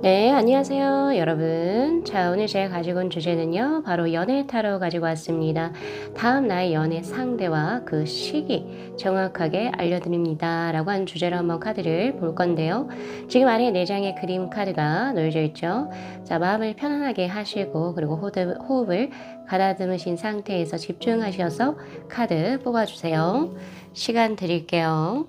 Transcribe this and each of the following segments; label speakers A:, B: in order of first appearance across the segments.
A: 네, 안녕하세요, 여러분. 자, 오늘 제가 가지고 온 주제는요, 바로 연애 타로 가지고 왔습니다. 다음 나의 연애 상대와 그 시기 정확하게 알려드립니다. 라고 하는 주제로 한번 카드를 볼 건데요. 지금 안에 4장의 그림 카드가 놓여져 있죠. 자, 마음을 편안하게 하시고, 그리고 호흡을 가다듬으신 상태에서 집중하셔서 카드 뽑아주세요. 시간 드릴게요.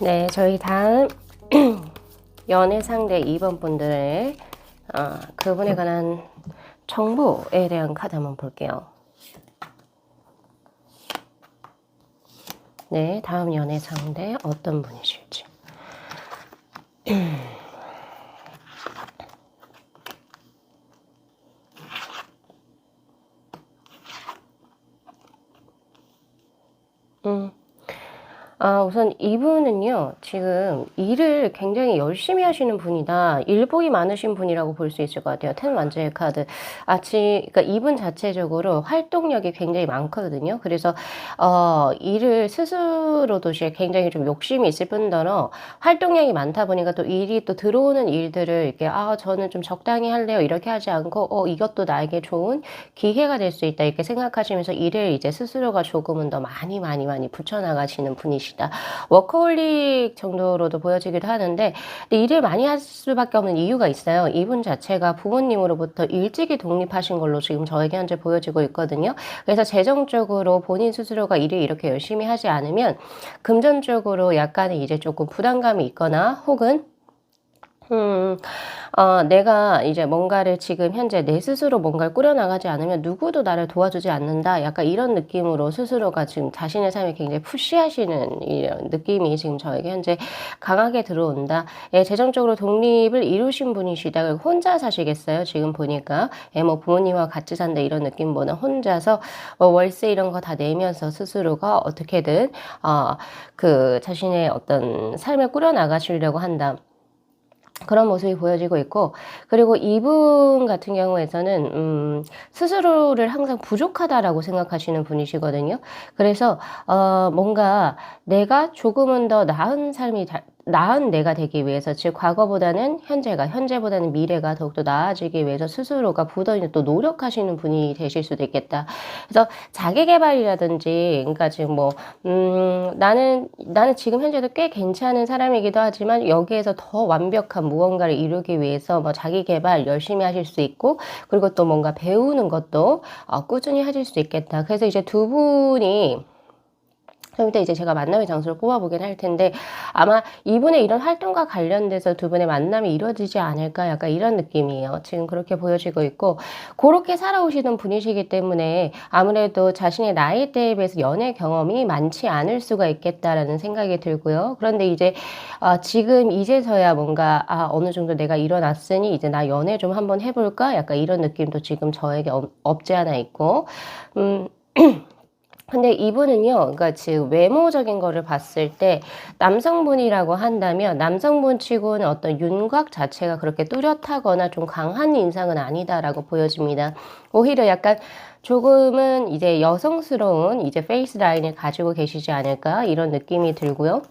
A: 네, 저희 다음 연애 상대 2번 분들의 그분에 관한 정보에 대한 카드 한번 볼게요. 네, 다음 연애 상대 어떤 분이실지. 우선 이분은요, 지금 일을 굉장히 열심히 하시는 분이다. 일복이 많으신 분이라고 볼 수 있을 것 같아요. 텐 완전의 카드. 그러니까 이분 자체적으로 활동력이 굉장히 많거든요. 그래서, 일을 스스로도 굉장히 좀 욕심이 있을 뿐더러 활동량이 많다 보니까 또 일이 또 들어오는 일들을 이렇게, 저는 좀 적당히 할래요. 이렇게 하지 않고, 이것도 나에게 좋은 기회가 될 수 있다. 이렇게 생각하시면서 일을 이제 스스로가 조금은 더 많이 붙여나가시는 분이시다. 워커홀릭 정도로도 보여지기도 하는데 일을 많이 할 수밖에 없는 이유가 있어요. 이분 자체가 부모님으로부터 일찍이 독립하신 걸로 지금 저에게 현재 보여지고 있거든요. 그래서 재정적으로 본인 스스로가 일을 이렇게 열심히 하지 않으면 금전적으로 약간의 이제 조금 부담감이 있거나 혹은 내가 이제 뭔가를 지금 현재 내 스스로 뭔가를 꾸려나가지 않으면 누구도 나를 도와주지 않는다. 약간 이런 느낌으로 스스로가 지금 자신의 삶에 굉장히 푸시하시는 이런 느낌이 지금 저에게 현재 강하게 들어온다. 예, 재정적으로 독립을 이루신 분이시다. 혼자 사시겠어요? 지금 보니까. 예, 뭐 부모님과 같이 산다 이런 느낌보다 혼자서 월세 이런 거 다 내면서 스스로가 어떻게든 그 자신의 어떤 삶을 꾸려나가시려고 한다. 그런 모습이 보여지고 있고, 그리고 이분 같은 경우에서는 스스로를 항상 부족하다라고 생각하시는 분이시거든요. 그래서 뭔가 내가 조금은 더 나은 내가 되기 위해서, 즉 과거보다는 현재보다는 미래가 더욱더 나아지기 위해서 스스로가 부단히 또 노력하시는 분이 되실 수도 있겠다. 그래서 자기 개발이라든지, 그러니까 지금 뭐 나는 지금 현재도 꽤 괜찮은 사람이기도 하지만 여기에서 더 완벽한 무언가를 이루기 위해서 뭐 자기 개발 열심히 하실 수 있고, 그리고 또 뭔가 배우는 것도 꾸준히 하실 수 있겠다. 그래서 이제 두 분이 좀 이따 이제 제가 만남의 장소를 꼽아보긴 할 텐데, 아마 이분의 이런 활동과 관련돼서 두 분의 만남이 이루어지지 않을까, 약간 이런 느낌이에요. 지금 그렇게 보여지고 있고, 그렇게 살아오시던 분이시기 때문에 아무래도 자신의 나이대에 비해서 연애 경험이 많지 않을 수가 있겠다라는 생각이 들고요. 그런데 이제 지금 이제서야 뭔가 어느 정도 내가 일어났으니 이제 나 연애 좀 한번 해볼까, 약간 이런 느낌도 지금 저에게 없지 않아 있고, 근데 이분은요, 그러니까 지금 외모적인 거를 봤을 때 남성분이라고 한다면 남성분 치고는 어떤 윤곽 자체가 그렇게 뚜렷하거나 좀 강한 인상은 아니다라고 보여집니다. 오히려 약간 조금은 이제 여성스러운 이제 페이스 라인을 가지고 계시지 않을까 이런 느낌이 들고요.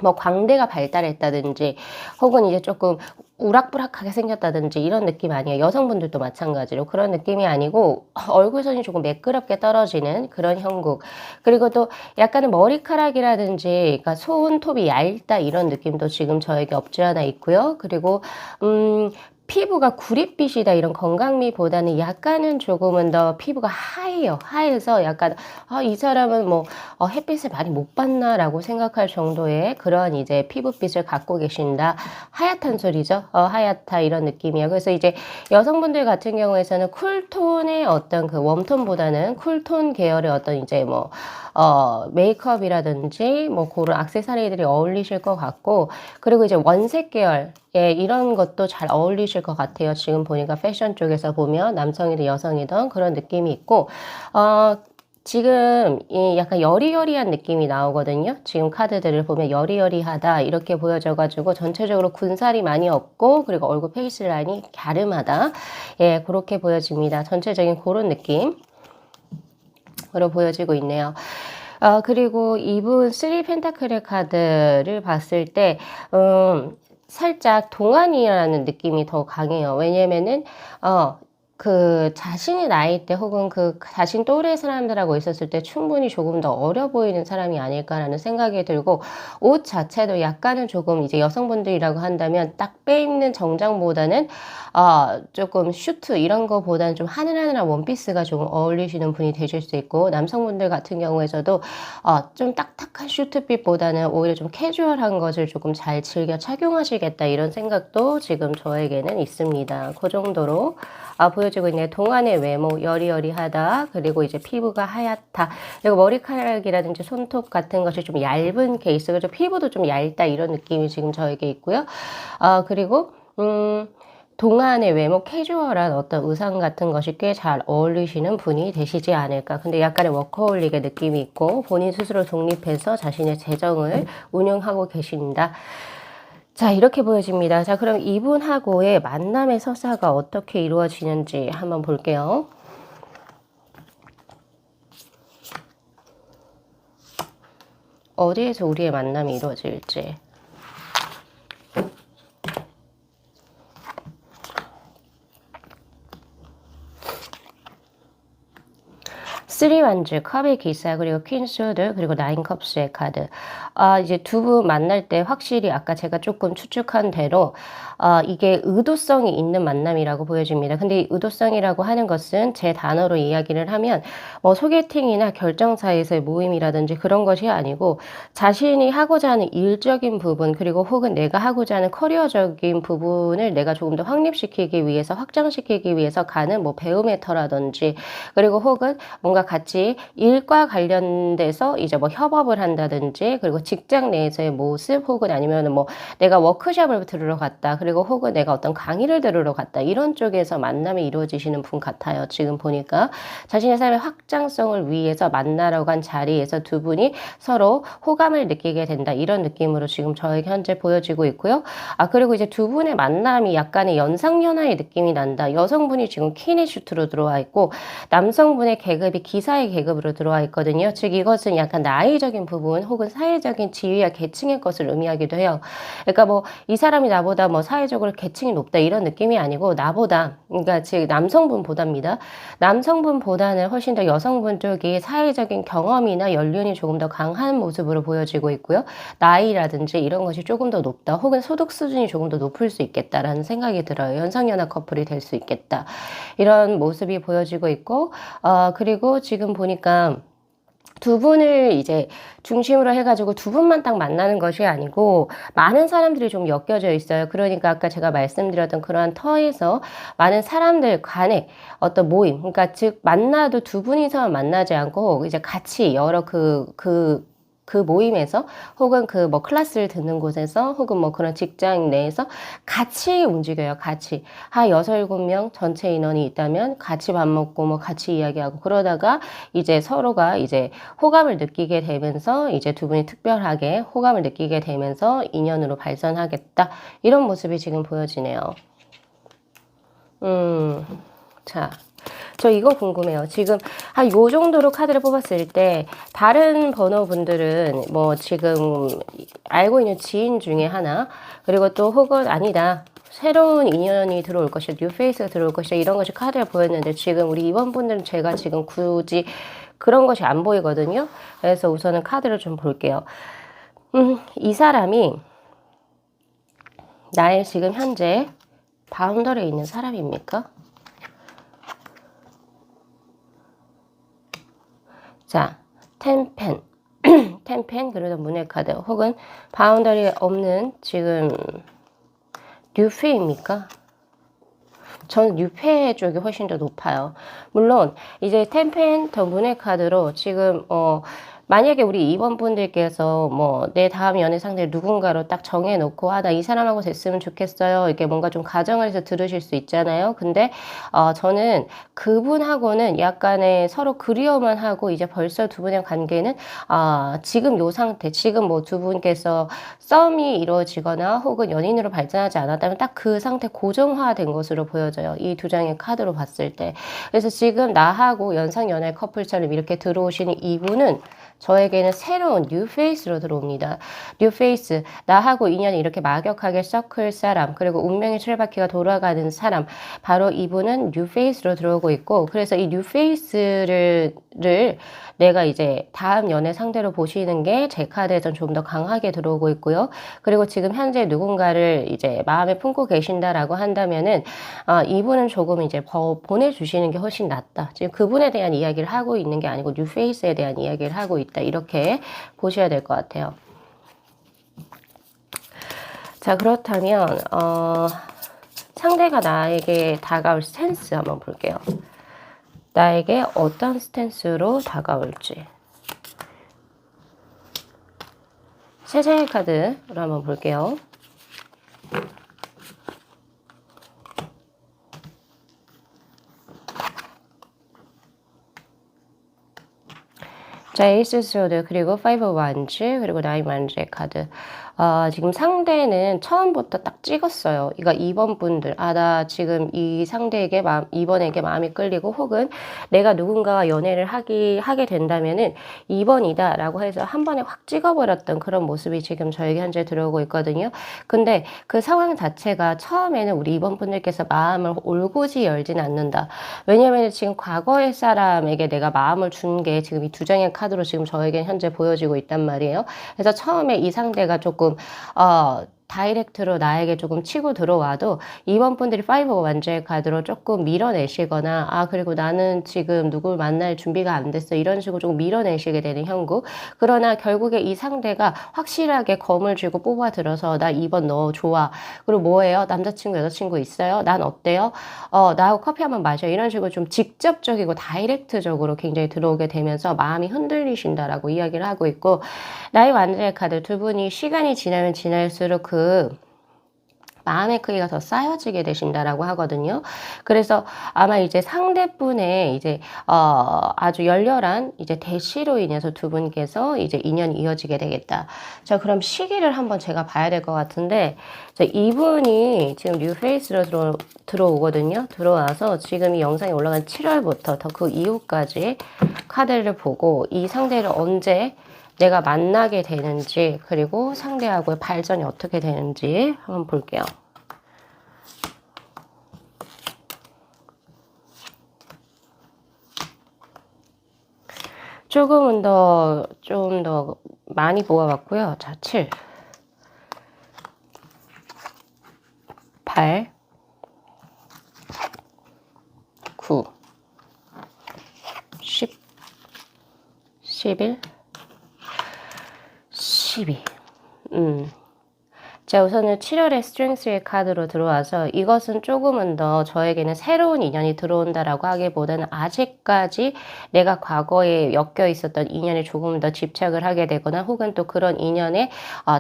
A: 뭐 광대가 발달했다든지 혹은 이제 조금 우락부락하게 생겼다든지 이런 느낌 아니에요. 여성분들도 마찬가지로 그런 느낌이 아니고 얼굴선이 조금 매끄럽게 떨어지는 그런 형국. 그리고 또 약간은 머리카락이라든지 그러니까 손톱이 얇다 이런 느낌도 지금 저에게 없지 않아 있고요. 그리고 피부가 구릿빛이다 이런 건강미보다는 약간은 조금은 더 피부가 하얘요. 하얘서 약간 이 사람은 뭐 햇빛을 많이 못 봤나라고 생각할 정도의 그런 이제 피부빛을 갖고 계신다. 하얗단 소리죠. 하얗다 이런 느낌이에요. 그래서 이제 여성분들 같은 경우에서는 쿨톤의 어떤 그 웜톤보다는 쿨톤 계열의 어떤 이제 뭐 메이크업이라든지 뭐 그런 액세서리들이 어울리실 것 같고, 그리고 이제 원색 계열 이런 것도 잘 어울리실 것 같아요. 지금 보니까 패션 쪽에서 보면 남성이든 여성이든 그런 느낌이 있고, 지금 이 약간 여리여리한 느낌이 나오거든요. 지금 카드들을 보면 여리여리하다 이렇게 보여져가지고 전체적으로 군살이 많이 없고, 그리고 얼굴 페이스 라인이 갸름하다. 예, 그렇게 보여집니다. 전체적인 그런 느낌으로 보여지고 있네요. 그리고 이분 3 펜타클의 카드를 봤을 때 살짝 동안이라는 느낌이 더 강해요. 왜냐면은 그 자신의 나이 때 혹은 그 자신 또래 사람들하고 있었을 때 충분히 조금 더 어려 보이는 사람이 아닐까라는 생각이 들고, 옷 자체도 약간은 조금 이제 여성분들이라고 한다면 딱 빼입는 정장보다는 조금 슈트 이런 거보다는 좀 하늘하늘한 원피스가 조금 어울리시는 분이 되실 수 있고, 남성분들 같은 경우에서도 좀 딱딱한 슈트빛보다는 오히려 좀 캐주얼한 것을 조금 잘 즐겨 착용하시겠다 이런 생각도 지금 저에게는 있습니다. 그 정도로 보여지고 있네요. 동안의 외모, 여리여리하다. 그리고 이제 피부가 하얗다. 그리고 머리카락이라든지 손톱 같은 것이 좀 얇은 케이스. 그래서 피부도 좀 얇다. 이런 느낌이 지금 저에게 있고요. 그리고, 동안의 외모, 캐주얼한 어떤 의상 같은 것이 꽤 잘 어울리시는 분이 되시지 않을까. 근데 약간의 워커홀릭의 느낌이 있고, 본인 스스로 독립해서 자신의 재정을 운영하고 계신다. 자, 이렇게 보여집니다. 자, 그럼 이분하고의 만남의 서사가 어떻게 이루어지는지 한번 볼게요. 어디에서 우리의 만남이 이루어질지. 쓰리 완즈, 컵의 기사, 그리고 퀸 소드, 그리고 나인 컵스의 카드. 이제 두 분 만날 때 확실히 아까 제가 조금 추측한 대로 이게 의도성이 있는 만남이라고 보여집니다. 근데 이 의도성이라고 하는 것은 제 단어로 이야기를 하면 뭐 소개팅이나 결정사에서의 모임이라든지 그런 것이 아니고, 자신이 하고자 하는 일적인 부분, 그리고 혹은 내가 하고자 하는 커리어적인 부분을 내가 조금 더 확립시키기 위해서, 확장시키기 위해서 가는 뭐 배움의 터라든지, 그리고 혹은 뭔가 같이 일과 관련돼서 이제 뭐 협업을 한다든지, 그리고 직장 내에서의 모습, 혹은 아니면 뭐 내가 워크숍을 들으러 갔다, 그리고 혹은 내가 어떤 강의를 들으러 갔다, 이런 쪽에서 만남이 이루어지시는 분 같아요. 지금 보니까 자신의 삶의 확장성을 위해서 만나러 간 자리에서 두 분이 서로 호감을 느끼게 된다, 이런 느낌으로 지금 저에게 현재 보여지고 있고요. 그리고 이제 두 분의 만남이 약간의 연상연하의 느낌이 난다. 여성분이 지금 키네슈트로 들어와 있고, 남성분의 계급이 기사의 계급으로 들어와 있거든요. 즉 이것은 약간 나이적인 부분 혹은 사회적인 지위와 계층의 것을 의미하기도 해요. 그러니까 뭐 이 사람이 나보다 뭐 사회적으로 계층이 높다 이런 느낌이 아니고, 나보다, 그러니까 즉 남성분보다입니다. 남성분보다는 훨씬 더 여성분 쪽이 사회적인 경험이나 연륜이 조금 더 강한 모습으로 보여지고 있고요. 나이라든지 이런 것이 조금 더 높다, 혹은 소득 수준이 조금 더 높을 수 있겠다라는 생각이 들어요. 연상연하 커플이 될 수 있겠다, 이런 모습이 보여지고 있고, 그리고 지금 보니까 두 분을 이제 중심으로 해가지고 두 분만 딱 만나는 것이 아니고 많은 사람들이 좀 엮여져 있어요. 그러니까 아까 제가 말씀드렸던 그러한 터에서 많은 사람들 간의 어떤 모임, 그러니까 즉 만나도 두 분이서만 만나지 않고 이제 같이 여러 그 모임에서, 혹은 그 뭐 클래스를 듣는 곳에서, 혹은 뭐 그런 직장 내에서 같이 움직여요. 같이. 한 6, 7명 전체 인원이 있다면 같이 밥 먹고 뭐 같이 이야기하고, 그러다가 이제 서로가 이제 호감을 느끼게 되면서 이제 두 분이 특별하게 호감을 느끼게 되면서 인연으로 발전하겠다, 이런 모습이 지금 보여지네요. 자, 저 이거 궁금해요. 지금 한 요 정도로 카드를 뽑았을 때 다른 번호분들은 뭐 지금 알고 있는 지인 중에 하나, 그리고 또 혹은 아니다, 새로운 인연이 들어올 것이다, 뉴페이스가 들어올 것이다, 이런 것이 카드에 보였는데, 지금 우리 이번 분들은 제가 지금 굳이 그런 것이 안 보이거든요. 그래서 우선은 카드를 좀 볼게요. 이 사람이 나의 지금 현재 바운더리에 있는 사람입니까? 자, 텐펜. 텐펜, 그래도 문의 카드. 혹은 바운더리 없는 지금 뉴페입니까? 저는 뉴페 쪽이 훨씬 더 높아요. 물론 이제 텐펜 더 문의 카드로 지금 만약에 우리 2번 분들께서 뭐 내 다음 연애 상대를 누군가로 딱 정해놓고 나 이 사람하고 됐으면 좋겠어요. 이렇게 뭔가 좀 가정을 해서 들으실 수 있잖아요. 근데 저는 그분하고는 약간의 서로 그리워만 하고 이제 벌써 두 분의 관계는 지금 요 상태, 지금 뭐 두 분께서 싸움이 이루어지거나 혹은 연인으로 발전하지 않았다면 딱 그 상태 고정화된 것으로 보여져요. 이 두 장의 카드로 봤을 때. 그래서 지금 나하고 연상연애 커플처럼 이렇게 들어오시는 이분은 저에게는 새로운 뉴 페이스로 들어옵니다. 뉴 페이스, 나하고 인연이 이렇게 막역하게 섞을 사람, 그리고 운명의 출발기가 돌아가는 사람, 바로 이분은 뉴 페이스로 들어오고 있고, 그래서 이 뉴 페이스를 내가 이제 다음 연애 상대로 보시는 게 제 카드에선 좀 더 강하게 들어오고 있고요. 그리고 지금 현재 누군가를 이제 마음에 품고 계신다라고 한다면은 이분은 조금 이제 보내주시는 게 훨씬 낫다. 지금 그분에 대한 이야기를 하고 있는 게 아니고 뉴페이스에 대한 이야기를 하고 있다. 이렇게 보셔야 될 것 같아요. 자, 그렇다면 상대가 나에게 다가올 스탠스 한번 볼게요. 나에게 어떤 스탠스로 다가올지. 세 장의 카드로 한번 볼게요. 자, 에이스 소드, 그리고 파이브 완즈, 그리고 나인 완즈의 카드. 지금 상대는 처음부터 딱 찍었어요. 그러니까 2번 분들, 나 지금 이 상대에게 2번에게 마음이 끌리고, 혹은 내가 누군가와 연애를 하게 된다면은 2번이다 라고 해서 한 번에 확 찍어버렸던 그런 모습이 지금 저에게 현재 들어오고 있거든요. 근데 그 상황 자체가 처음에는 우리 2번 분들께서 마음을 올곧이 열진 않는다. 왜냐면 지금 과거의 사람에게 내가 마음을 준 게 지금 이 두 장의 카드로 지금 저에게 현재 보여지고 있단 말이에요. 그래서 처음에 이 상대가 조금 다이렉트로 나에게 조금 치고 들어와도 2번 분들이 파이브 완즈의 카드로 조금 밀어내시거나 그리고 나는 지금 누굴 만날 준비가 안 됐어 이런 식으로 조금 밀어내시게 되는 형국. 그러나 결국에 이 상대가 확실하게 검을 쥐고 뽑아들어서 나 2번 너 좋아. 그리고 뭐예요? 남자친구 여자친구 있어요? 난 어때요? 나하고 커피 한번 마셔. 이런 식으로 좀 직접적이고 다이렉트적으로 굉장히 들어오게 되면서 마음이 흔들리신다라고 이야기를 하고 있고, 나의 완전의 카드 두 분이 시간이 지나면 지날수록 그 마음의 크기가 더 쌓여지게 되신다라고 하거든요. 그래서 아마 이제 상대분의 이제 아주 열렬한 이제 대시로 인해서 두 분께서 이제 인연이 이어지게 되겠다. 자, 그럼 시기를 한번 제가 봐야 될 것 같은데, 자, 이분이 지금 뉴페이스로 들어오거든요. 들어와서 지금 이 영상이 올라간 7월부터 더 그 이후까지 카드를 보고 이 상대를 언제 내가 만나게 되는지, 그리고 상대하고의 발전이 어떻게 되는지 한번 볼게요. 조금은 좀 더 많이 모아봤고요. 자, 7, 8, 9, 10, 11, 12. 자, 우선은 7월에 스트렝스의 카드로 들어와서 이것은 조금은 더 저에게는 새로운 인연이 들어온다라고 하기보다는 아직까지 내가 과거에 엮여 있었던 인연에 조금 더 집착을 하게 되거나 혹은 또 그런 인연에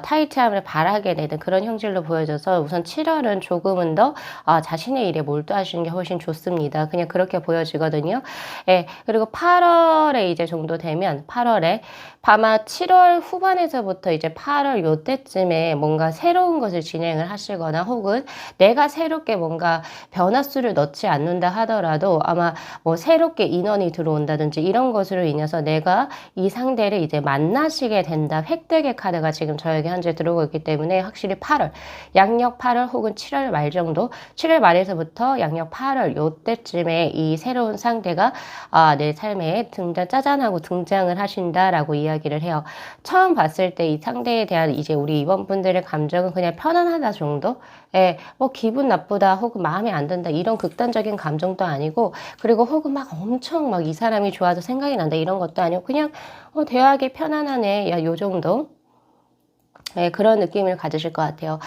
A: 타이트함을 바라게 되는 그런 형질로 보여져서 우선 7월은 조금은 더 자신의 일에 몰두하시는 게 훨씬 좋습니다. 그냥 그렇게 보여지거든요. 예, 그리고 8월에 이제 정도 되면 8월에 아마 7월 후반에서부터 이제 8월 요때쯤에 뭔가 새로운 것을 진행을 하시거나 혹은 내가 새롭게 뭔가 변화수를 넣지 않는다 하더라도 아마 뭐 새롭게 인원이 들어온다든지 이런 것으로 인해서 내가 이 상대를 이제 만나시게 된다. 획득의 카드가 지금 저에게 현재 들어오고 있기 때문에 확실히 8월, 양력 8월 혹은 7월 말 정도, 7월 말에서부터 양력 8월 요때쯤에 이 새로운 상대가 내 삶에 짜잔하고 등장을 하신다라고 이야기를 해요. 처음 봤을 때 이 상대에 대한 이제 우리 2번 분들의 감정은 지금은 그냥 편안하다 정도? 예, 뭐 기분 나쁘다 혹은 마음에 안 든다 이런 극단적인 감정도 아니고 그리고 혹은 막 엄청 막 이 사람이 좋아서 생각이 난다 이런 것도 아니고 그냥 대화하기 편안하네 야 요 정도? 네, 그런 느낌을 가지실 것 같아요.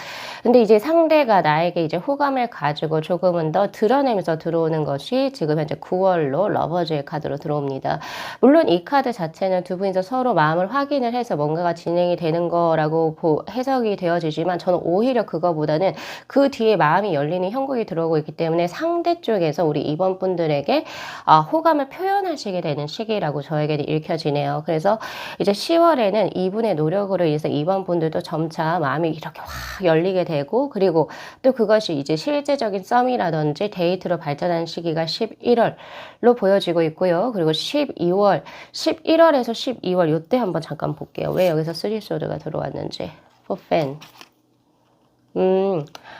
A: 근데 이제 상대가 나에게 이제 호감을 가지고 조금은 더 드러내면서 들어오는 것이 지금 현재 9월로 러버즈의 카드로 들어옵니다. 물론 이 카드 자체는 두 분이서 서로 마음을 확인을 해서 뭔가가 진행이 되는 거라고 해석이 되어지지만 저는 오히려 그거보다는 그 뒤에 마음이 열리는 형국이 들어오고 있기 때문에 상대 쪽에서 우리 이번 분들에게 호감을 표현하시게 되는 시기라고 저에게는 읽혀지네요. 그래서 이제 10월에는 이분의 노력으로 인해서 이번 분들도 점차 마음이 이렇게 확 열리게 되고 그리고 또 그것이 이제 실제적인 썸이라든지 데이트로 발전하는 시기가 11월로 보여지고 있고요. 그리고 11월에서 12월 요때 한번 잠깐 볼게요. 왜 여기서 쓰리소드가 들어왔는지. For fan.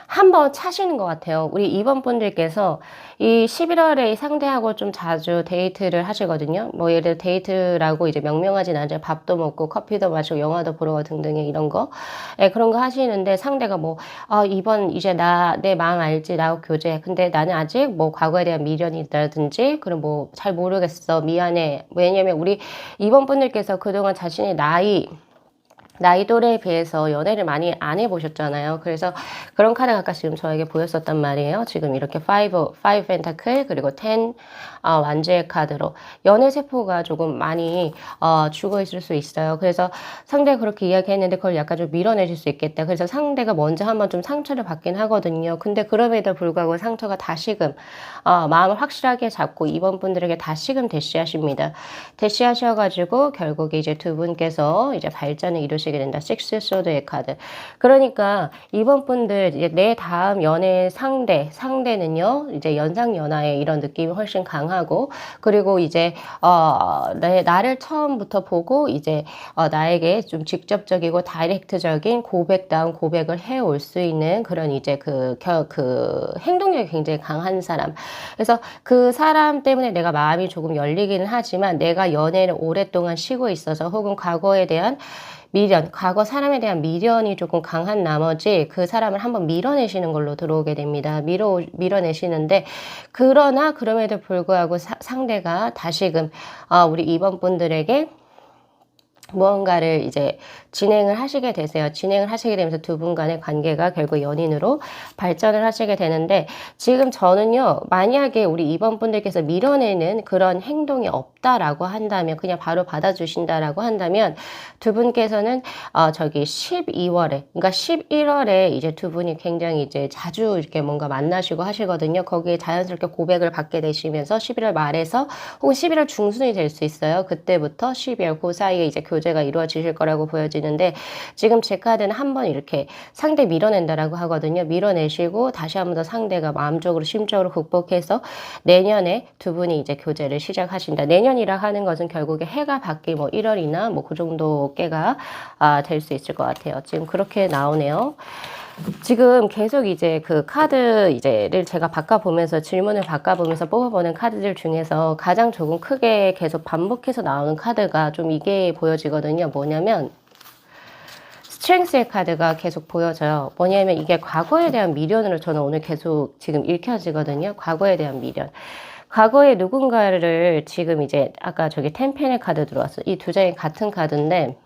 A: 한번 차시는 것 같아요. 우리 이번 분들께서 이 11월에 상대하고 좀 자주 데이트를 하시거든요. 뭐 예를 들어 데이트라고 이제 명명하진 않죠. 밥도 먹고 커피도 마시고 영화도 보러 가 등등의 이런 거. 예, 그런 거 하시는데 상대가 뭐, 이번 이제 내 마음 알지? 나하고 교제. 근데 나는 아직 뭐 과거에 대한 미련이 있다든지, 그럼 뭐 잘 모르겠어. 미안해. 왜냐면 우리 이번 분들께서 그동안 자신의 나이 또래에 비해서 연애를 많이 안 해보셨잖아요. 그래서 그런 카드가 아까 지금 저에게 보였었단 말이에요. 지금 이렇게 5 펜타클 그리고 10 완주의 카드로 연애 세포가 조금 많이 죽어 있을 수 있어요. 그래서 상대가 그렇게 이야기했는데 그걸 약간 좀 밀어내실 수 있겠다. 그래서 상대가 먼저 한번 좀 상처를 받긴 하거든요. 근데 그럼에도 불구하고 상처가 다시금 마음을 확실하게 잡고 이번 분들에게 다시금 대시하십니다. 대시하셔가지고 결국에 이제 두 분께서 이제 발전을 이루시게 된다. 식스 소드의 카드. 그러니까 이번 분들 이제 내 다음 연애 상대는요. 이제 연상연하의 이런 느낌이 훨씬 강하고 그리고 이제 나를 처음부터 보고 이제 나에게 좀 직접적이고 다이렉트적인 고백다운 고백을 해올 수 있는 그런 이제 그 행동력이 굉장히 강한 사람. 그래서 그 사람 때문에 내가 마음이 조금 열리기는 하지만 내가 연애를 오랫동안 쉬고 있어서 혹은 과거에 대한 미련, 과거 사람에 대한 미련이 조금 강한 나머지 그 사람을 한번 밀어내시는 걸로 들어오게 됩니다. 밀어내시는데 그러나 그럼에도 불구하고 상대가 다시금 우리 이번 분들에게 무언가를 이제 진행을 하시게 되세요. 진행을 하시게 되면서 두 분 간의 관계가 결국 연인으로 발전을 하시게 되는데 지금 저는요. 만약에 우리 이번 분들께서 밀어내는 그런 행동이 없다라고 한다면 그냥 바로 받아주신다라고 한다면 두 분께서는 저기 12월에 그러니까 11월에 이제 두 분이 굉장히 이제 자주 이렇게 뭔가 만나시고 하시거든요. 거기에 자연스럽게 고백을 받게 되시면서 11월 말에서 혹은 11월 중순이 될 수 있어요. 그때부터 12월 그 사이에 이제 교제가 이루어지실 거라고 보여지는데 지금 제 카드는 한번 이렇게 상대 밀어낸다라고 하거든요. 밀어내시고 다시 한번 더 상대가 마음적으로 심적으로 극복해서 내년에 두 분이 이제 교제를 시작하신다. 내년이라 하는 것은 결국에 해가 바뀌 뭐 1월이나 뭐 그 정도 깨가 될 수 있을 것 같아요. 지금 그렇게 나오네요. 지금 계속 이제 그 카드 이제를 제가 바꿔보면서 질문을 바꿔보면서 뽑아보는 카드들 중에서 가장 조금 크게 계속 반복해서 나오는 카드가 좀 이게 보여지거든요. 뭐냐면 스트렝스의 카드가 계속 보여져요. 뭐냐면 이게 과거에 대한 미련으로 저는 오늘 계속 지금 읽혀지거든요. 과거에 대한 미련. 과거에 누군가를 지금 이제 아까 저기 템펜의 카드 들어왔어요. 이 두 장이 같은 카드인데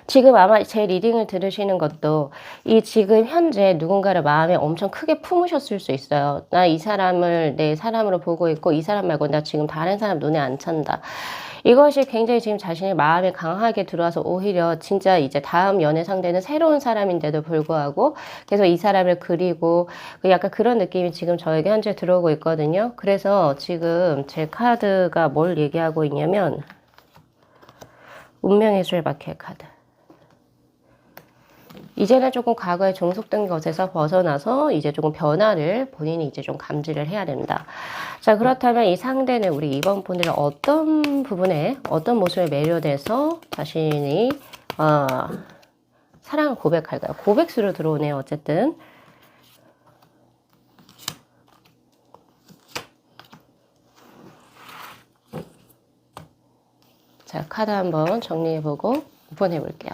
A: 지금 아마 제 리딩을 들으시는 것도 이 지금 현재 누군가를 마음에 엄청 크게 품으셨을 수 있어요. 나 이 사람을 내 사람으로 보고 있고 이 사람 말고 나 지금 다른 사람 눈에 안 찬다. 이것이 굉장히 지금 자신의 마음에 강하게 들어와서 오히려 진짜 이제 다음 연애 상대는 새로운 사람인데도 불구하고 계속 이 사람을 그리고 약간 그런 느낌이 지금 저에게 현재 들어오고 있거든요. 그래서 지금 제 카드가 뭘 얘기하고 있냐면 운명의 술박해 카드. 이제는 조금 과거에 종속된 것에서 벗어나서 이제 조금 변화를 본인이 이제 좀 감지를 해야 된다. 자, 그렇다면 이 상대는 우리 이번 분들은 어떤 부분에 어떤 모습에 매료돼서 자신이 사랑을 고백할까요? 고백수로 들어오네요. 어쨌든. 자, 카드 한번 정리해보고 오픈해볼게요.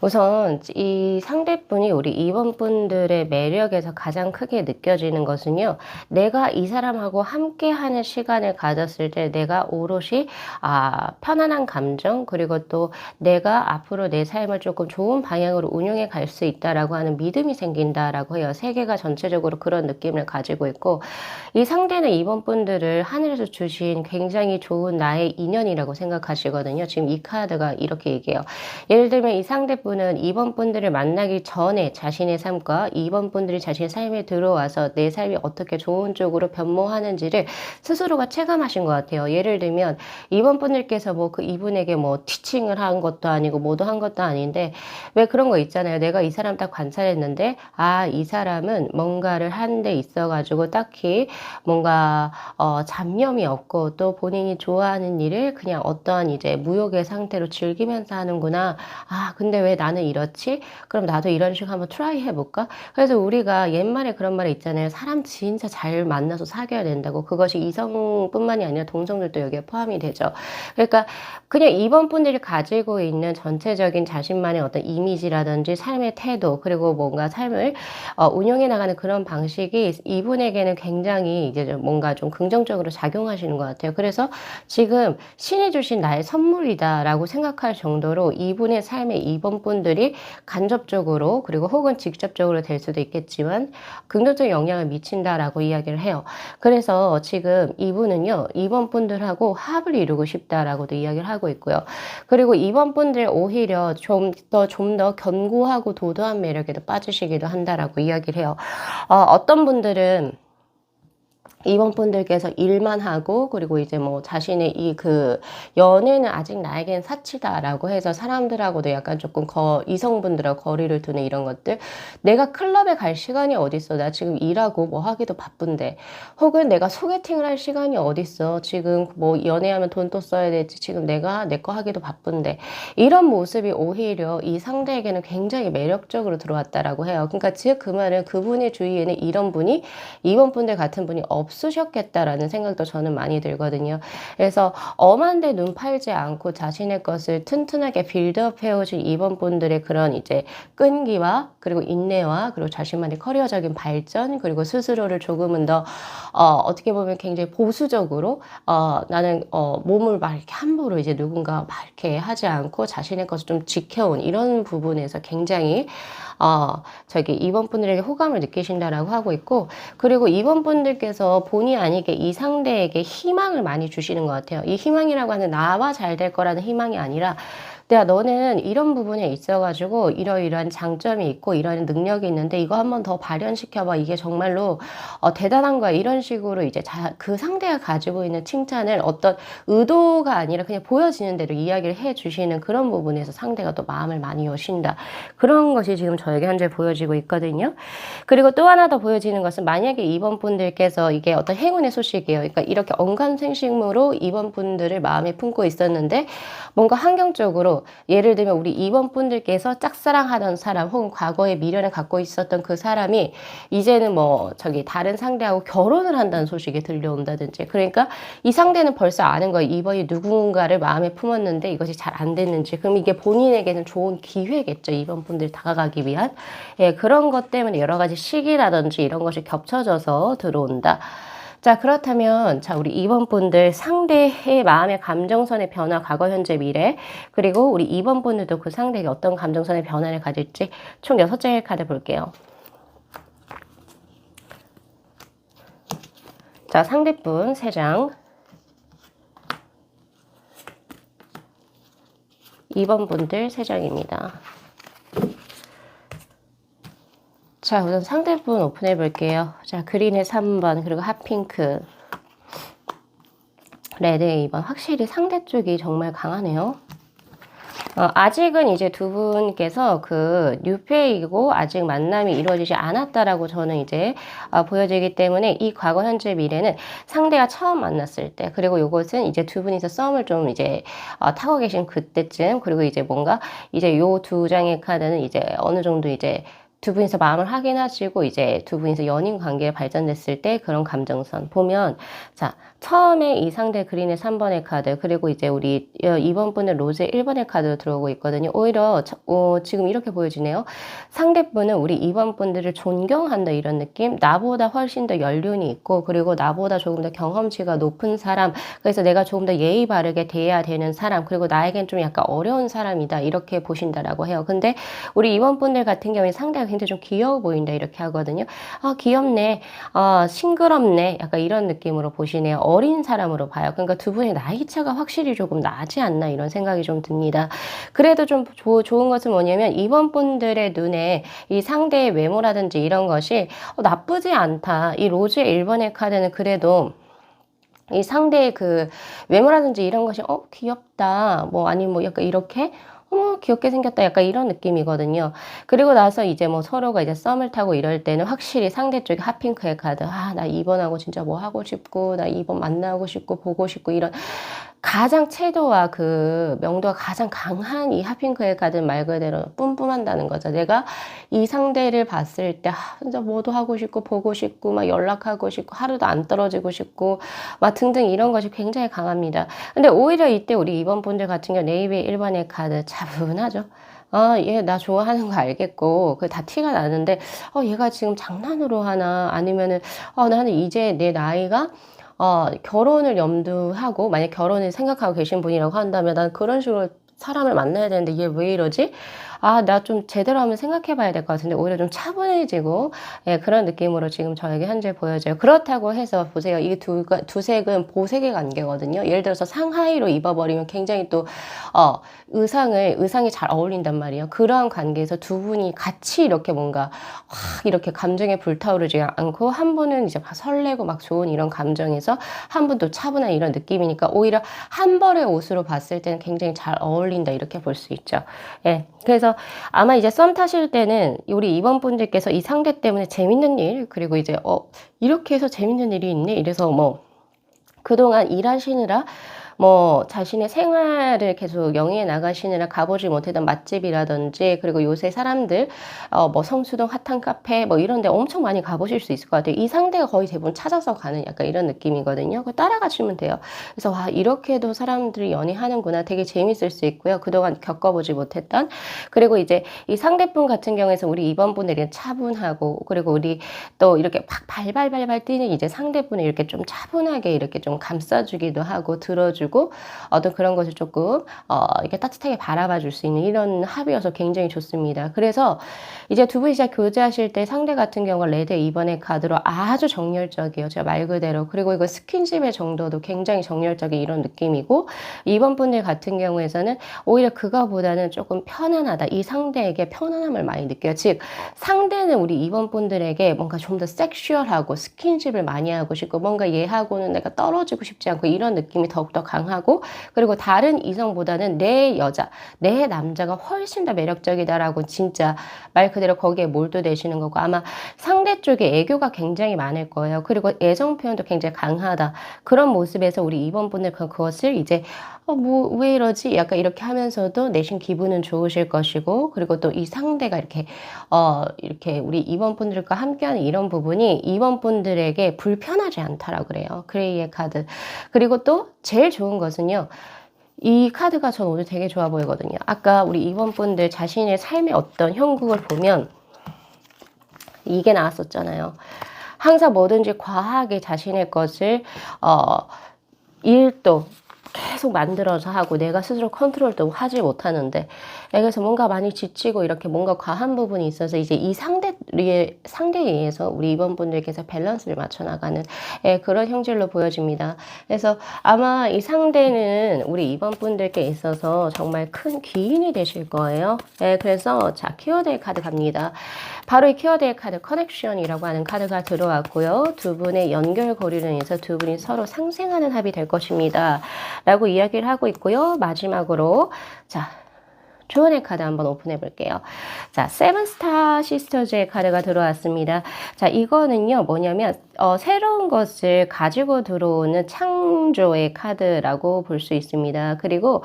A: 우선 이 상대분이 우리 2번 분들의 매력에서 가장 크게 느껴지는 것은요. 내가 이 사람하고 함께하는 시간을 가졌을 때 내가 오롯이 편안한 감정, 그리고 또 내가 앞으로 내 삶을 조금 좋은 방향으로 운영해 갈 수 있다라고 하는 믿음이 생긴다라고 해요. 세계가 전체적으로 그런 느낌을 가지고 있고, 이 상대는 2번 분들을 하늘에서 주신 굉장히 좋은 나의 인연이라고 생각하시거든요. 지금 이 카드가 이렇게 얘기해요. 예를 들면 이 상대분은 2번 분들을 만나기 전에 자신의 삶과 2번 분들이 자신의 삶에 들어와서 내 삶이 어떻게 좋은 쪽으로 변모하는지를 스스로가 체감하신 것 같아요. 예를 들면 2번 분들께서 뭐 그 이분에게 뭐 티칭을 한 것도 아니고 뭐도 한 것도 아닌데, 왜 그런 거 있잖아요. 내가 이 사람 딱 관찰했는데 이 사람은 뭔가를 한 데 있어가지고 딱히 뭔가 잡념이 없고 또 본인이 좋아하는 일을 그냥 어떠한 이제 무욕의 상태로 즐기면서 하는구나. 근데 왜 나는 이렇지? 그럼 나도 이런 식으로 한번 트라이 해볼까? 그래서 우리가 옛말에 그런 말이 있잖아요. 사람 진짜 잘 만나서 사귀어야 된다고. 그것이 이성뿐만이 아니라 동성들도 여기에 포함이 되죠. 그러니까 그냥 2번 분들이 가지고 있는 전체적인 자신만의 어떤 이미지라든지 삶의 태도, 그리고 뭔가 삶을 운영해 나가는 그런 방식이 이분에게는 굉장히 이제 뭔가 좀 긍정적으로 작용하시는 것 같아요. 그래서 지금 신이 주신 나의 선물이다라고 생각할 정도로 이분의 삶에 2번 분들이 간접적으로, 그리고 혹은 직접적으로 될 수도 있겠지만 긍정적 영향을 미친다라고 이야기를 해요. 그래서 지금 이분은요, 2번 분들하고 합을 이루고 싶다라고도 이야기를 하고 있고요. 그리고 2번 분들 오히려 좀 더 견고하고 도도한 매력에도 빠지시기도 한다라고 이야기를 해요. 어떤 분들은 2번 분들께서 일만 하고, 그리고 이제 뭐 자신의 연애는 아직 나에겐 사치다라고 해서 사람들하고도 약간 조금 이성분들하고 거리를 두는 이런 것들. 내가 클럽에 갈 시간이 어딨어. 나 지금 일하고 뭐 하기도 바쁜데. 혹은 내가 소개팅을 할 시간이 어딨어. 지금 뭐 연애하면 돈 또 써야 되지. 지금 내가 내 거 하기도 바쁜데. 이런 모습이 오히려 이 상대에게는 굉장히 매력적으로 들어왔다라고 해요. 그러니까 즉 그 말은 그분의 주위에는 이런 분이 2번 분들 같은 분이 없으셨겠다라는 생각도 저는 많이 들거든요. 그래서 엄한데 눈 팔지 않고 자신의 것을 튼튼하게 빌드업 해오신 2번 분들의 그런 이제 끈기와, 그리고 인내와, 그리고 자신만의 커리어적인 발전, 그리고 스스로를 조금은 더 어떻게 보면 굉장히 보수적으로 나는 몸을 막 이렇게 함부로 이제 누군가 막 이렇게 하지 않고 자신의 것을 좀 지켜온 이런 부분에서 굉장히 2번 분들에게 호감을 느끼신다라고 하고 있고, 그리고 2번 분들께서 본의 아니게 이 상대에게 희망을 많이 주시는 것 같아요. 이 희망이라고 하는 나와 잘 될 거라는 희망이 아니라, 너는 이런 부분에 있어가지고 이러이러한 장점이 있고 이런 능력이 있는데 이거 한번 더 발현시켜봐. 이게 정말로 대단한 거야. 이런 식으로 이제 그 상대가 가지고 있는 칭찬을 어떤 의도가 아니라 그냥 보여지는 대로 이야기를 해주시는 그런 부분에서 상대가 또 마음을 많이 여신다. 그런 것이 지금 저에게 현재 보여지고 있거든요. 그리고 또 하나 더 보여지는 것은, 만약에 2번 분들께서 이게 어떤 행운의 소식이에요. 그러니까 이렇게 언감생심으로 2번 분들을 마음에 품고 있었는데 뭔가 환경적으로, 예를 들면 우리 2번 분들께서 짝사랑하던 사람, 혹은 과거에 미련을 갖고 있었던 그 사람이 이제는 뭐 다른 상대하고 결혼을 한다는 소식이 들려온다든지, 그러니까 이 상대는 벌써 아는 거예요. 이번이 누군가를 마음에 품었는데 이것이 잘 안 됐는지. 그럼 이게 본인에게는 좋은 기회겠죠. 2번 분들이 다가가기 위한. 그런 것 때문에 여러 가지 시기라든지 이런 것이 겹쳐져서 들어온다. 자, 그렇다면 우리 2번 분들 상대의 마음의 감정선의 변화, 과거, 현재, 미래, 그리고 우리 2번 분들도 그 상대에게 어떤 감정선의 변화를 가질지 총 6장의 카드 볼게요. 자, 상대분 3장, 2번 분들 3장입니다. 자, 우선 상대분 오픈해 볼게요. 자, 그린의 3번, 그리고 핫핑크, 레드의 2번. 확실히 상대 쪽이 정말 강하네요. 아직은 이제 두 분께서 뉴페이고 아직 만남이 이루어지지 않았다라고 저는 이제 보여지기 때문에, 이 과거, 현재, 미래는 상대가 처음 만났을 때, 그리고 요것은 이제 두 분이서 썸을 좀 이제 타고 계신 그때쯤, 그리고 이제 뭔가 이제 요 두 장의 카드는 이제 어느 정도 이제 두 분이서 마음을 확인하시고 이제 두 분이서 연인 관계에 발전됐을 때 그런 감정선 보면, 자, 처음에 이 상대 그린의 3번의 카드, 그리고 이제 우리 2번 분의 로즈의 1번의 카드로 들어오고 있거든요. 오히려 지금 이렇게 보여지네요. 상대분은 우리 2번 분들을 존경한다 이런 느낌, 나보다 훨씬 더 연륜이 있고, 그리고 나보다 조금 더 경험치가 높은 사람, 그래서 내가 조금 더 예의 바르게 대해야 되는 사람, 그리고 나에겐 좀 약간 어려운 사람이다 이렇게 보신다라고 해요. 근데 우리 2번 분들 같은 경우에 상대가 굉장히 좀 귀여워 보인다 이렇게 하거든요. 귀엽네, 싱그럽네, 약간 이런 느낌으로 보시네요. 어린 사람으로 봐요. 그러니까 두 분의 나이 차가 확실히 조금 나지 않나 이런 생각이 좀 듭니다. 그래도 좀 좋은 것은 뭐냐면, 2번 분들의 눈에 이 상대의 외모라든지 이런 것이 나쁘지 않다. 이 로즈의 1번의 카드는 그래도 이 상대의 그 외모라든지 이런 것이 귀엽다, 뭐 아니면 뭐 약간 이렇게 귀엽게 생겼다, 약간 이런 느낌이거든요. 그리고 나서 이제 뭐 서로가 이제 썸을 타고 이럴 때는 확실히 상대 쪽에 핫핑크의 카드, 나 2번하고 진짜 뭐 하고 싶고, 나 2번 만나고 싶고 보고 싶고, 이런 가장 채도와 그 명도가 가장 강한 이 핫핑크의 카드 말 그대로 뿜뿜한다는 거죠. 내가 이 상대를 봤을 때 진짜 뭐도 하고 싶고 보고 싶고 막 연락하고 싶고 하루도 안 떨어지고 싶고 막 등등 이런 것이 굉장히 강합니다. 근데 오히려 이때 우리 2번 분들 같은 경우 네이비의 1번의 카드 차분하죠. 얘 나 좋아하는 거 알겠고, 그 다 티가 나는데, 얘가 지금 장난으로 하나, 아니면은, 나는 이제 내 나이가, 결혼을 염두하고, 만약 결혼을 생각하고 계신 분이라고 한다면, 난 그런 식으로 사람을 만나야 되는데, 얘 왜 이러지? 나 좀 제대로 한번 생각해 봐야 될 것 같은데, 오히려 좀 차분해지고, 예, 그런 느낌으로 지금 저에게 현재 보여져요. 그렇다고 해서 보세요. 이 두 색은 보색의 관계거든요. 예를 들어서 상하이로 입어버리면 굉장히 또, 의상이 잘 어울린단 말이에요. 그러한 관계에서 두 분이 같이 이렇게 뭔가, 이렇게 감정에 불타오르지 않고, 한 분은 이제 막 설레고 막 좋은 이런 감정에서, 한 분도 차분한 이런 느낌이니까, 오히려 한 벌의 옷으로 봤을 때는 굉장히 잘 어울린다, 이렇게 볼 수 있죠. 예. 그래서 아마 이제 썸 타실 때는 우리 2번 분들께서 이 상대 때문에 재밌는 일, 그리고 이제 이렇게 해서 재밌는 일이 있네, 이래서 뭐 그동안 일하시느라 뭐 자신의 생활을 계속 영위해 나가시느라 가보지 못했던 맛집이라든지, 그리고 요새 사람들 뭐 성수동 핫한 카페 뭐 이런 데 엄청 많이 가보실 수 있을 것 같아요. 이 상대가 거의 대부분 찾아서 가는 약간 이런 느낌이거든요. 그거 따라가시면 돼요. 그래서 와, 이렇게도 사람들이 연애하는구나, 되게 재밌을 수 있고요. 그동안 겪어보지 못했던. 그리고 이제 이 상대분 같은 경우에서 우리 2번 분들이 차분하고, 그리고 우리 또 이렇게 막 발발발발 뛰는 이제 상대분을 이렇게 좀 차분하게 이렇게 좀 감싸주기도 하고 들어주고, 어떤 그런 것을 조금 이렇게 따뜻하게 바라봐 줄 수 있는 이런 합이어서 굉장히 좋습니다. 그래서 이제 두 분이 시작 교제하실 때 상대 같은 경우는 레드 2번의 카드로 아주 정열적이에요. 제가 말 그대로. 그리고 이거 스킨십의 정도도 굉장히 정열적인 이런 느낌이고, 2번 분들 같은 경우에서는 오히려 그거보다는 조금 편안하다. 이 상대에게 편안함을 많이 느껴요. 즉 상대는 우리 2번 분들에게 뭔가 좀 더 섹슈얼하고 스킨십을 많이 하고 싶고, 뭔가 얘하고는 내가 떨어지고 싶지 않고 이런 느낌이 더욱더 강하고, 그리고 다른 이성보다는 내 여자, 내 남자가 훨씬 더 매력적이다라고 진짜 말 그대로 거기에 몰두되시는 거고, 아마 상대 쪽에 애교가 굉장히 많을 거예요. 그리고 애정 표현도 굉장히 강하다. 그런 모습에서 우리 2번 분들 그것을 이제 뭐 왜 이러지? 약간 이렇게 하면서도 내심 기분은 좋으실 것이고, 그리고 또 이 상대가 이렇게 우리 2번 분들과 함께하는 이런 부분이 2번 분들에게 불편하지 않다라고 그래요. 그레이의 카드. 그리고 또 제일 좋은 것은요, 이 카드가 전 오늘 되게 좋아 보이거든요. 아까 우리 2번 분들 자신의 삶의 어떤 형국을 보면 이게 나왔었잖아요. 항상 뭐든지 과하게 자신의 것을 일도 계속 만들어서 하고 내가 스스로 컨트롤도 하지 못하는데, 그래서 뭔가 많이 지치고 이렇게 뭔가 과한 부분이 있어서 이제 이 상대에 의해서 우리 2번 분들께서 밸런스를 맞춰 나가는 그런 형질로 보여집니다. 그래서 아마 이 상대는 우리 2번 분들께 있어서 정말 큰 귀인이 되실 거예요. 그래서 자, 키워드의 카드 갑니다. 바로 이 키워드의 카드 커넥션이라고 하는 카드가 들어왔고요. 두 분의 연결고리로 인해서 두 분이 서로 상생하는 합이 될 것입니다 라고 이야기를 하고 있고요. 마지막으로 자, 조언의 카드 한번 오픈해 볼게요. 자, 세븐스타 시스터즈의 카드가 들어왔습니다. 자, 이거는요, 뭐냐면, 새로운 것을 가지고 들어오는 창조의 카드라고 볼 수 있습니다. 그리고,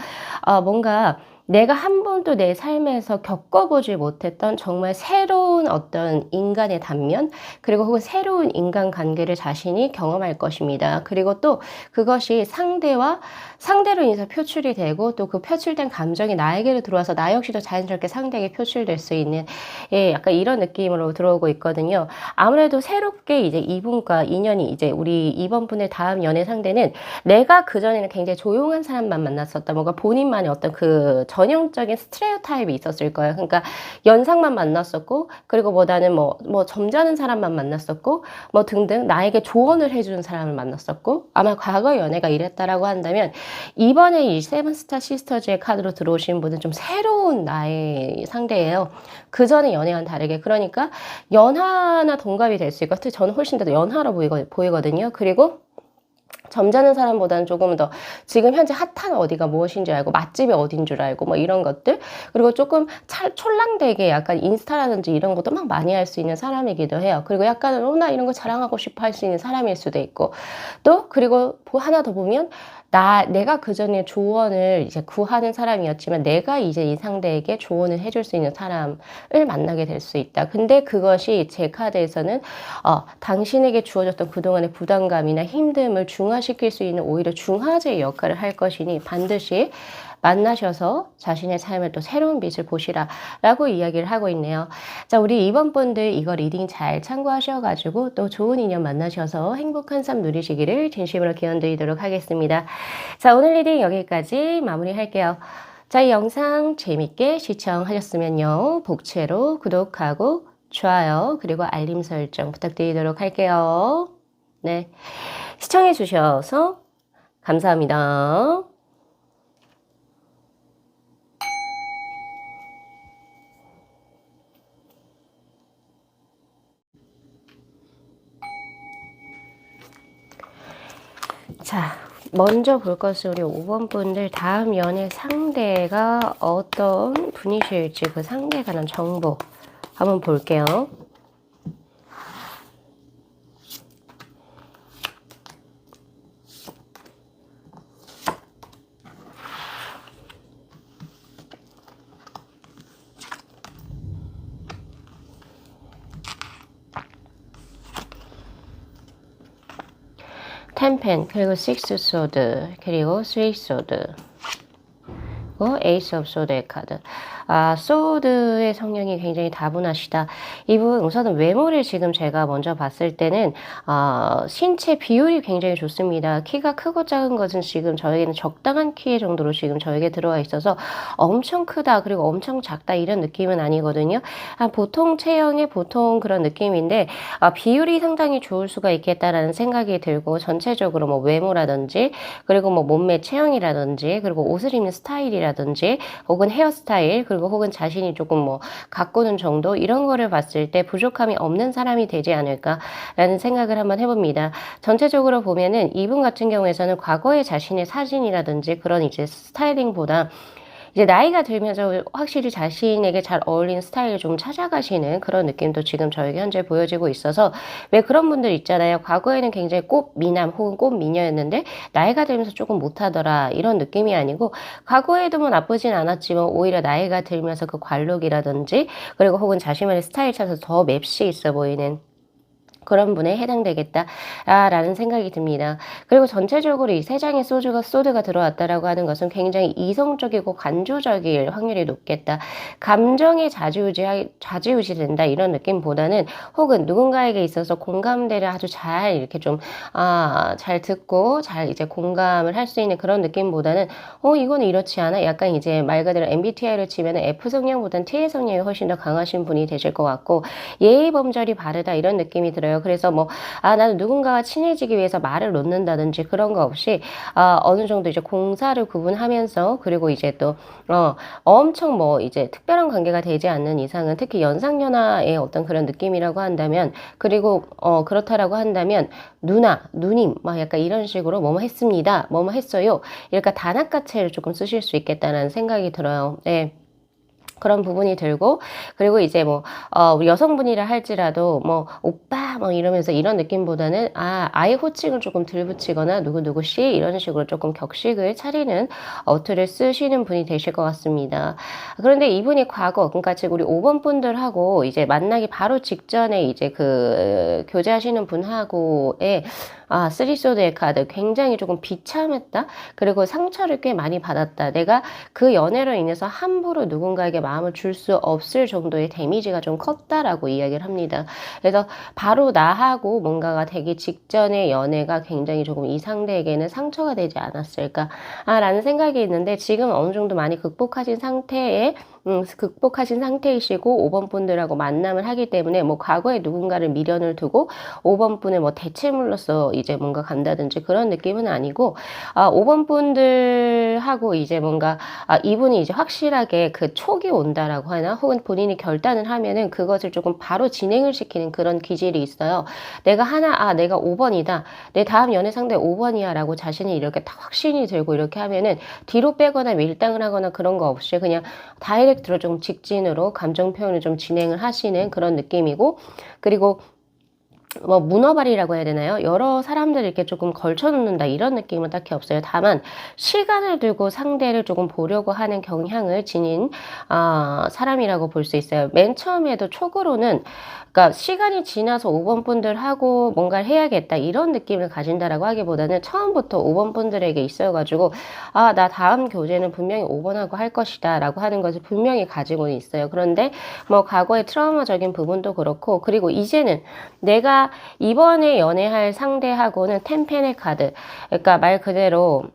A: 뭔가, 내가 한 번도 내 삶에서 겪어보지 못했던 정말 새로운 어떤 인간의 단면, 그리고 혹은 새로운 인간관계를 자신이 경험할 것입니다. 그리고 또 그것이 상대로 인해서 표출이 되고, 또 그 표출된 감정이 나에게로 들어와서 나 역시도 자연스럽게 상대에게 표출될 수 있는, 예, 약간 이런 느낌으로 들어오고 있거든요. 아무래도 새롭게 이제 이분과 인연이, 이제 우리 이번 분의 다음 연애 상대는 내가 그전에는 굉장히 조용한 사람만 만났었다. 뭔가 본인만의 어떤 그 전형적인 스테레오타입이 있었을 거예요. 그러니까 연상만 만났었고, 그리고 뭐 나는 뭐 점잖은 사람만 만났었고, 뭐 등등 나에게 조언을 해주는 사람을 만났었고, 아마 과거 연애가 이랬다라고 한다면, 이번에 이 세븐스타 시스터즈의 카드로 들어오신 분은 좀 새로운 나의 상대예요. 그전의 연애와는 다르게. 그러니까 연하나 동갑이 될 수 있고, 특히 저는 훨씬 더 연하로 보이거든요. 그리고 점잖은 사람보다는 조금 더 지금 현재 핫한 어디가 무엇인지 알고, 맛집이 어딘 줄 알고, 뭐 이런 것들. 그리고 조금 촐랑되게 약간 인스타라든지 이런 것도 막 많이 할 수 있는 사람이기도 해요. 그리고 약간 나 이런 거 자랑하고 싶어 할 수 있는 사람일 수도 있고, 또 그리고 하나 더 보면 내가 그전에 조언을 이제 구하는 사람이었지만, 내가 이제 이 상대에게 조언을 해줄 수 있는 사람을 만나게 될 수 있다. 근데 그것이 제 카드에서는 당신에게 주어졌던 그동안의 부담감이나 힘듦을 중화시킬 수 있는 오히려 중화제의 역할을 할 것이니, 반드시 만나셔서 자신의 삶을 또 새로운 빛을 보시라 라고 이야기를 하고 있네요. 자, 우리 이번 분들 이거 리딩 잘 참고하셔가지고 또 좋은 인연 만나셔서 행복한 삶 누리시기를 진심으로 기원드리도록 하겠습니다. 자, 오늘 리딩 여기까지 마무리할게요. 자, 이 영상 재밌게 시청하셨으면요, 복채로 구독하고 좋아요, 그리고 알림 설정 부탁드리도록 할게요. 네, 시청해 주셔서 감사합니다. 자, 먼저 볼 것은 우리 5번 분들 다음 연애 상대가 어떤 분이실지, 그 상대에 관한 정보 한번 볼게요. 텐펜, 그리고 식스 소드, 그리고 스리 소드, 에이스 오브 소드의 카드. 소드의 성향이 굉장히 다분하시다. 이분 우선은 외모를 지금 제가 먼저 봤을 때는 신체 비율이 굉장히 좋습니다. 키가 크고 작은 것은 지금 저에게는 적당한 키 정도로 지금 저에게 들어와 있어서 엄청 크다 그리고 엄청 작다 이런 느낌은 아니거든요. 보통 체형의 보통 그런 느낌인데 비율이 상당히 좋을 수가 있겠다라는 생각이 들고, 전체적으로 뭐 외모라든지, 그리고 뭐 몸매 체형이라든지, 그리고 옷을 입는 스타일이라든지, 혹은 헤어스타일, 그리고 혹은 자신이 조금 뭐 가꾸는 정도, 이런 거를 봤을 때 부족함이 없는 사람이 되지 않을까라는 생각을 한번 해봅니다. 전체적으로 보면은 이분 같은 경우에서는 과거의 자신의 사진이라든지 그런 이제 스타일링보다 이제 나이가 들면서 확실히 자신에게 잘 어울리는 스타일을 좀 찾아가시는 그런 느낌도 지금 저에게 현재 보여지고 있어서, 왜 그런 분들 있잖아요. 과거에는 굉장히 꽃미남 혹은 꽃미녀였는데 나이가 들면서 조금 못하더라, 이런 느낌이 아니고, 과거에도 뭐 나쁘진 않았지만 오히려 나이가 들면서 그 관록이라든지, 그리고 혹은 자신만의 스타일 찾아서 더 맵시 있어 보이는 그런 분에 해당되겠다라는 생각이 듭니다. 그리고 전체적으로 이 세 장의 소드가 들어왔다라고 하는 것은 굉장히 이성적이고 간조적일 확률이 높겠다. 감정에 좌지우지 된다, 이런 느낌보다는, 혹은 누군가에게 있어서 공감대를 아주 잘 이렇게 좀 잘 듣고 잘 이제 공감을 할 수 있는 그런 느낌보다는 이거는 이렇지 않아? 약간 이제 말 그대로 MBTI를 치면은 F 성향보다는 T의 성향이 훨씬 더 강하신 분이 되실 것 같고, 예의 범절이 바르다, 이런 느낌이 들어요. 그래서 뭐 나는 누군가와 친해지기 위해서 말을 놓는다든지 그런 거 없이 어느 정도 이제 공사를 구분하면서, 그리고 이제 또 엄청 뭐 이제 특별한 관계가 되지 않는 이상은, 특히 연상연하의 어떤 그런 느낌이라고 한다면, 그리고 그렇다라고 한다면 누님 막 약간 이런 식으로 뭐뭐 했습니다, 뭐뭐 했어요, 이러니까 단아가체를 조금 쓰실 수 있겠다는 생각이 들어요. 네. 그런 부분이 들고, 그리고 이제 뭐 우리 여성분이라 할지라도 뭐 오빠 뭐 이러면서 이런 느낌보다는 아예 호칭을 조금 들 붙이거나 누구누구 씨 이런 식으로 조금 격식을 차리는 어투를 쓰시는 분이 되실 것 같습니다. 그런데 이분이 과거, 그러니까 지금 우리 5번 분들하고 이제 만나기 바로 직전에 이제 그 교제하시는 분하고의 쓰리소드의 카드, 굉장히 조금 비참했다. 그리고 상처를 꽤 많이 받았다. 내가 그 연애로 인해서 함부로 누군가에게 마음을 줄 수 없을 정도의 데미지가 좀 컸다라고 이야기를 합니다. 그래서 바로 나하고 뭔가가 되기 직전의 연애가 굉장히 조금 이 상대에게는 상처가 되지 않았을까 라는 생각이 있는데, 지금 어느 정도 많이 극복하신 상태이시고 5번 분들하고 만남을 하기 때문에 뭐 과거에 누군가를 미련을 두고 5번 분을 뭐 대체물로서 이제 뭔가 간다든지 그런 느낌은 아니고, 5번 분들하고 이제 뭔가 이분이 이제 확실하게 그 촉이 온다라고 하나, 혹은 본인이 결단을 하면은 그것을 조금 바로 진행을 시키는 그런 기질이 있어요. 내가 5번이다. 내 다음 연애 상대 5번이야 라고 자신이 이렇게 딱 확신이 들고 이렇게 하면은 뒤로 빼거나 밀당을 하거나 그런 거 없이 그냥 다이렉트로 좀 직진으로 감정 표현을 좀 진행을 하시는 그런 느낌이고, 그리고 뭐 문어발이라고 해야 되나요? 여러 사람들 이렇게 조금 걸쳐놓는다 이런 느낌은 딱히 없어요. 다만 시간을 두고 상대를 조금 보려고 하는 경향을 지닌 사람이라고 볼 수 있어요. 맨 처음에도 촉으로는, 그러니까 시간이 지나서 5번 분들하고 뭔가를 해야겠다 이런 느낌을 가진다라고 하기보다는 처음부터 5번 분들에게 있어가지고 나 다음 교제는 분명히 5번하고 할 것이다 라고 하는 것을 분명히 가지고는 있어요. 그런데 뭐 과거의 트라우마적인 부분도 그렇고, 그리고 이제는 내가 이번에 연애할 상대하고는 텐펜의 카드, 그러니까 말 그대로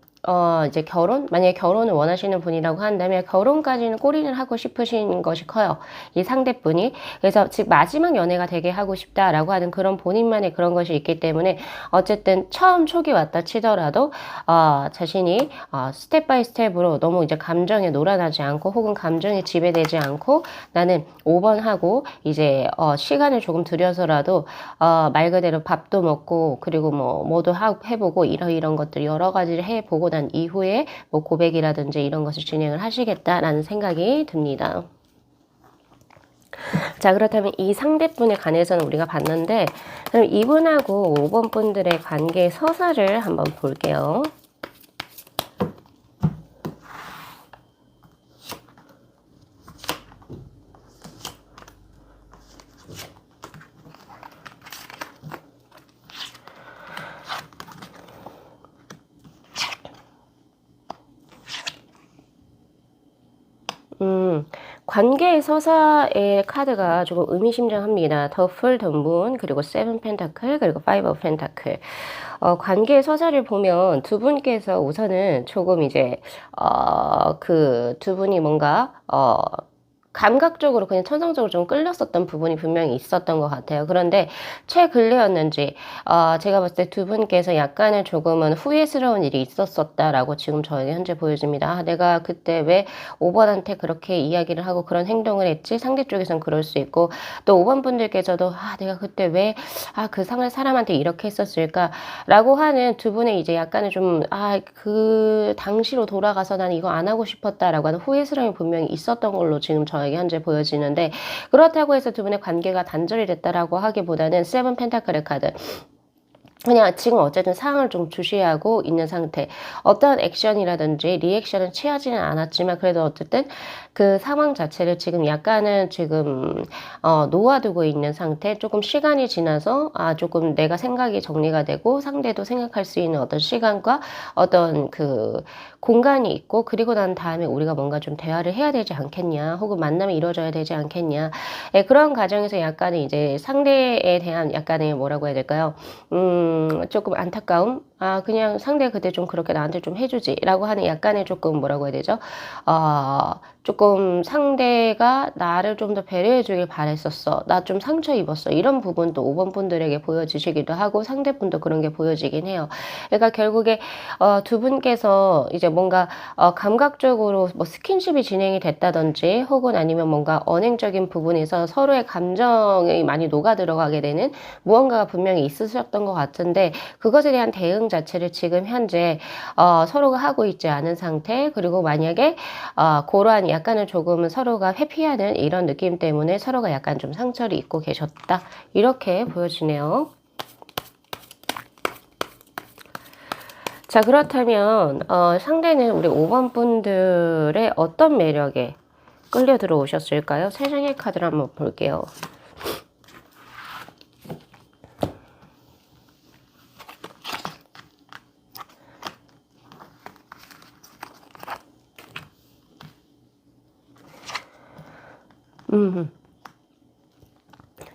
A: 이제 만약에 결혼을 원하시는 분이라고 한다면 결혼까지는 골인을 하고 싶으신 것이 커요. 이 상대분이. 그래서 즉 마지막 연애가 되게 하고 싶다라고 하는 그런 본인만의 그런 것이 있기 때문에, 어쨌든 처음 촉이 왔다 치더라도 자신이 스텝 바이 스텝으로 너무 이제 감정에 놀아나지 않고, 혹은 감정에 지배되지 않고, 나는 5번 하고 이제 시간을 조금 들여서라도 말 그대로 밥도 먹고, 그리고 뭐도 해보고 이런 것들 여러 가지를 해보고 난 이후에 뭐 고백이라든지 이런 것을 진행을 하시겠다라는 생각이 듭니다. 자, 그렇다면 이 상대분에 관해서는 우리가 봤는데, 그럼 이분하고 5번 분들의 관계 서사를 한번 볼게요. 관계의 서사의 카드가 조금 의미심장합니다. 더 풀, 더 문, 그리고 세븐 펜타클, 그리고 파이브 오브 펜타클. 관계의 서사를 보면 두 분께서 우선은 조금 이제 그 두 분이 뭔가 감각적으로 그냥 천성적으로 좀 끌렸었던 부분이 분명히 있었던 것 같아요. 그런데 최근래였는지 제가 봤을 때 두 분께서 약간은 조금은 후회스러운 일이 있었었다라고 지금 저에게 현재 보여집니다. 내가 그때 왜 5번한테 그렇게 이야기를 하고 그런 행동을 했지? 상대 쪽에선 그럴 수 있고, 또 5번 분들께서도 내가 그때 왜 그 사람한테 이렇게 했었을까라고 하는 두 분의 이제 약간은 좀 그 당시로 돌아가서 나는 이거 안 하고 싶었다라고 하는 후회스러움이 분명히 있었던 걸로 지금 저에게 현재 보여지는데, 그렇다고 해서 두 분의 관계가 단절이 됐다라고 하기보다는 세븐 펜타클의 카드, 그냥 지금 어쨌든 상황을 좀 주시하고 있는 상태, 어떤 액션이라든지 리액션은 취하지는 않았지만 그래도 어쨌든 그 상황 자체를 지금 약간은 지금 놓아두고 있는 상태. 조금 시간이 지나서 조금 내가 생각이 정리가 되고 상대도 생각할 수 있는 어떤 시간과 어떤 그 공간이 있고, 그리고 난 다음에 우리가 뭔가 좀 대화를 해야 되지 않겠냐, 혹은 만남이 이루어져야 되지 않겠냐, 그런 과정에서 약간의 이제 상대에 대한 약간의 뭐라고 해야 될까요? 조금 안타까움? 그냥 상대 그때 좀 그렇게 나한테 좀 해주지 라고 하는 약간의 조금 뭐라고 해야 되죠? 조금 상대가 나를 좀 더 배려해 주길 바랬었어. 나 좀 상처 입었어. 이런 부분도 5번 분들에게 보여지시기도 하고, 상대분도 그런 게 보여지긴 해요. 그러니까 결국에 두 분께서 이제 뭔가 감각적으로 뭐 스킨십이 진행이 됐다든지, 혹은 아니면 뭔가 언행적인 부분에서 서로의 감정이 많이 녹아 들어가게 되는 무언가가 분명히 있으셨던 것 같은데, 그것에 대한 대응 집중 자체를 지금 현재 서로가 하고 있지 않은 상태, 그리고 만약에 그러한 약간은 조금은 서로가 회피하는 이런 느낌 때문에 서로가 약간 좀 상처를 입고 계셨다, 이렇게 보여지네요. 자, 그렇다면 상대는 우리 5번 분들의 어떤 매력에 끌려 들어오셨을까요? 세 장의 카드를 한번 볼게요.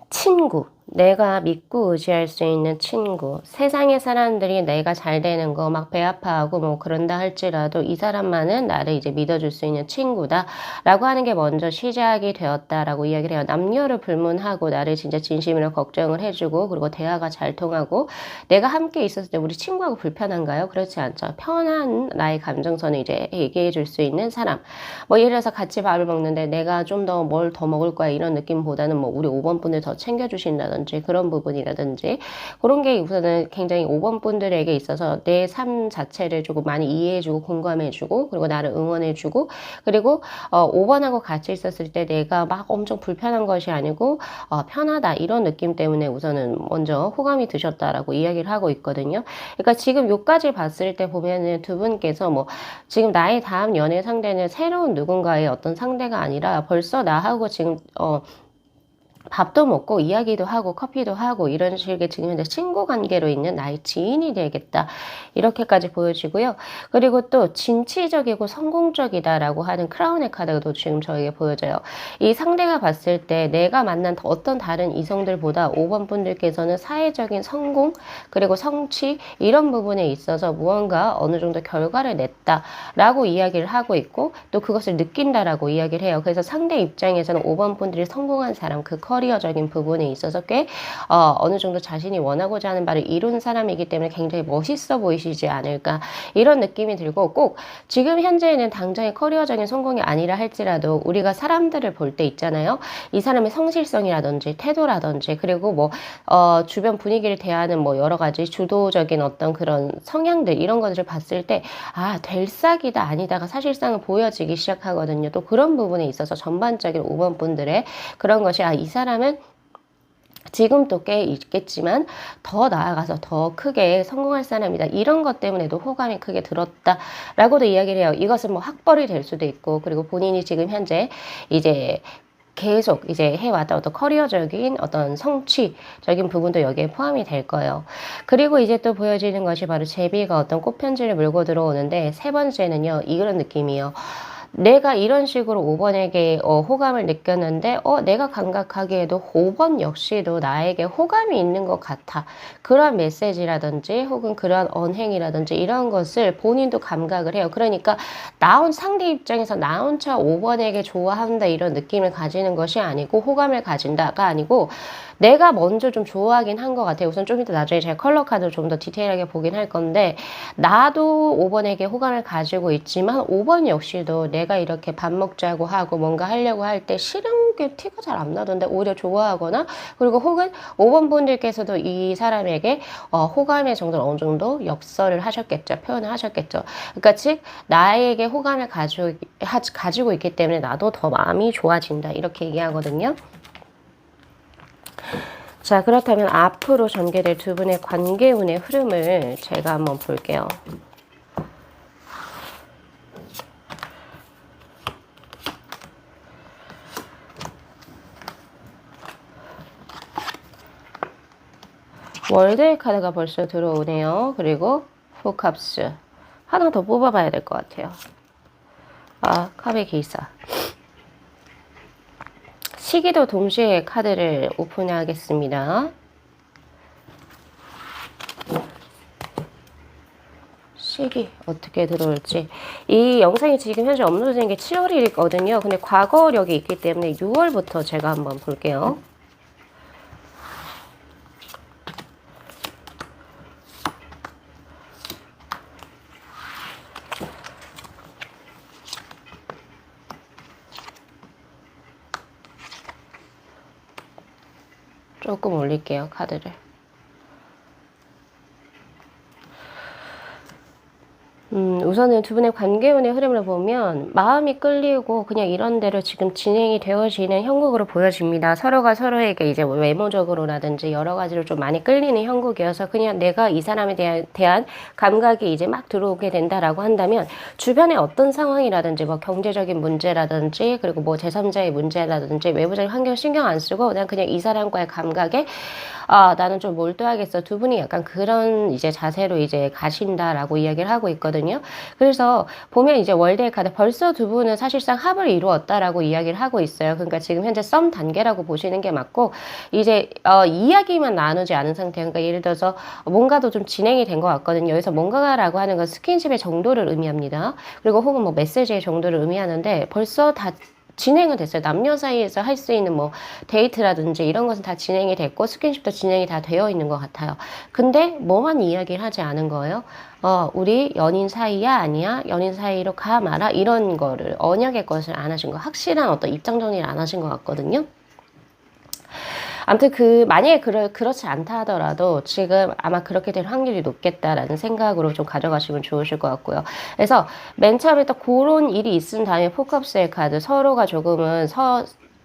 A: 친구. 내가 믿고 의지할 수 있는 친구. 세상의 사람들이 내가 잘 되는 거 막 배 아파하고 뭐 그런다 할지라도 이 사람만은 나를 이제 믿어줄 수 있는 친구다 라고 하는 게 먼저 시작이 되었다라고 이야기를 해요. 남녀를 불문하고 나를 진짜 진심으로 걱정을 해주고, 그리고 대화가 잘 통하고, 내가 함께 있었을 때 우리 친구하고 불편한가요? 그렇지 않죠. 편한 나의 감정선을 이제 얘기해 줄 수 있는 사람. 뭐 예를 들어서 같이 밥을 먹는데 내가 좀 더 뭘 더 먹을 거야 이런 느낌보다는 뭐 우리 5번 분들 더 챙겨주신다든지 그런 부분이라든지, 그런 게 우선은 굉장히 5번 분들에게 있어서 내 삶 자체를 조금 많이 이해해주고 공감해주고, 그리고 나를 응원해주고, 그리고 5번하고 같이 있었을 때 내가 막 엄청 불편한 것이 아니고 편하다 이런 느낌 때문에 우선은 먼저 호감이 드셨다라고 이야기를 하고 있거든요. 그러니까 지금 요까지 봤을 때 보면은 두 분께서 뭐 지금 나의 다음 연애 상대는 새로운 누군가의 어떤 상대가 아니라 벌써 나하고 지금 밥도 먹고 이야기도 하고 커피도 하고 이런 식의 지금 현재 친구 관계로 있는 나의 지인이 되겠다, 이렇게까지 보여지고요. 그리고 또 진취적이고 성공적이다라고 하는 크라운의 카드도 지금 저에게 보여져요. 이 상대가 봤을 때 내가 만난 어떤 다른 이성들보다 5번 분들께서는 사회적인 성공 그리고 성취 이런 부분에 있어서 무언가 어느 정도 결과를 냈다라고 이야기를 하고 있고, 또 그것을 느낀다라고 이야기를 해요. 그래서 상대 입장에서는 5번 분들이 성공한 사람, 그 커리어적인 부분에 있어서 꽤 어느 정도 자신이 원하고자 하는 바를 이룬 사람이기 때문에 굉장히 멋있어 보이시지 않을까, 이런 느낌이 들고, 꼭 지금 현재는 당장의 커리어적인 성공이 아니라 할지라도 우리가 사람들을 볼 때 있잖아요. 이 사람의 성실성이라든지 태도라든지, 그리고 뭐 주변 분위기를 대하는 뭐 여러 가지 주도적인 어떤 그런 성향들, 이런 것들을 봤을 때 될 싹이다 아니다가 사실상은 보여지기 시작하거든요. 또 그런 부분에 있어서 전반적인 5번 분들의 그런 것이 이 사람은 지금도 꽤 있겠지만 더 나아가서 더 크게 성공할 사람이다, 이런 것 때문에도 호감이 크게 들었다라고도 이야기를 해요. 이것은 뭐 학벌이 될 수도 있고, 그리고 본인이 지금 현재 이제 계속 이제 해왔던 어떤 커리어적인 어떤 성취적인 부분도 여기에 포함이 될 거예요. 그리고 이제 또 보여지는 것이 바로 제비가 어떤 꽃편지를 물고 들어오는데, 세 번째는요, 이런 느낌이에요. 내가 이런 식으로 5번에게 호감을 느꼈는데 내가 감각하기에도 5번 역시도 나에게 호감이 있는 것 같아. 그런 메시지라든지 혹은 그런 언행이라든지 이런 것을 본인도 감각을 해요. 그러니까 상대 입장에서 나 혼자 5번에게 좋아한다 이런 느낌을 가지는 것이 아니고, 호감을 가진다가 아니고, 내가 먼저 좀 좋아하긴 한 것 같아요. 우선 좀 이따 나중에 제가 컬러 카드를 좀 더 디테일하게 보긴 할 건데, 나도 5번에게 호감을 가지고 있지만 5번 역시도 내가 이렇게 밥 먹자고 하고 뭔가 하려고 할 때 싫은 게 티가 잘 안 나던데 오히려 좋아하거나, 그리고 혹은 5번 분들께서도 이 사람에게 호감의 정도를 어느 정도 역설을 하셨겠죠. 표현을 하셨겠죠. 그러니까 즉 나에게 호감을 가지고 있기 때문에 나도 더 마음이 좋아진다, 이렇게 얘기하거든요. 자, 그렇다면 앞으로 전개될 두 분의 관계운의 흐름을 제가 한번 볼게요. 월드의 카드가 벌써 들어오네요. 그리고 포캅스 하나 더 뽑아봐야 될 것 같아요. 카베 기사. 시기도 동시에 카드를 오픈하겠습니다. 시기 어떻게 들어올지. 이 영상이 지금 현재 업로드된 게 7월 1일이거든요. 근데 과거력이 있기 때문에 6월부터 제가 한번 볼게요. 조금 올릴게요, 카드를. 우선은 두 분의 관계운의 흐름을 보면 마음이 끌리고 그냥 이런 대로 지금 진행이 되어지는 형국으로 보여집니다. 서로가 서로에게 이제 뭐 외모적으로라든지 여러 가지로 좀 많이 끌리는 형국이어서 그냥 내가 이 사람에 대한 감각이 이제 막 들어오게 된다라고 한다면 주변의 어떤 상황이라든지 뭐 경제적인 문제라든지 그리고 뭐 제3자의 문제라든지 외부적인 환경 신경 안 쓰고 그냥 이 사람과의 감각에 아, 나는 좀 몰두하겠어. 두 분이 약간 그런 이제 자세로 이제 가신다라고 이야기를 하고 있거든요. 그래서 보면 이제 월드의 카드 벌써 두 분은 사실상 합을 이루었다라고 이야기를 하고 있어요. 그러니까 지금 현재 썸 단계라고 보시는 게 맞고 이제 이야기만 나누지 않은 상태. 그러니까 예를 들어서 뭔가도 좀 진행이 된 것 같거든요. 여기서 뭔가라고 하는 건 스킨십의 정도를 의미합니다. 그리고 혹은 뭐 메시지의 정도를 의미하는데 벌써 다 진행은 됐어요. 남녀 사이에서 할 수 있는 뭐 데이트라든지 이런 것은 다 진행이 됐고 스킨십도 진행이 다 되어 있는 것 같아요. 근데 뭐만 이야기를 하지 않은 거예요? 우리 연인 사이야 아니야? 연인 사이로 가 마라 이런 거를 언약의 것을 안 하신 거 확실한 어떤 입장 정리를 안 하신 것 같거든요. 아무튼 만약에 그렇지 않다 하더라도 지금 아마 그렇게 될 확률이 높겠다라는 생각으로 좀 가져가시면 좋으실 것 같고요. 그래서 맨 처음에 또 그런 일이 있은 다음에 포컵스의 카드 서로가 조금은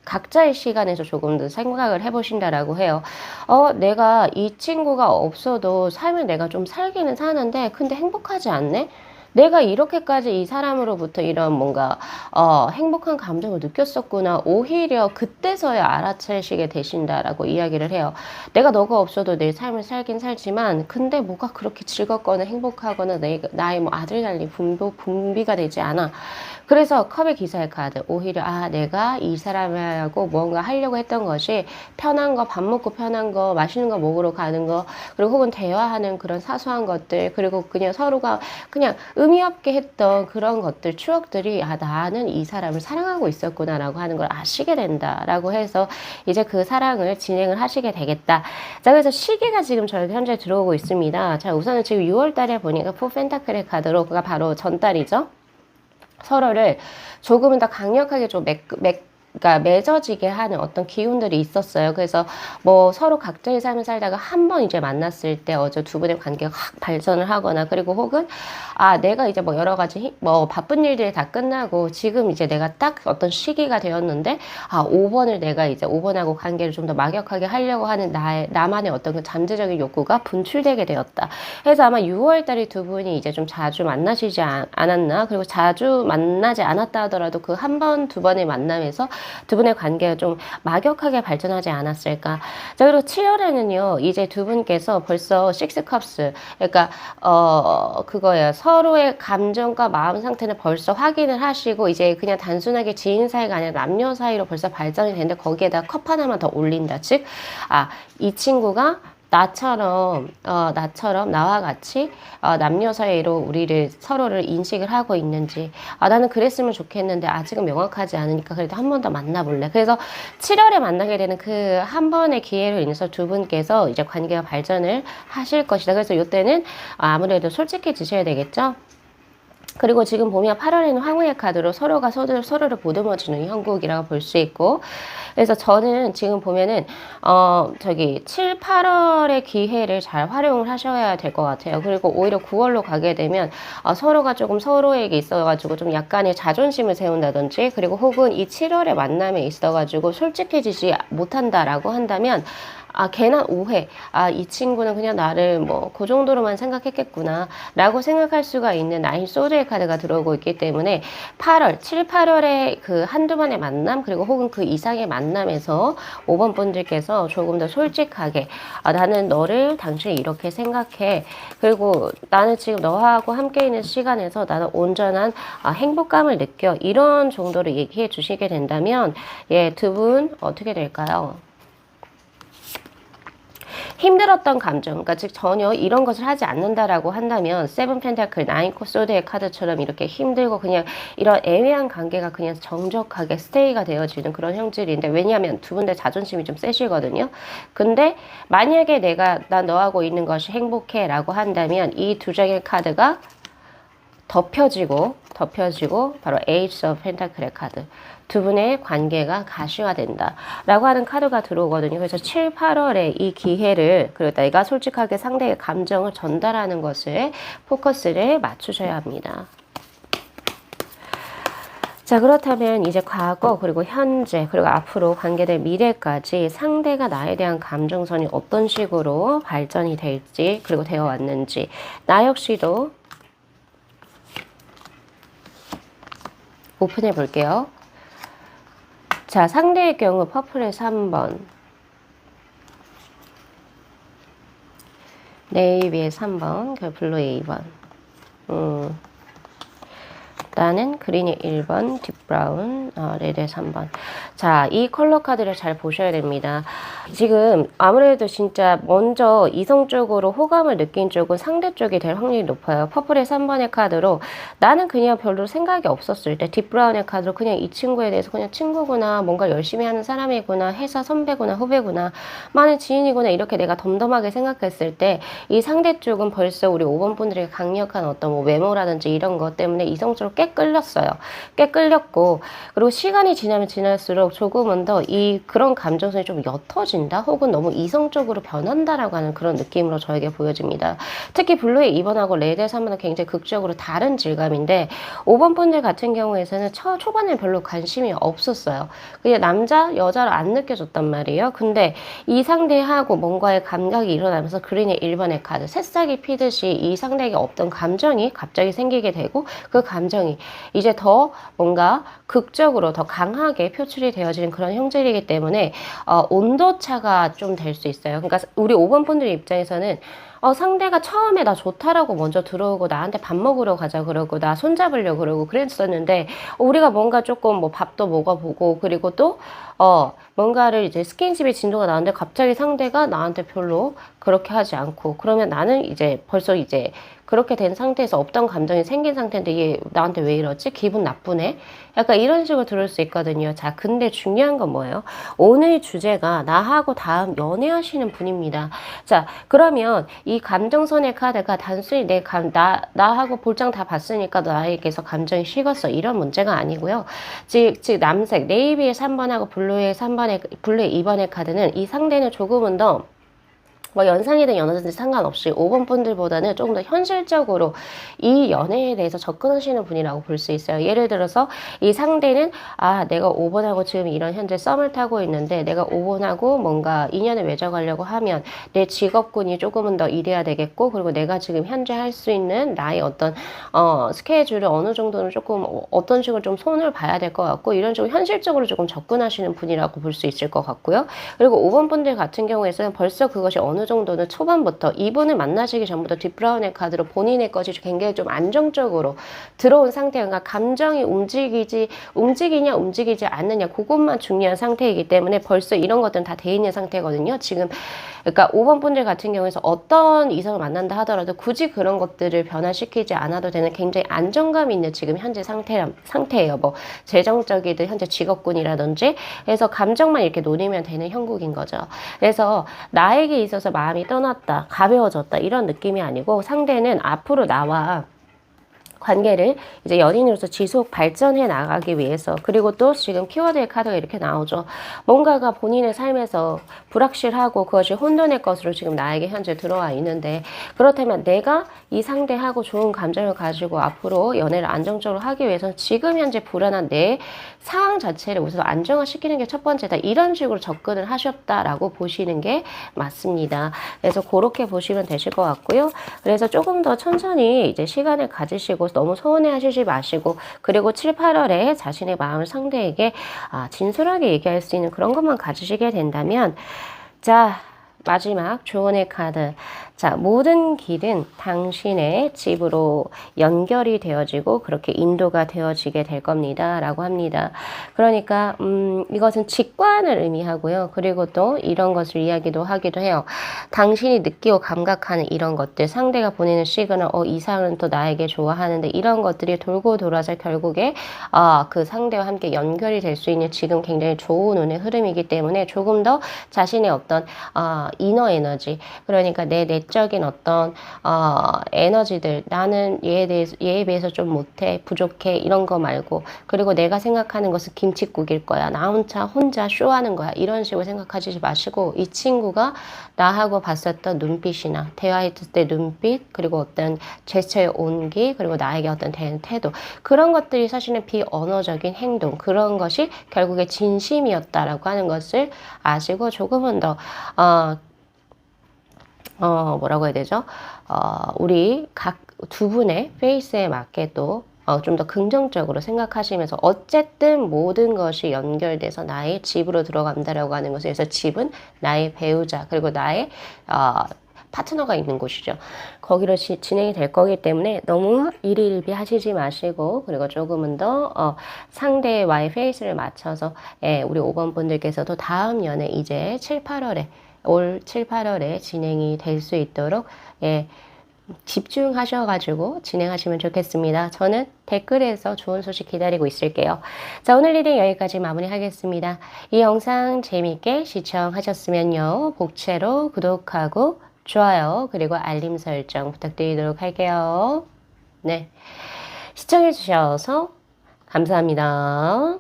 A: 각자의 시간에서 조금 더 생각을 해보신다라고 해요. 내가 이 친구가 없어도 삶을 내가 좀 살기는 사는데 근데 행복하지 않네? 내가 이렇게까지 이 사람으로부터 이런 뭔가 행복한 감정을 느꼈었구나. 오히려 그때서야 알아채시게 되신다라고 이야기를 해요. 내가 너가 없어도 내 삶을 살긴 살지만 근데 뭐가 그렇게 즐겁거나 행복하거나 나의 뭐 아들달리 분비가 되지 않아. 그래서 컵의 기사의 카드 오히려 내가 이 사람하고 뭔가 하려고 했던 것이 편한 거, 밥 먹고 편한 거, 맛있는 거 먹으러 가는 거 그리고 혹은 대화하는 그런 사소한 것들 그리고 그냥 서로가 그냥 의미 없게 했던 그런 것들 추억들이 나는 이 사람을 사랑하고 있었구나 라고 하는 걸 아시게 된다라고 해서 이제 그 사랑을 진행을 하시게 되겠다. 자, 그래서 시기가 지금 저희 현재 들어오고 있습니다. 자, 우선은 지금 6월 달에 보니까 포 펜타클의 카드로 그가 바로 전달이죠. 서로를 조금은 더 강력하게 좀 그러니까 맺어지게 하는 어떤 기운들이 있었어요. 그래서 뭐 서로 각자의 삶을 살다가 한 번 이제 만났을 때 어제 두 분의 관계가 확 발전을 하거나 그리고 혹은 내가 이제 뭐 여러 가지 뭐 바쁜 일들이 다 끝나고 지금 이제 내가 딱 어떤 시기가 되었는데 5번을 내가 이제 5번하고 관계를 좀 더 막역하게 하려고 하는 나만의 어떤 그 잠재적인 욕구가 분출되게 되었다. 그래서 아마 6월 달에 두 분이 이제 좀 자주 만나시지 않았나 그리고 자주 만나지 않았다 하더라도 그 한 번, 두 번의 만남에서 두 분의 관계가 좀 막역하게 발전하지 않았을까. 자, 그리고 7월에는요, 이제 두 분께서 벌써 식스컵스, 그러니까, 그거예요. 서로의 감정과 마음 상태는 벌써 확인을 하시고, 이제 그냥 단순하게 지인 사이가 아니라 남녀 사이로 벌써 발전이 되는데, 거기에다 컵 하나만 더 올린다. 즉, 이 친구가 나처럼 나와 같이 남녀 사이로 서로를 인식을 하고 있는지 나는 그랬으면 좋겠는데 아직은 명확하지 않으니까 그래도 한 번 더 만나볼래. 그래서 7월에 만나게 되는 그 한 번의 기회로 인해서 두 분께서 이제 관계가 발전을 하실 것이다. 그래서 이때는 아무래도 솔직해지셔야 되겠죠. 그리고 지금 보면 8월에는 황후의 카드로 서로가 서로를 보듬어주는 형국이라고 볼 수 있고 그래서 저는 지금 보면은 7, 8월의 기회를 잘 활용을 하셔야 될 것 같아요. 그리고 오히려 9월로 가게 되면 서로가 조금 서로에게 있어가지고 좀 약간의 자존심을 세운다든지 그리고 혹은 이 7월의 만남에 있어가지고 솔직해지지 못한다라고 한다면 괜한 오해. 이 친구는 그냥 나를 뭐, 그 정도로만 생각했겠구나. 라고 생각할 수가 있는 나인 소드의 카드가 들어오고 있기 때문에 8월, 7, 8월에 그 한두 번의 만남, 그리고 혹은 그 이상의 만남에서 5번 분들께서 조금 더 솔직하게, 나는 너를 당신이 이렇게 생각해. 그리고 나는 지금 너하고 함께 있는 시간에서 나는 온전한 행복감을 느껴. 이런 정도로 얘기해 주시게 된다면, 두 분 어떻게 될까요? 힘들었던 감정, 그러니까 즉 전혀 이런 것을 하지 않는다라고 한다면 세븐 펜타클, 나인 소드의 카드처럼 이렇게 힘들고 그냥 이런 애매한 관계가 그냥 정적하게 스테이가 되어지는 그런 형질인데 왜냐하면 두 분 다 자존심이 좀 세시거든요. 근데 만약에 난 너하고 있는 것이 행복해 라고 한다면 이 두 장의 카드가 덮여지고 바로 에이스 오브 펜타클의 카드. 두 분의 관계가 가시화된다 라고 하는 카드가 들어오거든요. 그래서 7, 8월에 이 기회를, 그리고 내가 솔직하게 상대의 감정을 전달하는 것에 포커스를 맞추셔야 합니다. 자, 그렇다면 이제 과거, 그리고 현재, 그리고 앞으로 관계될 미래까지 상대가 나에 대한 감정선이 어떤 식으로 발전이 될지, 그리고 되어 왔는지, 나 역시도 오픈해 볼게요. 자, 상대의 경우 퍼플의 3번, 네이비의 3번, 블루의 2번. 나는 그린이 1번, 딥브라운, 레드의 3번. 자, 이 컬러 카드를 잘 보셔야 됩니다. 지금 아무래도 진짜 먼저 이성적으로 호감을 느낀 쪽은 상대 쪽이 될 확률이 높아요. 퍼플의 3번의 카드로 나는 그냥 별로 생각이 없었을 때, 딥브라운의 카드로 그냥 이 친구에 대해서 그냥 친구구나, 뭔가 열심히 하는 사람이구나, 회사 선배구나, 후배구나, 많은 지인이구나, 이렇게 내가 덤덤하게 생각했을 때 이 상대 쪽은 벌써 우리 5번 분들의 강력한 어떤 뭐 외모라든지 이런 것 때문에 이성적으로 꽤 끌렸어요. 꽤 끌렸고, 그리고 시간이 지나면 지날수록 조금은 더 그런 감정선이 좀 옅어진다, 혹은 너무 이성적으로 변한다라고 하는 그런 느낌으로 저에게 보여집니다. 특히 블루의 2번하고 레드의 3번은 굉장히 극적으로 다른 질감인데, 5번 분들 같은 경우에는 초반에 별로 관심이 없었어요. 그냥 남자, 여자로 안 느껴졌단 말이에요. 근데 이 상대하고 뭔가의 감각이 일어나면서 그린의 1번의 카드, 새싹이 피듯이 이 상대에게 없던 감정이 갑자기 생기게 되고, 그 감정이 이제 더 뭔가 극적으로 더 강하게 표출이 되어지는 그런 형질이기 때문에 온도차가 좀 될 수 있어요. 그러니까 우리 5번 분들 입장에서는 상대가 처음에 나 좋다라고 먼저 들어오고 나한테 밥 먹으러 가자 그러고 나 손잡으려고 그러고 그랬었는데, 우리가 뭔가 조금 뭐 밥도 먹어보고, 그리고 또 뭔가를 이제 스킨십의 진도가 나왔는데 갑자기 상대가 나한테 별로 그렇게 하지 않고, 그러면 나는 이제 벌써 이제 그렇게 된 상태에서 없던 감정이 생긴 상태인데 얘 나한테 왜 이러지? 기분 나쁘네? 약간 이런 식으로 들을 수 있거든요. 자, 근데 중요한 건 뭐예요? 오늘 주제가 나하고 다음 연애하시는 분입니다. 자, 그러면 이 감정선의 카드가 단순히 나하고 볼장 다 봤으니까 나에게서 감정이 식었어, 이런 문제가 아니고요. 즉 남색, 네이비의 3번하고 블루의 2번의 카드는 이 상대는 조금은 더 뭐 연상이든 연하든 상관없이 5번 분들보다는 조금 더 현실적으로 이 연애에 대해서 접근하시는 분이라고 볼 수 있어요. 예를 들어서 이 상대는 내가 5번하고 지금 이런 현재 썸을 타고 있는데, 내가 5번하고 뭔가 인연을 맺어가려고 하면 내 직업군이 조금은 더 일해야 되겠고, 그리고 내가 지금 현재 할 수 있는 나의 어떤 스케줄을 어느 정도는 조금 어떤 식으로 좀 손을 봐야 될 것 같고, 이런 식으로 현실적으로 조금 접근하시는 분이라고 볼 수 있을 것 같고요. 그리고 5번 분들 같은 경우에는 벌써 그것이 어느 정도는 초반부터 이분을 만나시기 전부터 딥브라운의 카드로 본인의 것이 굉장히 좀 안정적으로 들어온 상태가, 그러니까 감정이 움직이냐 움직이지 않느냐, 그것만 중요한 상태이기 때문에 벌써 이런 것들은 다 돼 있는 상태거든요. 지금 그러니까 5번 분들 같은 경우에서 어떤 이성을 만난다 하더라도 굳이 그런 것들을 변화시키지 않아도 되는 굉장히 안정감 있는 지금 현재 상태예요. 뭐 재정적이든 현재 직업군이라든지 해서 감정만 이렇게 노리면 되는 형국인 거죠. 그래서 나에게 있어서 마음이 떠났다, 가벼워졌다, 이런 느낌이 아니고, 상대는 앞으로 나와 관계를 이제 연인으로서 지속 발전해 나가기 위해서, 그리고 또 지금 키워드의 카드가 이렇게 나오죠. 뭔가가 본인의 삶에서 불확실하고 그것이 혼돈의 것으로 지금 나에게 현재 들어와 있는데, 그렇다면 내가 이 상대하고 좋은 감정을 가지고 앞으로 연애를 안정적으로 하기 위해서는 지금 현재 불안한 내 상황 자체를 우선 안정화시키는 게 첫 번째다, 이런 식으로 접근을 하셨다라고 보시는 게 맞습니다. 그래서 그렇게 보시면 되실 것 같고요. 그래서 조금 더 천천히 이제 시간을 가지시고 너무 서운해 하시지 마시고, 그리고 7, 8월에 자신의 마음을 상대에게 진솔하게 얘기할 수 있는 그런 것만 가지시게 된다면, 자, 마지막 조언의 카드. 자, 모든 길은 당신의 집으로 연결이 되어지고 그렇게 인도가 되어지게 될 겁니다 라고 합니다. 그러니까 이것은 직관을 의미하고요. 그리고 또 이런 것을 이야기도 하기도 해요. 당신이 느끼고 감각하는 이런 것들, 상대가 보내는 시그널, 이 사람은 또 나에게 좋아하는데, 이런 것들이 돌고 돌아서 결국에 그 상대와 함께 연결이 될 수 있는 지금 굉장히 좋은 운의 흐름이기 때문에 조금 더 자신의 어떤 이너 에너지, 그러니까 내 외적인 어떤 에너지들, 나는 얘에 비해서 좀 못해, 부족해, 이런 거 말고, 그리고 내가 생각하는 것은 김칫국일 거야, 나 혼자 쇼하는 거야, 이런 식으로 생각하지 마시고, 이 친구가 나하고 봤었던 눈빛이나 대화했을 때 눈빛, 그리고 어떤 제스처의 온기, 그리고 나에게 어떤 대응 태도, 그런 것들이 사실은 비언어적인 행동, 그런 것이 결국에 진심이었다라고 하는 것을 아시고 조금은 더 뭐라고 해야 되죠? 우리 각 두 분의 페이스에 맞게 또 좀 더 긍정적으로 생각하시면서 어쨌든 모든 것이 연결돼서 나의 집으로 들어간다라고 하는 것에 서 집은 나의 배우자 그리고 나의 파트너가 있는 곳이죠. 거기로 진행이 될 거기 때문에 너무 일희일비 하시지 마시고 그리고 조금은 더 상대와의 페이스를 맞춰서 우리 5번 분들께서도 다음 연애 이제 7, 8월에 올 7, 8월에 진행이 될 수 있도록 집중하셔가지고 진행하시면 좋겠습니다. 저는 댓글에서 좋은 소식 기다리고 있을게요. 자, 오늘 리딩 여기까지 마무리하겠습니다. 이 영상 재미있게 시청하셨으면요. 복채로 구독하고 좋아요 그리고 알림 설정 부탁드리도록 할게요. 네, 시청해주셔서 감사합니다.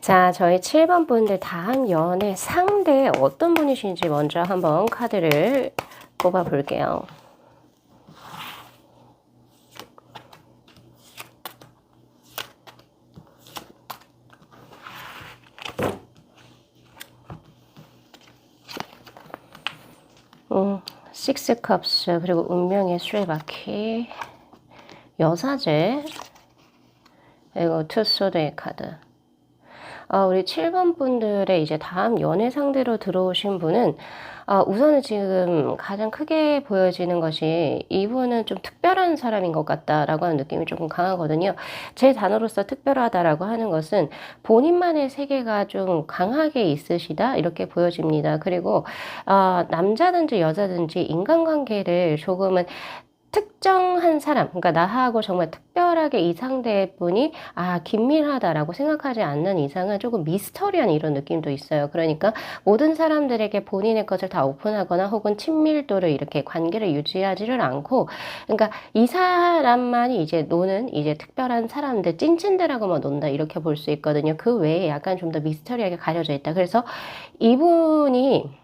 A: 자, 저희 7번 분들 다음 연애 상대 어떤 분이신지 먼저 한번 카드를 뽑아 볼게요. 식스 컵스 그리고 운명의 수레바퀴 여사제 그리고 투 소드의 카드. 우리 7번 분들의 이제 다음 연애 상대로 들어오신 분은 우선은 지금 가장 크게 보여지는 것이 이분은 좀 특별한 사람인 것 같다라고 하는 느낌이 조금 강하거든요. 제 단어로서 특별하다라고 하는 것은 본인만의 세계가 좀 강하게 있으시다 이렇게 보여집니다. 그리고 남자든지 여자든지 인간관계를 조금은 특정한 사람, 그러니까 나하고 정말 특별하게 이 상대분이 긴밀하다라고 생각하지 않는 이상은 조금 미스터리한 이런 느낌도 있어요. 그러니까 모든 사람들에게 본인의 것을 다 오픈하거나 혹은 친밀도를 이렇게 관계를 유지하지를 않고, 그러니까 이 사람만이 이제 노는 이제 특별한 사람들, 찐친들하고만 논다 이렇게 볼 수 있거든요. 그 외에 약간 좀 더 미스터리하게 가려져 있다. 그래서 이분이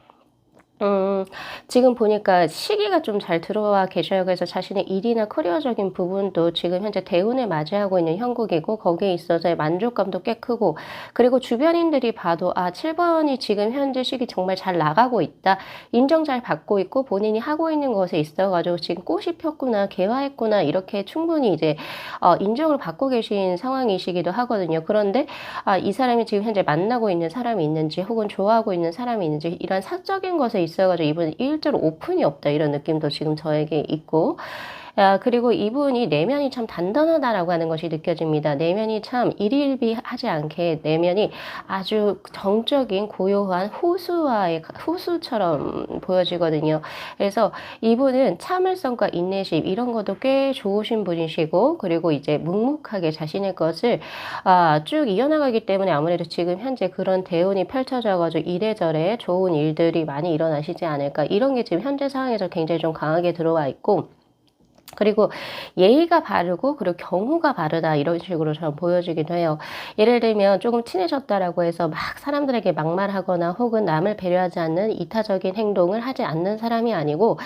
A: 지금 보니까 시기가 좀 잘 들어와 계셔요. 그래서 자신의 일이나 커리어적인 부분도 지금 현재 대운을 맞이하고 있는 형국이고 거기에 있어서의 만족감도 꽤 크고 그리고 주변인들이 봐도 7번이 지금 현재 시기 정말 잘 나가고 있다. 인정 잘 받고 있고 본인이 하고 있는 것에 있어가지고 지금 꽃이 폈구나 개화했구나 이렇게 충분히 이제 인정을 받고 계신 상황이시기도 하거든요. 그런데 이 사람이 지금 현재 만나고 있는 사람이 있는지 혹은 좋아하고 있는 사람이 있는지 이런 사적인 것에 있어가지고 이분은 일절 오픈이 없다 이런 느낌도 지금 저에게 있고 그리고 이분이 내면이 참 단단하다라고 하는 것이 느껴집니다. 내면이 참 일일비하지 않게 내면이 아주 정적인 고요한 호수처럼 보여지거든요. 그래서 이분은 참을성과 인내심 이런 것도 꽤 좋으신 분이시고 그리고 이제 묵묵하게 자신의 것을 쭉 이어나가기 때문에 아무래도 지금 현재 그런 대운이 펼쳐져가지고 이래저래 좋은 일들이 많이 일어나시지 않을까 이런 게 지금 현재 상황에서 굉장히 좀 강하게 들어와 있고 그리고 예의가 바르고 그리고 경우가 바르다 이런 식으로 저는 보여지기도 해요. 예를 들면 조금 친해졌다라고 해서 막 사람들에게 막말하거나 혹은 남을 배려하지 않는 이타적인 행동을 하지 않는 사람이 아니고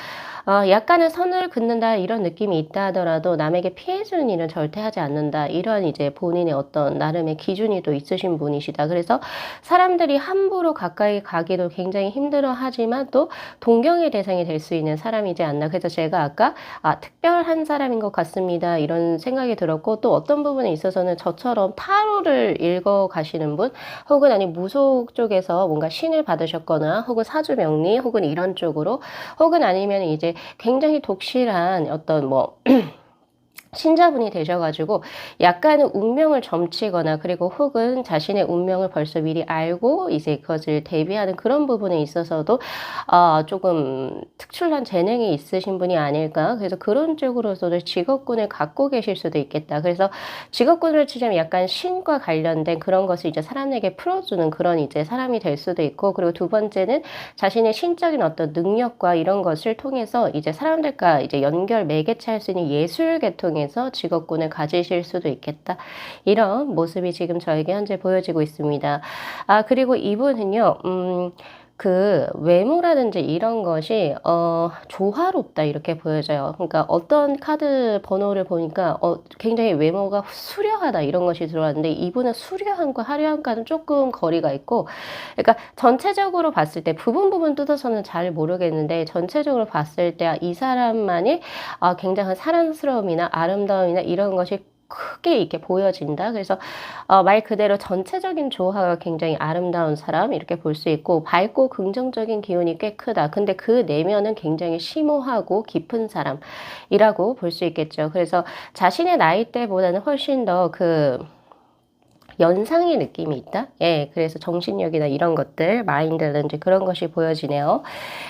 A: 약간은 선을 긋는다 이런 느낌이 있다 하더라도 남에게 피해주는 일은 절대 하지 않는다 이런 이제 본인의 어떤 나름의 기준이 또 있으신 분이시다. 그래서 사람들이 함부로 가까이 가기도 굉장히 힘들어 하지만 또 동경의 대상이 될 수 있는 사람이지 않나. 그래서 제가 아까 특별한 사람인 것 같습니다 이런 생각이 들었고 또 어떤 부분에 있어서는 저처럼 타로를 읽어 가시는 분 혹은 아니 무속 쪽에서 뭔가 신을 받으셨거나 혹은 사주 명리 혹은 이런 쪽으로 혹은 아니면 이제 굉장히 독실한 어떤 신자분이 되셔가지고 약간은 운명을 점치거나 그리고 혹은 자신의 운명을 벌써 미리 알고 이제 그것을 대비하는 그런 부분에 있어서도 조금 특출난 재능이 있으신 분이 아닐까. 그래서 그런 쪽으로서도 직업군을 갖고 계실 수도 있겠다. 그래서 직업군을 치자면 약간 신과 관련된 그런 것을 이제 사람에게 풀어주는 그런 이제 사람이 될 수도 있고, 그리고 두 번째는 자신의 신적인 어떤 능력과 이런 것을 통해서 이제 사람들과 이제 연결 매개체할 수 있는 예술 계통에서 직업군을 가지실 수도 있겠다. 이런 모습이 지금 저에게 현재 보여지고 있습니다. 그리고 이분은요, 그 외모라든지 이런 것이 조화롭다 이렇게 보여져요. 그러니까 어떤 카드 번호를 보니까 굉장히 외모가 수려하다 이런 것이 들어왔는데, 이분은 수려함과 화려함과는 조금 거리가 있고, 그러니까 전체적으로 봤을 때 부분 뜯어서는 잘 모르겠는데, 전체적으로 봤을 때 이 사람만이 굉장한 사랑스러움이나 아름다움이나 이런 것이 크게 이렇게 보여진다. 그래서 말 그대로 전체적인 조화가 굉장히 아름다운 사람 이렇게 볼 수 있고, 밝고 긍정적인 기운이 꽤 크다. 근데 그 내면은 굉장히 심오하고 깊은 사람이라고 볼 수 있겠죠. 그래서 자신의 나이대보다는 훨씬 더그 연상의 느낌이 있다? 예, 그래서 정신력이나 이런 것들, 마인드라든지 그런 것이 보여지네요.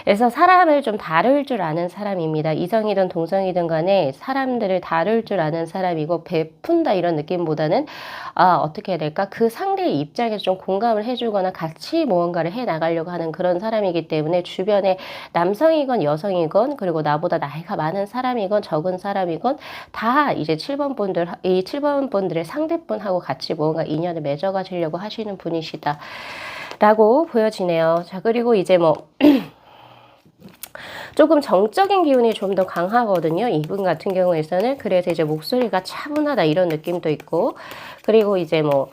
A: 그래서 사람을 좀 다룰 줄 아는 사람입니다. 이성이든 동성이든 간에 사람들을 다룰 줄 아는 사람이고, 베푼다 이런 느낌보다는 어떻게 해야 될까? 그 상대의 입장에서 좀 공감을 해주거나 같이 무언가를 해 나가려고 하는 그런 사람이기 때문에, 주변에 남성이건 여성이건 그리고 나보다 나이가 많은 사람이건 적은 사람이건 다 이제 7번 분들, 이 7번 분들의 상대분하고 같이 무언가 인연을 맺어가시려고 하시는 분이시다 라고 보여지네요. 자, 그리고 이제 뭐 조금 정적인 기운이 좀 더 강하거든요. 이분 같은 경우에서는. 그래서 이제 목소리가 차분하다 이런 느낌도 있고, 그리고 이제 뭐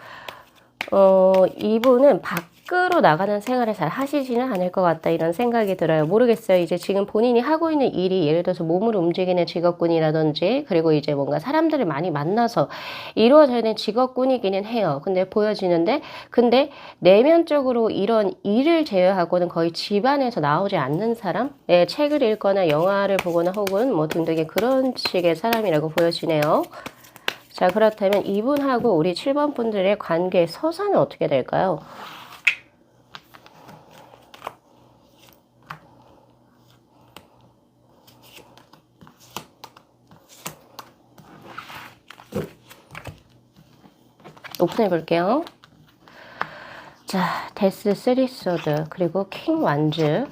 A: 이분은 밖으로 나가는 생활을 잘 하시지는 않을 것 같다 이런 생각이 들어요. 모르겠어요. 이제 지금 본인이 하고 있는 일이 예를 들어서 몸을 움직이는 직업군이라든지, 그리고 이제 뭔가 사람들을 많이 만나서 이루어져 있는 직업군이기는 해요. 근데 보여지는데, 근데 내면적으로 이런 일을 제외하고는 거의 집안에서 나오지 않는 사람? 네, 책을 읽거나 영화를 보거나 혹은 뭐 등등의 그런 식의 사람이라고 보여지네요. 자, 그렇다면 이분하고 우리 7번 분들의 관계의 서사는 어떻게 될까요? 오픈해 볼게요. 자, 데스 3 소드, 그리고 킹 완즈,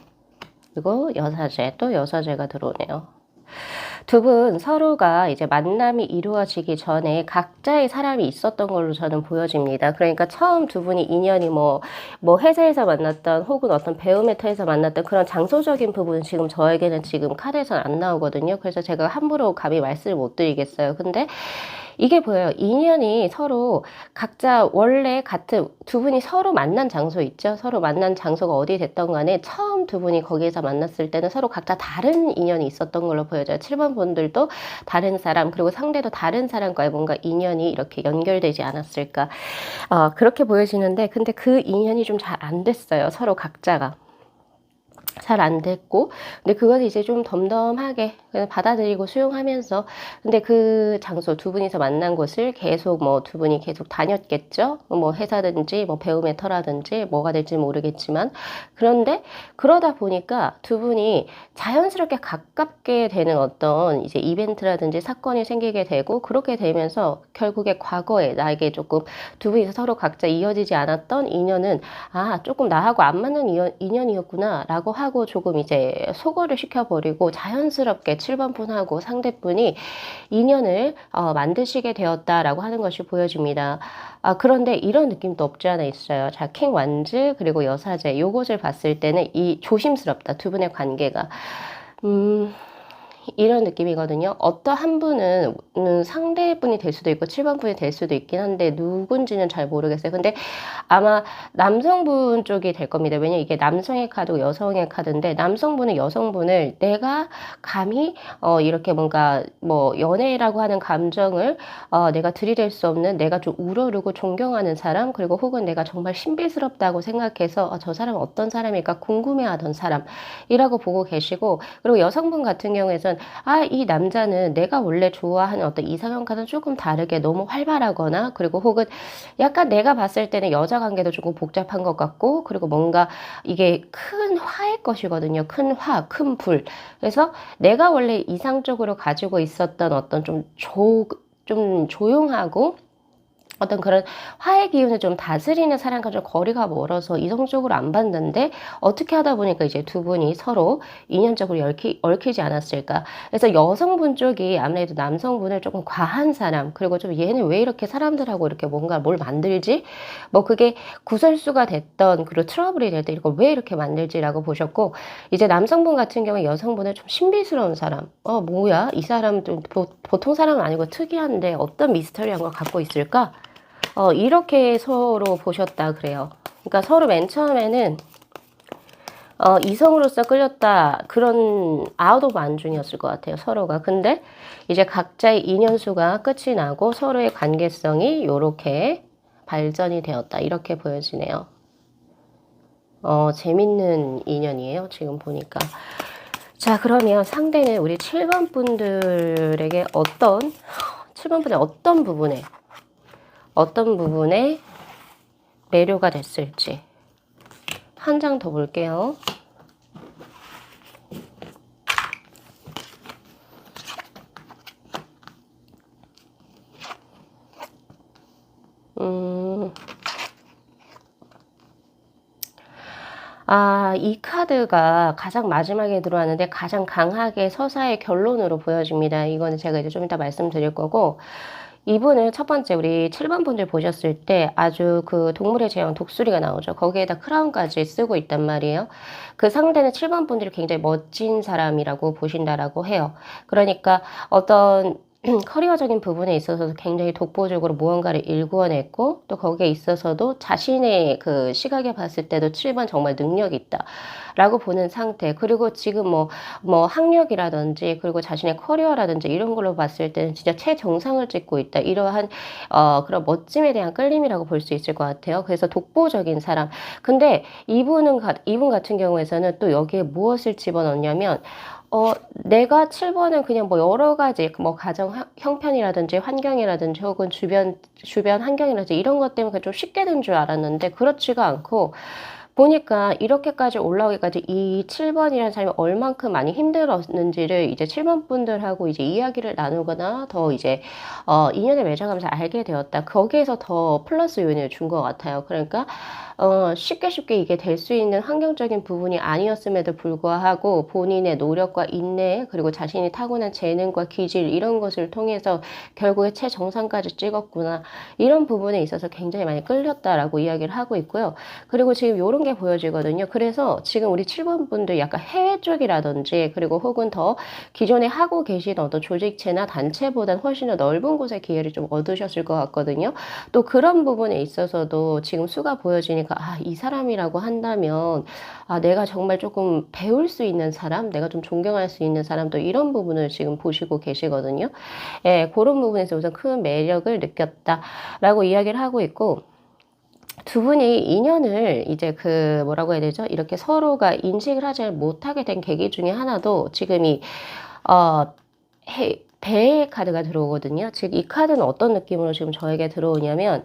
A: 그리고 여사제, 또 여사제가 들어오네요. 두 분 서로가 이제 만남이 이루어지기 전에 각자의 사람이 있었던 걸로 저는 보여집니다. 그러니까 처음 두 분이 인연이 뭐 회사에서 만났던 혹은 어떤 배움의 터에서 만났던 그런 장소적인 부분은 지금 저에게는 지금 카드에서는 안 나오거든요. 그래서 제가 함부로 감히 말씀을 못 드리겠어요. 근데 이게 보여요. 인연이 서로 각자 원래 같은 두 분이 서로 만난 장소 있죠. 서로 만난 장소가 어디 됐던 간에 처음 두 분이 거기에서 만났을 때는 서로 각자 다른 인연이 있었던 걸로 보여져요. 7번 분들도 다른 사람, 그리고 상대도 다른 사람과의 뭔가 인연이 이렇게 연결되지 않았을까. 그렇게 보여지는데, 근데 그 인연이 좀 잘 안 됐어요. 서로 각자가. 잘 안 됐고, 근데 그걸 이제 좀 덤덤하게 그냥 받아들이고 수용하면서, 근데 그 장소 두 분이서 만난 곳을 계속 뭐 두 분이 계속 다녔겠죠. 뭐 회사든지 뭐 배움의 터라든지 뭐가 될지 모르겠지만, 그런데 그러다 보니까 두 분이 자연스럽게 가깝게 되는 어떤 이제 이벤트라든지 사건이 생기게 되고, 그렇게 되면서 결국에 과거에 나에게 조금 두 분이서 서로 각자 이어지지 않았던 인연은 조금 나하고 안 맞는 인연이었구나 라고 하고 조금 이제 소거를 시켜버리고 자연스럽게 7번 분하고 상대분이 인연을 만드시게 되었다라고 하는 것이 보여집니다. 그런데 이런 느낌도 없지 않아 있어요. 자, 킹 완즈 그리고 여사제 요것을 봤을 때는 이 조심스럽다. 두 분의 관계가. 이런 느낌이거든요. 어떠한 분은 상대분이 될 수도 있고 7번 분이 될 수도 있긴 한데 누군지는 잘 모르겠어요. 근데 아마 남성분 쪽이 될 겁니다. 왜냐면 이게 남성의 카드고 여성의 카드인데, 남성분은 여성분을 내가 감히 이렇게 뭔가 뭐 연애라고 하는 감정을 내가 들이댈 수 없는, 내가 좀 우러르고 존경하는 사람, 그리고 혹은 내가 정말 신비스럽다고 생각해서 저 사람은 어떤 사람일까 궁금해하던 사람이라고 보고 계시고, 그리고 여성분 같은 경우에는 보면 이 남자는 내가 원래 좋아하는 어떤 이상형과는 조금 다르게 너무 활발하거나 그리고 혹은 약간 내가 봤을 때는 여자 관계도 조금 복잡한 것 같고 그리고 뭔가 이게 큰 화일 것이거든요. 큰 화, 큰 불. 그래서 내가 원래 이상적으로 가지고 있었던 어떤 좀 조용하고 어떤 그런 화의 기운을 좀 다스리는 사람과 좀 거리가 멀어서 이성적으로 안 봤는데 어떻게 하다 보니까 이제 두 분이 서로 인연적으로 얽히지 않았을까. 그래서 여성분 쪽이 아무래도 남성분을 조금 과한 사람, 그리고 좀 얘는 왜 이렇게 사람들하고 이렇게 뭔가 뭘 만들지? 뭐 그게 구설수가 됐던, 그리고 트러블이 됐던 이걸 왜 이렇게 만들지라고 보셨고, 이제 남성분 같은 경우에 여성분을 좀 신비스러운 사람, 뭐야? 이 사람 좀 보통 사람은 아니고 특이한데 어떤 미스터리한 걸 갖고 있을까? 이렇게 서로 보셨다 그래요. 그러니까 서로 맨 처음에는 이성으로서 끌렸다 그런 아웃 오브 안중이었을 것 같아요. 서로가. 근데 이제 각자의 인연수가 끝이 나고 서로의 관계성이 요렇게 발전이 되었다. 이렇게 보여지네요. 재밌는 인연이에요. 지금 보니까. 자, 그러면 상대는 우리 7번 분들에게 7번 분의 어떤 부분에 매료가 됐을지 한 장 더 볼게요. 이 카드가 가장 마지막에 들어왔는데 가장 강하게 서사의 결론으로 보여집니다. 이거는 제가 이제 좀 이따 말씀드릴 거고, 이분은 첫 번째 우리 7번 분들 보셨을 때 아주 그 동물의 제왕 독수리가 나오죠. 거기에다 크라운까지 쓰고 있단 말이에요. 그 상대는 7번 분들이 굉장히 멋진 사람이라고 보신다라고 해요. 그러니까 어떤 커리어적인 부분에 있어서도 굉장히 독보적으로 무언가를 일구어냈고 또 거기에 있어서도 자신의 그 시각에 봤을 때도 7번 정말 능력이 있다 라고 보는 상태. 그리고 지금 뭐 학력이라든지 그리고 자신의 커리어라든지 이런 걸로 봤을 때는 진짜 최정상을 찍고 있다. 이러한 그런 멋짐에 대한 끌림이라고 볼 수 있을 것 같아요. 그래서 독보적인 사람. 근데 이분 같은 경우에서는 또 여기에 무엇을 집어넣냐면 내가 7번은 그냥 뭐 여러 가지, 뭐 가정 형편이라든지 환경이라든지 혹은 주변 환경이라든지 이런 것 때문에 좀 쉽게 된 줄 알았는데 그렇지가 않고 보니까 이렇게까지 올라오기까지 이 7번이라는 사람이 얼만큼 많이 힘들었는지를 이제 7번 분들하고 이제 이야기를 나누거나 더 이제, 인연을 맺어가면서 알게 되었다. 거기에서 더 플러스 요인을 준 것 같아요. 그러니까, 쉽게 이게 될 수 있는 환경적인 부분이 아니었음에도 불구하고 본인의 노력과 인내, 그리고 자신이 타고난 재능과 기질, 이런 것을 통해서 결국에 최정상까지 찍었구나. 이런 부분에 있어서 굉장히 많이 끌렸다라고 이야기를 하고 있고요. 그리고 지금 요런 게 보여지거든요. 그래서 지금 우리 7번 분들 약간 해외 쪽이라든지 그리고 혹은 더 기존에 하고 계시던 어떤 조직체나 단체보다는 훨씬 더 넓은 곳의 기회를 좀 얻으셨을 것 같거든요. 또 그런 부분에 있어서도 지금 수가 보여지니까 이 사람이라고 한다면 내가 정말 조금 배울 수 있는 사람, 내가 좀 존경할 수 있는 사람, 또 이런 부분을 지금 보시고 계시거든요. 예, 그런 부분에서 우선 큰 매력을 느꼈다라고 이야기를 하고 있고, 두 분이 인연을 이제 뭐라고 해야 되죠? 이렇게 서로가 인식을 하지 못하게 된 계기 중에 하나도 지금 배의 카드가 들어오거든요. 즉, 이 카드는 어떤 느낌으로 지금 저에게 들어오냐면,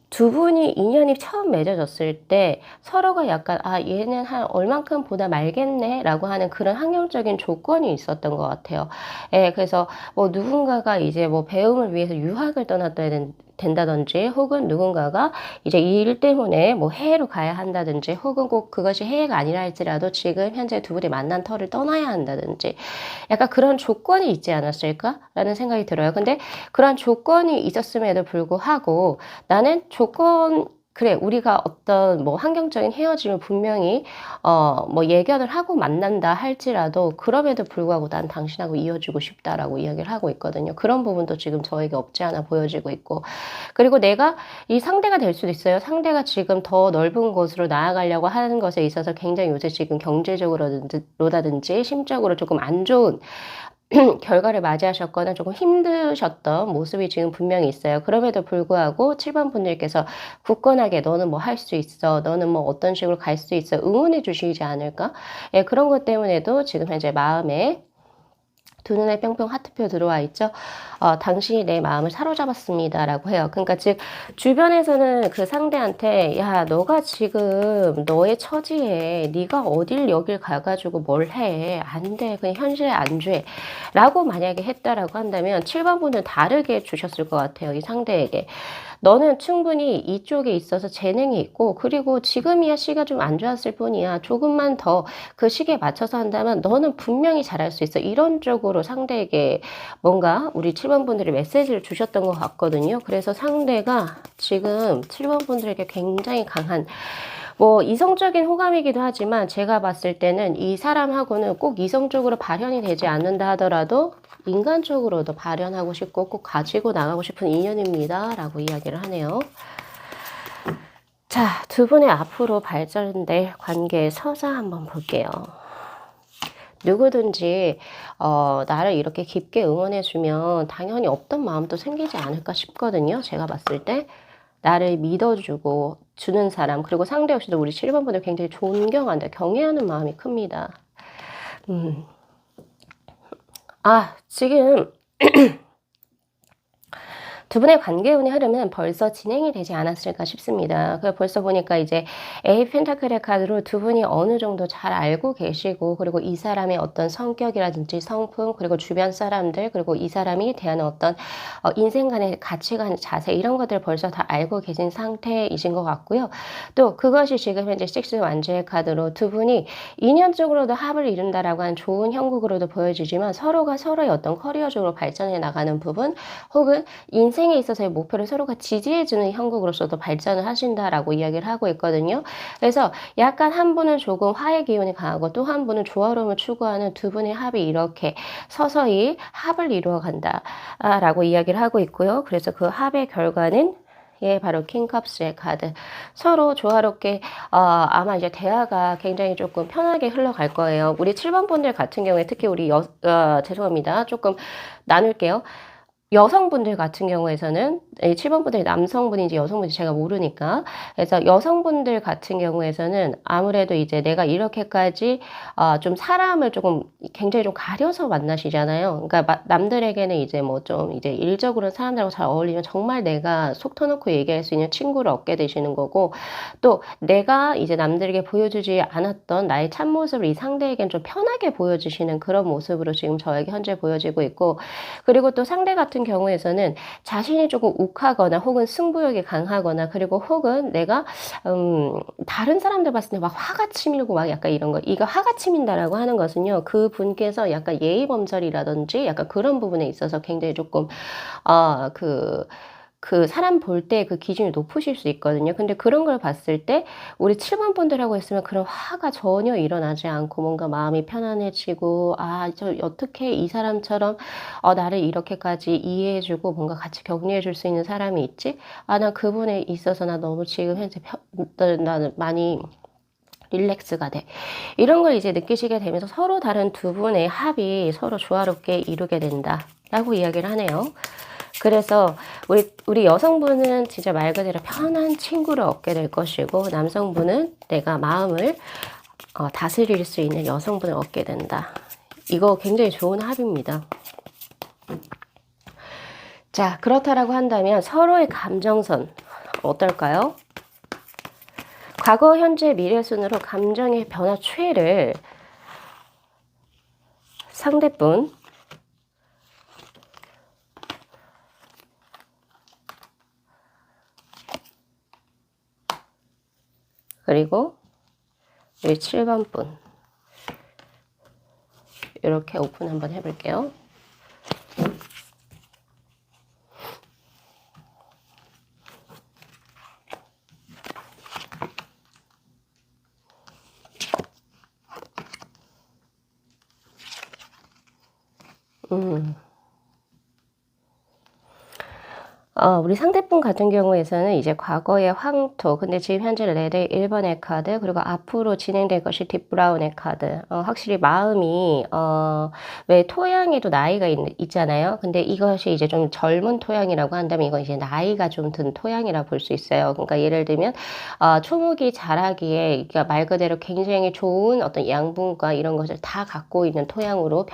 A: 두 분이 인연이 처음 맺어졌을 때 서로가 약간 얘는 한 얼만큼 보다 말겠네 라고 하는 그런 환경적인 조건이 있었던 것 같아요. 예, 그래서 뭐 누군가가 이제 뭐 배움을 위해서 유학을 된다든지 혹은 누군가가 이제 이 일 때문에 뭐 해외로 가야 한다든지 혹은 꼭 그것이 해외가 아니라 할지라도 지금 현재 두 분이 만난 터를 떠나야 한다든지 약간 그런 조건이 있지 않았을까라는 생각이 들어요. 근데 그런 조건이 있었음에도 불구하고 나는 그래, 우리가 어떤 뭐 환경적인 헤어짐을 분명히, 뭐 예견을 하고 만난다 할지라도 그럼에도 불구하고 난 당신하고 이어지고 싶다라고 이야기를 하고 있거든요. 그런 부분도 지금 저에게 없지 않아 보여지고 있고. 그리고 내가 이 상대가 될 수도 있어요. 상대가 지금 더 넓은 곳으로 나아가려고 하는 것에 있어서 굉장히 요새 지금 경제적으로라든지 심적으로 조금 안 좋은 결과를 맞이하셨거나 조금 힘드셨던 모습이 지금 분명히 있어요. 그럼에도 불구하고 7번 분들께서 굳건하게 너는 뭐 할 수 있어. 너는 뭐 어떤 식으로 갈 수 있어. 응원해 주시지 않을까? 예, 그런 것 때문에도 지금 현재 마음에 두 눈에 뿅뿅 하트표 들어와 있죠. 당신이 내 마음을 사로잡았습니다 라고 해요. 그러니까 즉 주변에서는 그 상대한테 야 너가 지금 너의 처지에 네가 어딜 여길 가가지고 뭘 해. 안 돼. 그냥 현실에 안주해. 라고 만약에 했다라고 한다면 7번 분은 다르게 주셨을 것 같아요. 이 상대에게. 너는 충분히 이쪽에 있어서 재능이 있고 그리고 지금이야 시가 좀 안 좋았을 뿐이야. 조금만 더 그 시기에 맞춰서 한다면 너는 분명히 잘할 수 있어. 이런 쪽으로 상대에게 뭔가 우리 7번 분들이 메시지를 주셨던 것 같거든요. 그래서 상대가 지금 7번 분들에게 굉장히 강한 뭐 이성적인 호감이기도 하지만 제가 봤을 때는 이 사람하고는 꼭 이성적으로 발현이 되지 않는다 하더라도 인간적으로도 발현하고 싶고 꼭 가지고 나가고 싶은 인연입니다 라고 이야기를 하네요. 자, 두 분의 앞으로 발전될 관계의 서사 한번 볼게요. 누구든지 나를 이렇게 깊게 응원해주면 당연히 없던 마음도 생기지 않을까 싶거든요. 제가 봤을 때 나를 믿어주고 주는 사람 그리고 상대 역시도 우리 7번 분들 굉장히 존경한다. 경애하는 마음이 큽니다. 지금 두 분의 관계운의 흐름은 벌써 진행이 되지 않았을까 싶습니다. 벌써 보니까 이제 에이 펜타클의 카드로 두 분이 어느 정도 잘 알고 계시고 그리고 이 사람의 어떤 성격이라든지 성품 그리고 주변 사람들 그리고 이 사람이 대하는 어떤 인생관의 가치관 자세 이런 것들을 벌써 다 알고 계신 상태이신 것 같고요. 또 그것이 지금 현재 식스 완주의 카드로 두 분이 인연적으로도 합을 이룬다라고 하는 좋은 형국으로도 보여지지만 서로가 서로의 어떤 커리어적으로 발전해 나가는 부분 혹은 인생에 있어서의 목표를 서로가 지지해주는 형국으로서도 발전을 하신다라고 이야기를 하고 있거든요. 그래서 약간 한 분은 조금 화해 기운이 강하고 또 한 분은 조화로움을 추구하는 두 분의 합이 이렇게 서서히 합을 이루어 간다라고 이야기를 하고 있고요. 그래서 그 합의 결과는 바로 킹컵스의 카드. 서로 조화롭게 아마 이제 대화가 굉장히 조금 편하게 흘러갈 거예요. 우리 7번 분들 같은 경우에 특히 우리 죄송합니다. 조금 나눌게요. 여성분들 같은 경우에서는 7번 분들이 남성분인지 여성분인지 제가 모르니까 그래서 여성분들 같은 경우에서는 아무래도 이제 내가 이렇게까지 좀 사람을 조금 굉장히 좀 가려서 만나시잖아요. 그러니까 남들에게는 이제 뭐 좀 이제 일적으로 사람들하고 잘 어울리면 정말 내가 속 터놓고 얘기할 수 있는 친구를 얻게 되시는 거고 또 내가 이제 남들에게 보여주지 않았던 나의 참모습을 이 상대에게는 좀 편하게 보여주시는 그런 모습으로 지금 저에게 현재 보여지고 있고 그리고 또 상대 같은 경우에서는 자신이 조금 욱하거나 혹은 승부욕이 강하거나 그리고 혹은 내가 다른 사람들 봤을 때 막 화가 치밀고 막 약간 이런 거 이거 화가 치민다라고 하는 것은요 그 분께서 약간 예의범절이라든지 약간 그런 부분에 있어서 굉장히 조금 그 사람 볼 때 그 기준이 높으실 수 있거든요. 근데 그런 걸 봤을 때 우리 7번 분들하고 있으면 그런 화가 전혀 일어나지 않고 뭔가 마음이 편안해지고 저 어떻게 이 사람처럼 나를 이렇게까지 이해해주고 뭔가 같이 격려해줄 수 있는 사람이 있지? 난 그분에 있어서 나 너무 지금 현재 나는 많이 릴렉스가 돼. 이런 걸 이제 느끼시게 되면서 서로 다른 두 분의 합이 서로 조화롭게 이루게 된다. 라고 이야기를 하네요. 그래서 우리 여성분은 진짜 말 그대로 편한 친구를 얻게 될 것이고 남성분은 내가 마음을 다스릴 수 있는 여성분을 얻게 된다. 이거 굉장히 좋은 합입니다. 자, 그렇다라고 한다면 서로의 감정선 어떨까요? 과거, 현재, 미래 순으로 감정의 변화 추이를 상대분 그리고 우리 7번 분 이렇게 오픈 한번 해볼게요. 우리 상대분 같은 경우에서는 이제 과거의 황토, 근데 지금 현재 레드의 1번의 카드, 그리고 앞으로 진행될 것이 딥브라운의 카드. 확실히 마음이, 왜 토양에도 나이가 있잖아요. 근데 이것이 이제 좀 젊은 토양이라고 한다면 이건 이제 나이가 좀 든 토양이라 볼 수 있어요. 그러니까 예를 들면, 초목이 자라기에, 그러니까 말 그대로 굉장히 좋은 어떤 양분과 이런 것을 다 갖고 있는 토양으로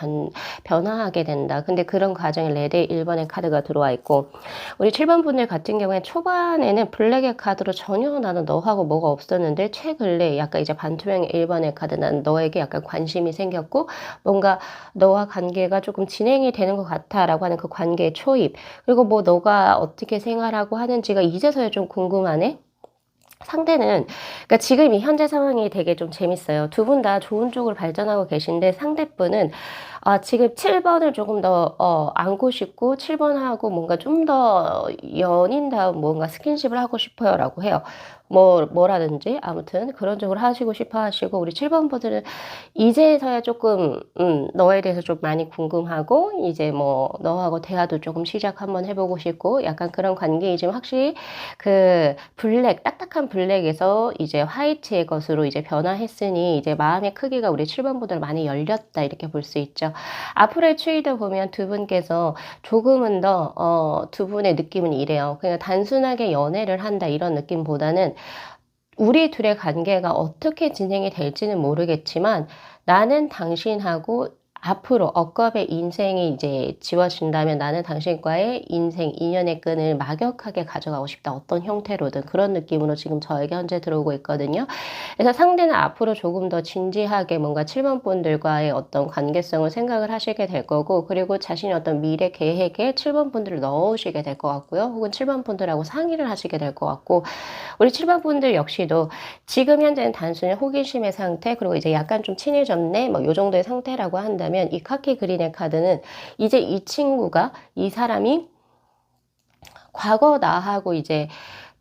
A: 변화하게 된다. 근데 그런 과정에 레드의 1번의 카드가 들어와 있고, 우리 7번 분들 같은 경우에 초반에는 블랙의 카드로 전혀 나는 너하고 뭐가 없었는데 최근래 약간 이제 반투명의 1번의 카드 나는 너에게 약간 관심이 생겼고 뭔가 너와 관계가 조금 진행이 되는 것 같아 라고 하는 그 관계의 초입 그리고 뭐 너가 어떻게 생활하고 하는지가 이제서야 좀 궁금하네. 상대는 그러니까 지금 이 현재 상황이 되게 좀 재밌어요. 두 분 다 좋은 쪽으로 발전하고 계신데 상대분은 지금 7번을 조금 더 안고 싶고 7번하고 뭔가 좀 더 연인다운 뭔가 스킨십을 하고 싶어요라고 해요. 뭐라든지 아무튼 그런 쪽으로 하시고 싶어 하시고 우리 7번 분들은 이제서야 조금 너에 대해서 좀 많이 궁금하고 이제 뭐 너하고 대화도 조금 시작 한번 해보고 싶고 약간 그런 관계이지만 확실히 그 딱딱한 블랙에서 이제 화이트의 것으로 이제 변화했으니 이제 마음의 크기가 우리 7번 분들 많이 열렸다 이렇게 볼 수 있죠. 앞으로의 추이도 보면 두 분께서 조금은 더 두 분의 느낌은 이래요. 그냥 단순하게 연애를 한다 이런 느낌보다는 우리 둘의 관계가 어떻게 진행이 될지는 모르겠지만 나는 당신하고 앞으로 억겁의 인생이 이제 지워진다면 나는 당신과의 인생, 인연의 끈을 막역하게 가져가고 싶다. 어떤 형태로든 그런 느낌으로 지금 저에게 현재 들어오고 있거든요. 그래서 상대는 앞으로 조금 더 진지하게 뭔가 7번 분들과의 어떤 관계성을 생각을 하시게 될 거고 그리고 자신의 어떤 미래 계획에 7번 분들을 넣으시게 될 것 같고요. 혹은 7번 분들하고 상의를 하시게 될 것 같고 우리 7번 분들 역시도 지금 현재는 단순히 호기심의 상태 그리고 이제 약간 좀 친해졌네 뭐 요 정도의 상태라고 한다면 이 카키 그린의 카드는 이제 이 친구가 이 사람이 과거 나하고 이제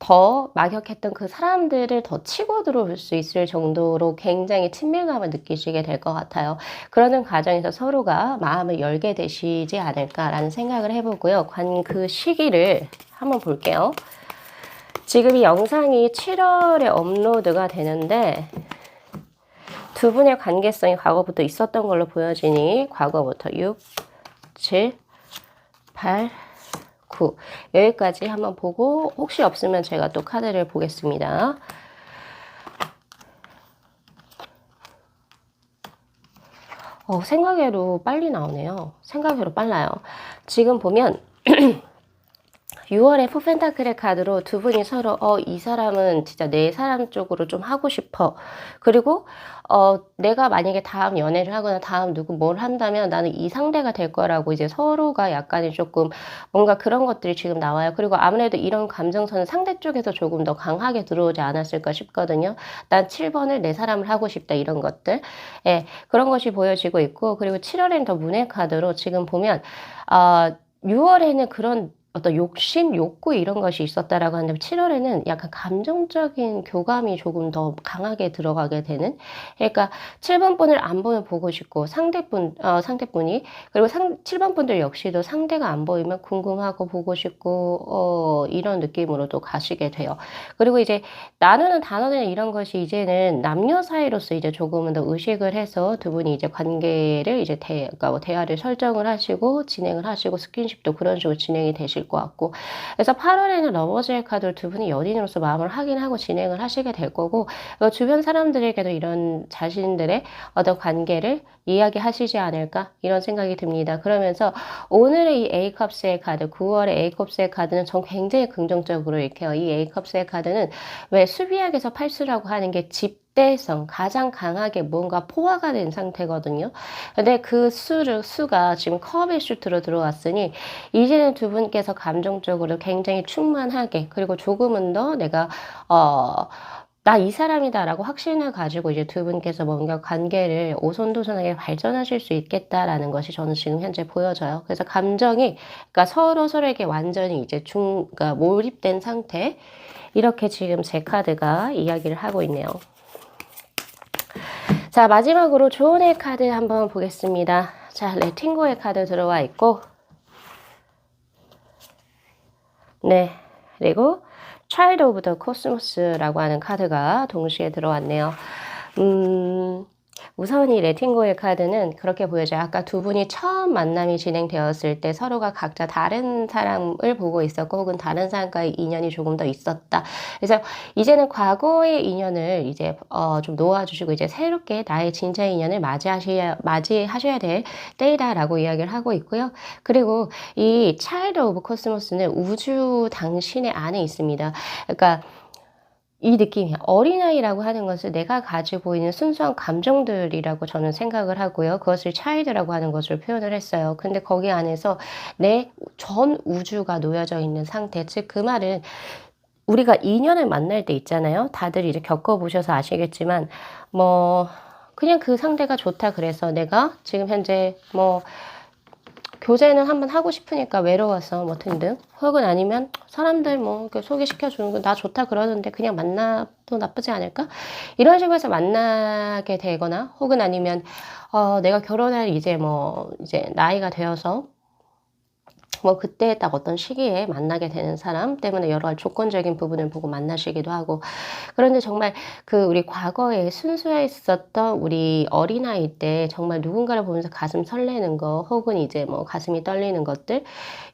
A: 더 막역했던 그 사람들을 더 치고 들어올 수 있을 정도로 굉장히 친밀감을 느끼시게 될 것 같아요. 그러는 과정에서 서로가 마음을 열게 되시지 않을까라는 생각을 해보고요. 그 시기를 한번 볼게요. 지금 이 영상이 7월에 업로드가 되는데 두 분의 관계성이 과거부터 있었던 걸로 보여지니 과거부터 6, 7, 8, 9 여기까지 한번 보고 혹시 없으면 제가 또 카드를 보겠습니다. 생각외로 빨리 나오네요. 생각외로 빨라요. 지금 보면 6월에 포펜타클의 카드로 두 분이 서로 이 사람은 진짜 내 사람 쪽으로 좀 하고 싶어. 그리고 내가 만약에 다음 연애를 하거나 다음 누구 뭘 한다면 나는 이 상대가 될 거라고 이제 서로가 약간의 조금 뭔가 그런 것들이 지금 나와요. 그리고 아무래도 이런 감정선은 상대 쪽에서 조금 더 강하게 들어오지 않았을까 싶거든요. 난 7번을 내 사람을 하고 싶다 이런 것들. 예, 그런 것이 보여지고 있고 그리고 7월에는 더 문의 카드로 지금 보면 6월에는 그런 어떤 욕심, 욕구 이런 것이 있었다라고 하는데 7월에는 약간 감정적인 교감이 조금 더 강하게 들어가게 되는 그러니까 7번 분을 안 보면 보고 싶고 상대분이 그리고 7번 분들 역시도 상대가 안 보이면 궁금하고 보고 싶고 이런 느낌으로도 가시게 돼요. 그리고 이제 나누는 단어들은 이런 것이 이제는 남녀 사이로서 이제 조금은 더 의식을 해서 두 분이 이제 관계를 이제 그러니까 뭐 대화를 설정을 하시고 진행을 하시고 스킨십도 그런 식으로 진행이 되실 것 같고 그래서 8월에는 러버즈의 카드를 두 분이 연인으로서 마음을 확인하고 진행을 하시게 될 거고 주변 사람들에게도 이런 자신들의 어떤 관계를 이야기하시지 않을까 이런 생각이 듭니다. 그러면서 오늘의 이 A컵스의 카드 9월의 A컵스의 카드는 전 굉장히 긍정적으로 읽혀요. 이 A컵스의 카드는 왜 수비학에서 팔수라고 하는 게 집대성 가장 강하게 뭔가 포화가 된 상태거든요. 근데 그 수가 지금 컵의 슈트로 들어왔으니 이제는 두 분께서 감정적으로 굉장히 충만하게 그리고 조금은 더 내가 나 이 사람이다라고 확신을 가지고 이제 두 분께서 뭔가 관계를 오손도손하게 발전하실 수 있겠다라는 것이 저는 지금 현재 보여져요. 그래서 감정이 그러니까 서로에게 완전히 이제 그러니까 몰입된 상태 이렇게 지금 제 카드가 이야기를 하고 있네요. 자, 마지막으로 조언의 카드 한번 보겠습니다. 자, 레팅고의 카드 들어와 있고 네. 그리고 Child of the Cosmos라고 하는 카드가 동시에 들어왔네요. 우선 이 레팅고의 카드는 그렇게 보여져요. 아까 두 분이 처음 만남이 진행되었을 때 서로가 각자 다른 사람을 보고 있었고 혹은 다른 사람과의 인연이 조금 더 있었다. 그래서 이제는 과거의 인연을 이제 좀 놓아주시고 이제 새롭게 나의 진짜 인연을 맞이하셔야 될 때이다라고 이야기를 하고 있고요. 그리고 이 차일드 오브 코스모스는 우주 당신의 안에 있습니다. 그러니까 이 느낌이야. 어린아이라고 하는 것을 내가 가지고 있는 순수한 감정들이라고 저는 생각을 하고요. 그것을 차일드라고 하는 것을 표현을 했어요. 근데 거기 안에서 내 전 우주가 놓여져 있는 상태. 즉, 그 말은 우리가 인연을 만날 때 있잖아요. 다들 이제 겪어보셔서 아시겠지만, 뭐, 그냥 그 상대가 좋다 그래서 내가 지금 현재 뭐, 교제는 한번 하고 싶으니까 외로워서 뭐 등등 혹은 아니면 사람들 뭐 소개시켜 주는 거 나 좋다 그러는데 그냥 만나도 나쁘지 않을까? 이런 식으로 해서 만나게 되거나 혹은 아니면 내가 결혼할 이제 나이가 되어서 뭐 그때 딱 어떤 시기에 만나게 되는 사람 때문에 여러 가지 조건적인 부분을 보고 만나시기도 하고 그런데 정말 그 우리 과거에 순수했었던 우리 어린아이 때 정말 누군가를 보면서 가슴 설레는 거 혹은 이제 뭐 가슴이 떨리는 것들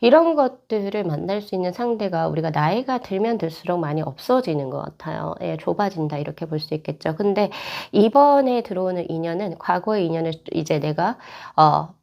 A: 이런 것들을 만날 수 있는 상대가 우리가 나이가 들면 들수록 많이 없어지는 것 같아요. 예, 좁아진다 이렇게 볼 수 있겠죠. 근데 이번에 들어오는 인연은 과거의 인연을 이제 내가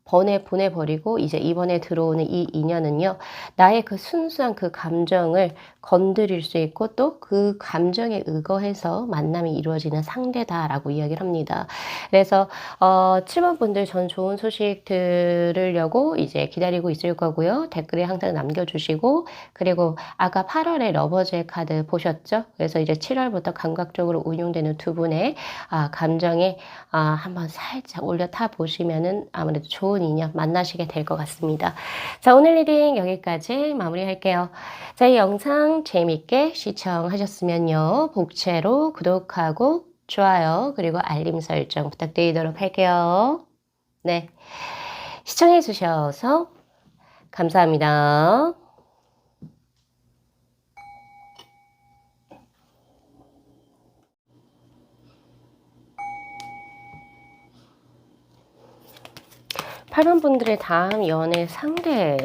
A: 보내버리고 이제 이번에 들어오는 이 인연은요, 나의 그 순수한 그 감정을 건드릴 수 있고 또 그 감정에 의거해서 만남이 이루어지는 상대다라고 이야기를 합니다. 그래서 7번 분들 전 좋은 소식 들으려고 이제 기다리고 있을 거고요. 댓글에 항상 남겨주시고 그리고 아까 8월에 러버즈의 카드 보셨죠? 그래서 이제 7월부터 감각적으로 운용되는 두 분의 감정에 한번 살짝 올려타 보시면은 아무래도 좋은 인연 만나시게 될 것 같습니다. 자, 오늘 리딩 여기까지 마무리할게요. 자, 이 영상 재밌게 시청하셨으면요. 복채로 구독하고 좋아요 그리고 알림 설정 부탁드리도록 할게요. 네, 시청해 주셔서 감사합니다. 팔번 분들의 다음 연애 상대에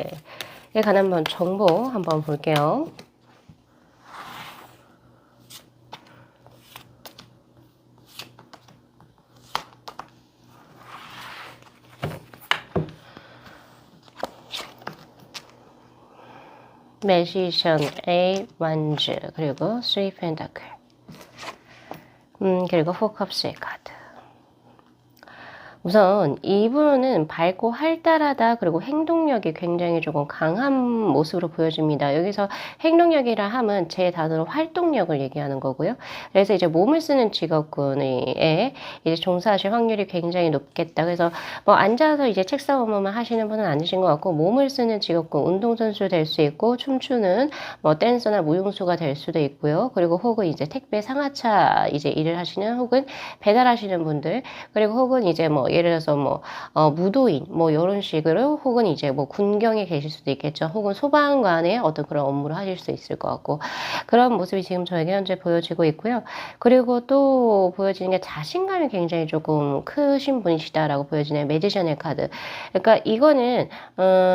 A: 관한 한번 정보 한번 볼게요. 매지션, A, 완즈, 그리고 3 펜타클. 그리고 4 컵스의 카드. 우선 이분은 밝고 활달하다 그리고 행동력이 굉장히 조금 강한 모습으로 보여집니다. 여기서 행동력이라 함은 제 단어로 활동력을 얘기하는 거고요. 그래서 이제 몸을 쓰는 직업군에 이제 종사하실 확률이 굉장히 높겠다. 그래서 뭐 앉아서 이제 책상 업무만 하시는 분은 아니신 것 같고 몸을 쓰는 직업군, 운동선수 될 수 있고 춤추는 뭐 댄서나 무용수가 될 수도 있고요. 그리고 혹은 이제 택배 상하차 이제 일을 하시는 혹은 배달하시는 분들 그리고 혹은 이제 뭐 예를 들어서 뭐 무도인 뭐 이런 식으로 혹은 이제 뭐 군경에 계실 수도 있겠죠. 혹은 소방관의 어떤 그런 업무를 하실 수 있을 것 같고 그런 모습이 지금 저에게 현재 보여지고 있고요. 그리고 또 보여지는 게 자신감이 굉장히 조금 크신 분이시다라고 보여지네요. 매지션의 카드. 그러니까 이거는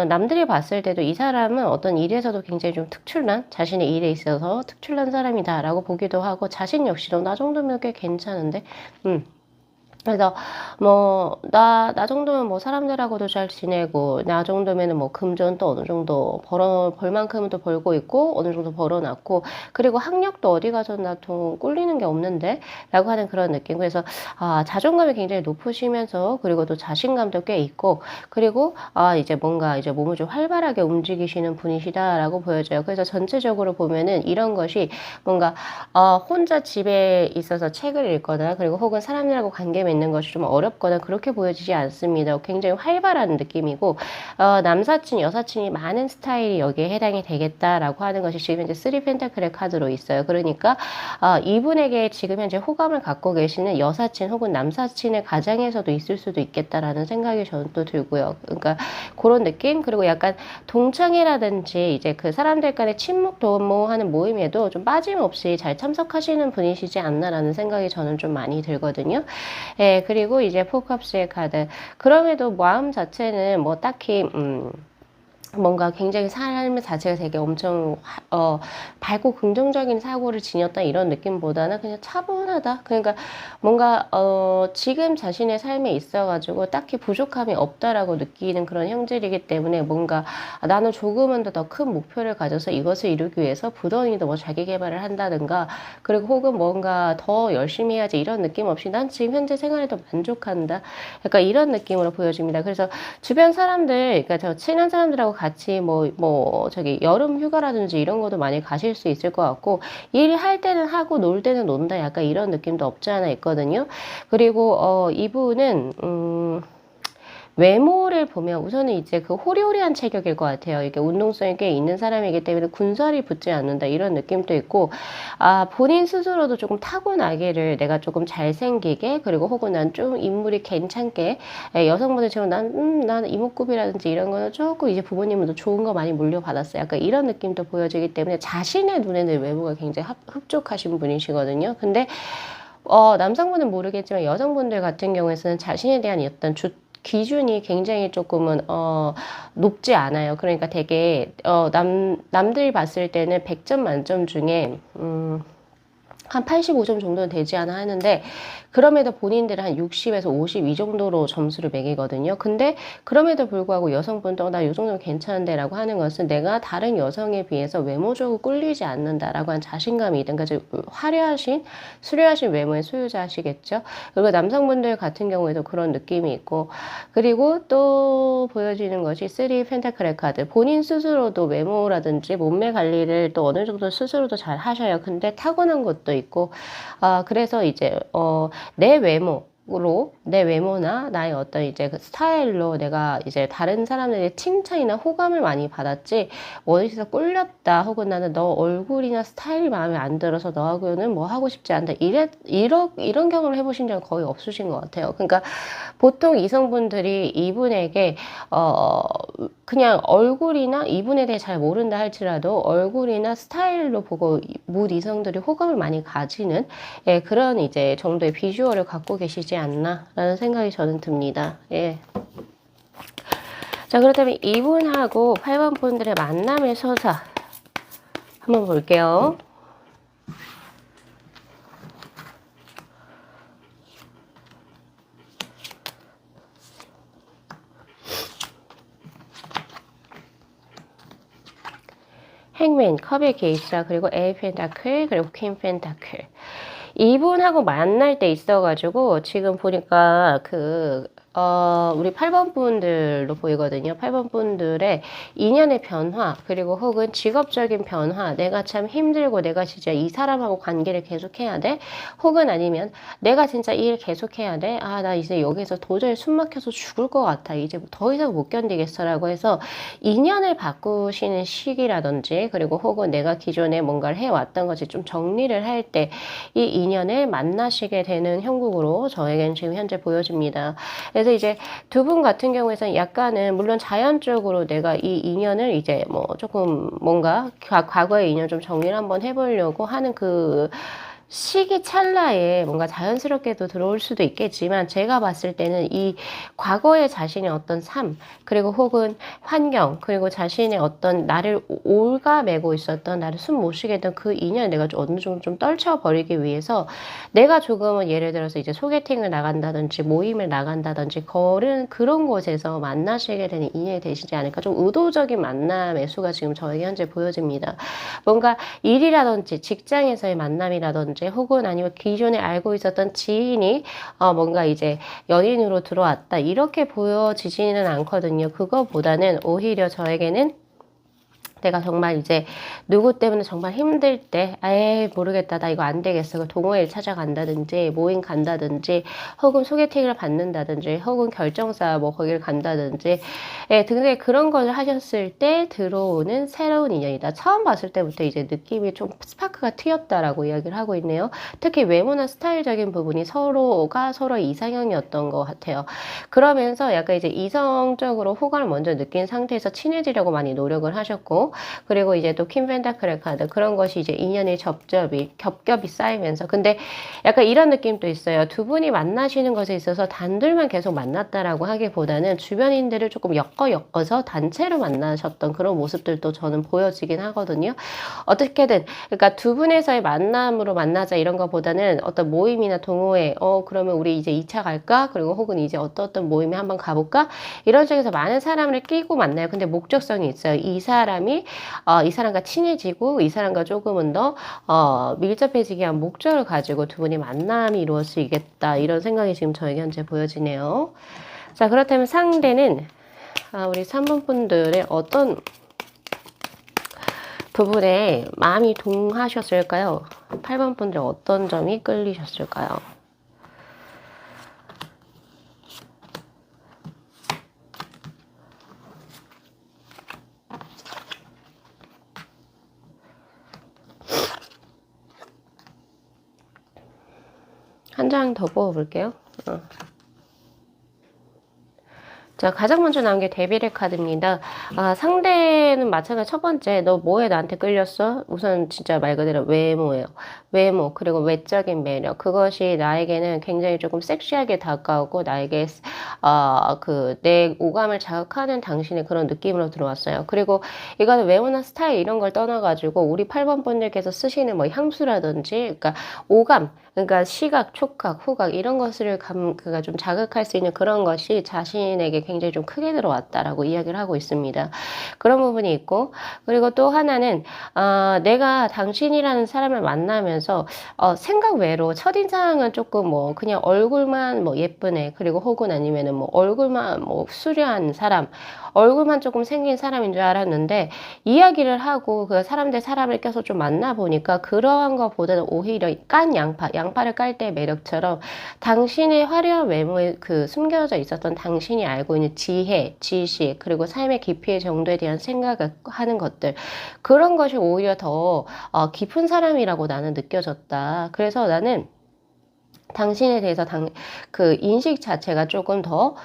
A: 남들이 봤을 때도 이 사람은 어떤 일에서도 굉장히 좀 특출난 자신의 일에 있어서 특출난 사람이다라고 보기도 하고 자신 역시도 나 정도면 꽤 괜찮은데 그래서 뭐 나 정도면 뭐 사람들하고도 잘 지내고 나 정도면은 뭐 금전도 어느 정도 벌 만큼은 또 벌고 있고 어느 정도 벌어놨고 그리고 학력도 어디 가서 나 좀 꿀리는 게 없는데 라고 하는 그런 느낌. 그래서 자존감이 굉장히 높으시면서 그리고 또 자신감도 꽤 있고 그리고 이제 뭔가 이제 몸을 좀 활발하게 움직이시는 분이시다라고 보여져요. 그래서 전체적으로 보면은 이런 것이 뭔가 혼자 집에 있어서 책을 읽거나 그리고 혹은 사람들하고 관계 맺는 있는 것이 좀 어렵거나 그렇게 보여지지 않습니다. 굉장히 활발한 느낌이고 남사친, 여사친이 많은 스타일이 여기에 해당이 되겠다라고 하는 것이 지금 현재 3 펜타클의 카드로 있어요. 그러니까 이분에게 지금 현재 호감을 갖고 계시는 여사친 혹은 남사친의 가장에서도 있을 수도 있겠다라는 생각이 저는 또 들고요. 그러니까 그런 느낌. 그리고 약간 동창회라든지 이제 그 사람들 간의 친목 도모하는 모임에도 좀 빠짐없이 잘 참석하시는 분이시지 않나라는 생각이 저는 좀 많이 들거든요. 예, 그리고 이제 포캅스의 카드. 그럼에도 마음 자체는 뭐 딱히 뭔가 굉장히 삶 자체가 되게 엄청 밝고 긍정적인 사고를 지녔다 이런 느낌보다는 그냥 차분하다. 그러니까 뭔가 지금 자신의 삶에 있어가지고 딱히 부족함이 없다라고 느끼는 그런 형질이기 때문에 뭔가 나는 조금은 더 큰 목표를 가져서 이것을 이루기 위해서 부단히 더 뭐 자기 개발을 한다든가 그리고 혹은 뭔가 더 열심히 해야지 이런 느낌 없이 난 지금 현재 생활에 더 만족한다. 약간 이런 느낌으로 보여집니다. 그래서 주변 사람들, 그러니까 저 친한 사람들하고 같이 저기 여름 휴가라든지 이런 것도 많이 가실 수 있을 것 같고, 일할 때는 하고 놀 때는 논다. 약간 이런 느낌도 없지 않아 있거든요. 그리고, 이분은, 외모를 보면 우선은 이제 그 호리호리한 체격일 것 같아요. 이게 운동성이 꽤 있는 사람이기 때문에 군살이 붙지 않는다 이런 느낌도 있고 본인 스스로도 조금 타고나기를 내가 조금 잘생기게 그리고 혹은 난 좀 인물이 괜찮게 여성분들처럼 나는 이목구비라든지 이런 거는 조금 이제 부모님은 좋은 거 많이 물려받았어요. 약간 이런 느낌도 보여지기 때문에 자신의 눈에는 외모가 굉장히 흡족하신 분이시거든요. 근데 남성분은 모르겠지만 여성분들 같은 경우에는 자신에 대한 어떤 기준이 굉장히 조금은 높지 않아요. 그러니까 되게 남들이 봤을 때는 100점 만점 중에 한 85점 정도는 되지 않아 하는데 그럼에도 본인들은 한 60에서 50 이 정도로 점수를 매기거든요. 근데 그럼에도 불구하고 여성분도 나 이 정도면 괜찮은데 라고 하는 것은 내가 다른 여성에 비해서 외모적으로 꿀리지 않는다라고 한 자신감이 있든 그러니까 화려하신 수려하신 외모의 소유자시겠죠. 그리고 남성분들 같은 경우에도 그런 느낌이 있고 그리고 또 보여지는 것이 3 펜타클의 카드. 본인 스스로도 외모라든지 몸매 관리를 또 어느 정도 스스로도 잘 하셔요. 근데 타고난 것도 있고 그래서 이제 내 외모나 나의 어떤 이제 그 스타일로 내가 이제 다른 사람들의 칭찬이나 호감을 많이 받았지, 어디서 꿀렸다, 혹은 나는 너 얼굴이나 스타일이 마음에 안 들어서 너하고는 뭐 하고 싶지 않다. 이런 경험을 해보신 적은 거의 없으신 것 같아요. 그러니까 보통 이성분들이 이분에게, 그냥 얼굴이나 이분에 대해 잘 모른다 할지라도 얼굴이나 스타일로 보고 못 이성들이 호감을 많이 가지는 그런 이제 정도의 비주얼을 갖고 계시지 않나라는 생각이 저는 듭니다. 예. 자, 그렇다면 이분하고 8번 분들의 만남의 서사 한번 볼게요. 행맨, 컵의 게이사, 그리고 에이 펜타클, 그리고 퀸 펜타클. 이분하고 만날 때 있어가지고 지금 보니까 우리 8번 분들로 보이거든요. 8번 분들의 인연의 변화, 그리고 혹은 직업적인 변화, 내가 참 힘들고 내가 진짜 이 사람하고 관계를 계속해야 돼? 혹은 아니면 내가 진짜 이 일 계속해야 돼? 나 이제 여기서 도저히 숨 막혀서 죽을 것 같아. 이제 더 이상 못 견디겠어라고 해서 인연을 바꾸시는 시기라든지, 그리고 혹은 내가 기존에 뭔가를 해왔던 것이 좀 정리를 할 때 이 인연을 만나시게 되는 형국으로 저에겐 지금 현재 보여집니다. 그래서 이제 두 분 같은 경우에는 약간은 물론 자연적으로 내가 이 인연을 이제 뭐 조금 뭔가 과거의 인연 좀 정리를 한번 해보려고 하는 그 시기 찰나에 뭔가 자연스럽게도 들어올 수도 있겠지만 제가 봤을 때는 이 과거의 자신의 어떤 삶 그리고 혹은 환경 그리고 자신의 어떤 나를 올가매고 있었던 나를 숨 못 쉬게 했던 그 인연을 내가 좀 어느 정도 좀 떨쳐버리기 위해서 내가 조금은 예를 들어서 이제 소개팅을 나간다든지 모임을 나간다든지 그런 곳에서 만나시게 되는 인연이 되시지 않을까. 좀 의도적인 만남의 수가 지금 저에게 현재 보여집니다. 뭔가 일이라든지 직장에서의 만남이라든지 혹은 아니면 기존에 알고 있었던 지인이 뭔가 이제 연인으로 들어왔다 이렇게 보여지지는 않거든요. 그거보다는 오히려 저에게는 내가 정말 이제 누구 때문에 정말 힘들 때, 에이, 모르겠다. 나 이거 안 되겠어. 그 동호회를 찾아간다든지, 모임 간다든지, 혹은 소개팅을 받는다든지, 혹은 결정사 뭐 거기를 간다든지, 예, 등등 그런 걸 하셨을 때 들어오는 새로운 인연이다. 처음 봤을 때부터 이제 느낌이 좀 스파크가 튀었다라고 이야기를 하고 있네요. 특히 외모나 스타일적인 부분이 서로가 서로의 이상형이었던 것 같아요. 그러면서 약간 이제 이성적으로 호감을 먼저 느낀 상태에서 친해지려고 많이 노력을 하셨고, 그리고 이제 또 퀸 펜타클의 카드 그런 것이 이제 인연의 접접이 겹겹이 쌓이면서 근데 약간 이런 느낌도 있어요. 두 분이 만나시는 것에 있어서 단둘만 계속 만났다라고 하기보다는 주변인들을 조금 엮어서 단체로 만나셨던 그런 모습들도 저는 보여지긴 하거든요. 어떻게든 그러니까 두 분에서의 만남으로 만나자 이런 것보다는 어떤 모임이나 동호회 그러면 우리 이제 2차 갈까? 그리고 혹은 이제 어떤 모임에 한번 가볼까? 이런 식에서 많은 사람을 끼고 만나요. 근데 목적성이 있어요. 이 사람과 친해지고 이 사람과 조금은 더 밀접해지기 위한 목적을 가지고 두 분이 만남이 이루어지겠다 이런 생각이 지금 저에게 현재 보여지네요. 자, 그렇다면 상대는 우리 3번 분들의 어떤 부분에 마음이 동하셨을까요? 8번 분들 어떤 점이 끌리셨을까요? 한 장 더 뽑아볼게요. 자, 가장 먼저 나온 게 데빌의 카드입니다. 상대는 마찬가지 첫 번째, 너 뭐에 나한테 끌렸어? 우선 진짜 말 그대로 외모예요. 외모, 그리고 외적인 매력. 그것이 나에게는 굉장히 조금 섹시하게 다가오고, 나에게, 내 오감을 자극하는 당신의 그런 느낌으로 들어왔어요. 그리고 이거는 외모나 스타일 이런 걸 떠나가지고, 우리 8번 분들께서 쓰시는 뭐 향수라든지, 그러니까 오감, 그러니까 시각, 촉각, 후각 이런 것을 그가 좀 자극할 수 있는 그런 것이 자신에게 굉장히 좀 크게 들어왔다라고 이야기를 하고 있습니다. 그런 부분이 있고 그리고 또 하나는 내가 당신이라는 사람을 만나면서 생각 외로 첫인상은 조금 뭐 그냥 얼굴만 뭐 예쁜 애 그리고 혹은 아니면은 뭐 얼굴만 뭐 수려한 사람 얼굴만 조금 생긴 사람인 줄 알았는데 이야기를 하고 그 사람 대 사람을 껴서 좀 만나보니까 그러한 것보다는 오히려 깐 양파를 깔 때의 매력처럼 당신의 화려한 외모에 그 숨겨져 있었던 당신이 알고 있는 지혜, 지식, 그리고 삶의 깊이의 정도에 대한 생각을 하는 것들 그런 것이 오히려 더 깊은 사람이라고 나는 느껴졌다. 그래서 나는 당신에 대해서 그 인식 자체가 조금 더,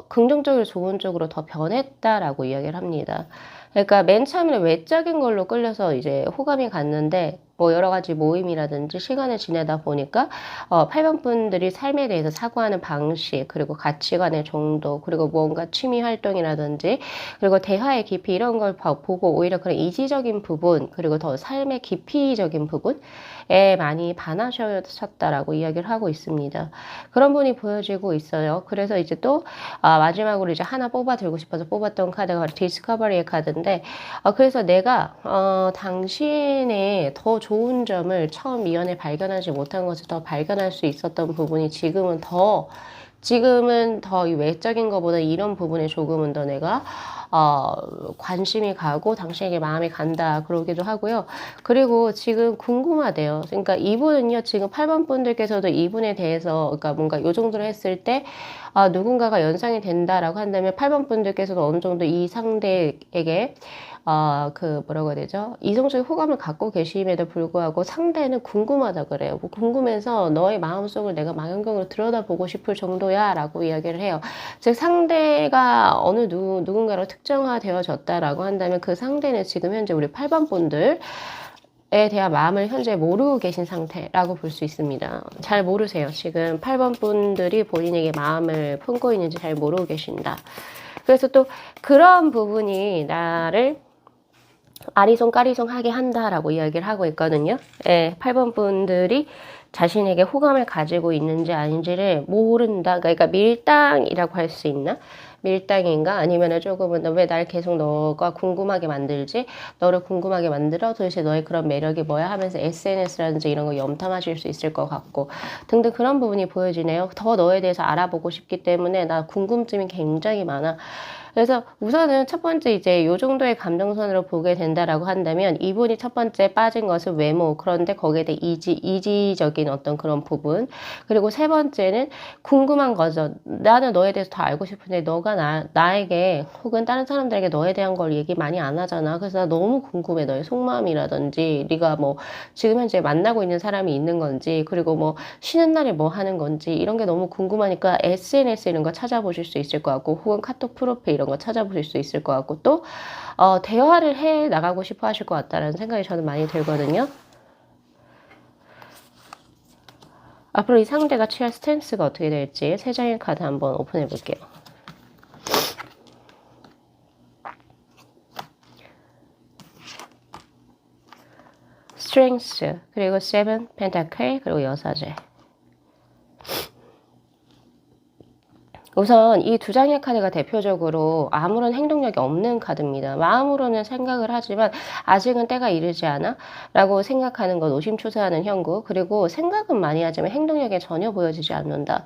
A: 긍정적으로 좋은 쪽으로 더 변했다라고 이야기를 합니다. 그러니까 맨 처음에 외적인 걸로 끌려서 이제 호감이 갔는데, 뭐 여러 가지 모임이라든지 시간을 지내다 보니까, 8번 분들이 삶에 대해서 사고하는 방식, 그리고 가치관의 정도, 그리고 뭔가 취미 활동이라든지, 그리고 대화의 깊이 이런 걸 보고 오히려 그런 이지적인 부분, 그리고 더 삶의 깊이적인 부분, 에 많이 반하셨다라고 이야기를 하고 있습니다. 그런 분이 보여지고 있어요. 그래서 이제 또 마지막으로 이제 하나 뽑아 들고 싶어서 뽑았던 카드가 바로 디스커버리의 카드인데 그래서 내가 당신의 더 좋은 점을 처음 미연에 발견하지 못한 것을 더 발견할 수 있었던 부분이 지금은 더 이 외적인 것보다 이런 부분에 조금은 더 내가 관심이 가고 당신에게 마음이 간다 그러기도 하고요. 그리고 지금 궁금하대요. 그러니까 이분은요, 지금 8번 분들께서도 이분에 대해서 그러니까 뭔가 요 정도로 했을 때 누군가가 연상이 된다라고 한다면 8번 분들께서도 어느 정도 이 상대에게 뭐라고 해야 되죠? 이성적인 호감을 갖고 계심에도 불구하고 상대는 궁금하다 그래요. 뭐 궁금해서 너의 마음속을 내가 망원경으로 들여다보고 싶을 정도야 라고 이야기를 해요. 즉 상대가 어느 누군가로 특정화되어졌다라고 한다면 그 상대는 지금 현재 우리 8번 분들 에 대한 마음을 현재 모르고 계신 상태라고 볼 수 있습니다. 잘 모르세요. 지금 8번 분들이 본인에게 마음을 품고 있는지 잘 모르고 계신다. 그래서 또 그런 부분이 나를 아리송까리송하게 한다라고 이야기를 하고 있거든요. 예, 8번 분들이 자신에게 호감을 가지고 있는지 아닌지를 모른다. 그러니까 밀당이라고 할 수 있나? 밀당인가? 아니면은 조금은 왜 날 계속 너가 궁금하게 만들지? 너를 궁금하게 만들어? 도대체 너의 그런 매력이 뭐야? 하면서 SNS라든지 이런 거 염탐하실 수 있을 것 같고 등등 그런 부분이 보여지네요. 더 너에 대해서 알아보고 싶기 때문에 나 궁금증이 굉장히 많아. 그래서 우선은 첫 번째 이제 요 정도의 감정선으로 보게 된다라고 한다면 이분이 첫 번째 빠진 것은 외모, 그런데 거기에 대해 이지적인 어떤 그런 부분. 그리고 세 번째는 궁금한 거죠. 나는 너에 대해서 더 알고 싶은데 너가 나에게 혹은 다른 사람들에게 너에 대한 걸 얘기 많이 안 하잖아. 그래서 나 너무 궁금해. 너의 속마음이라든지 네가 뭐 지금 현재 만나고 있는 사람이 있는 건지, 그리고 뭐 쉬는 날에 뭐 하는 건지 이런 게 너무 궁금하니까 SNS 이런 거 찾아보실 수 있을 것 같고, 혹은 카톡 프로필 이런 거 찾아보실 수 있을 것 같고, 또 대화를 해 나가고 싶어 하실 것 같다라는 생각이 저는 많이 들거든요. 앞으로 이 상대가 취할 스탠스가 어떻게 될지 세 장의 카드 한번 오픈해 볼게요. 스트렝스, 그리고 세븐 펜타클, 그리고 여사제. 우선 이 두 장의 카드가 대표적으로 아무런 행동력이 없는 카드입니다. 마음으로는 생각을 하지만 아직은 때가 이르지 않아 라고 생각하는 것, 노심초사하는 형국. 그리고 생각은 많이 하지만 행동력에 전혀 보여지지 않는다.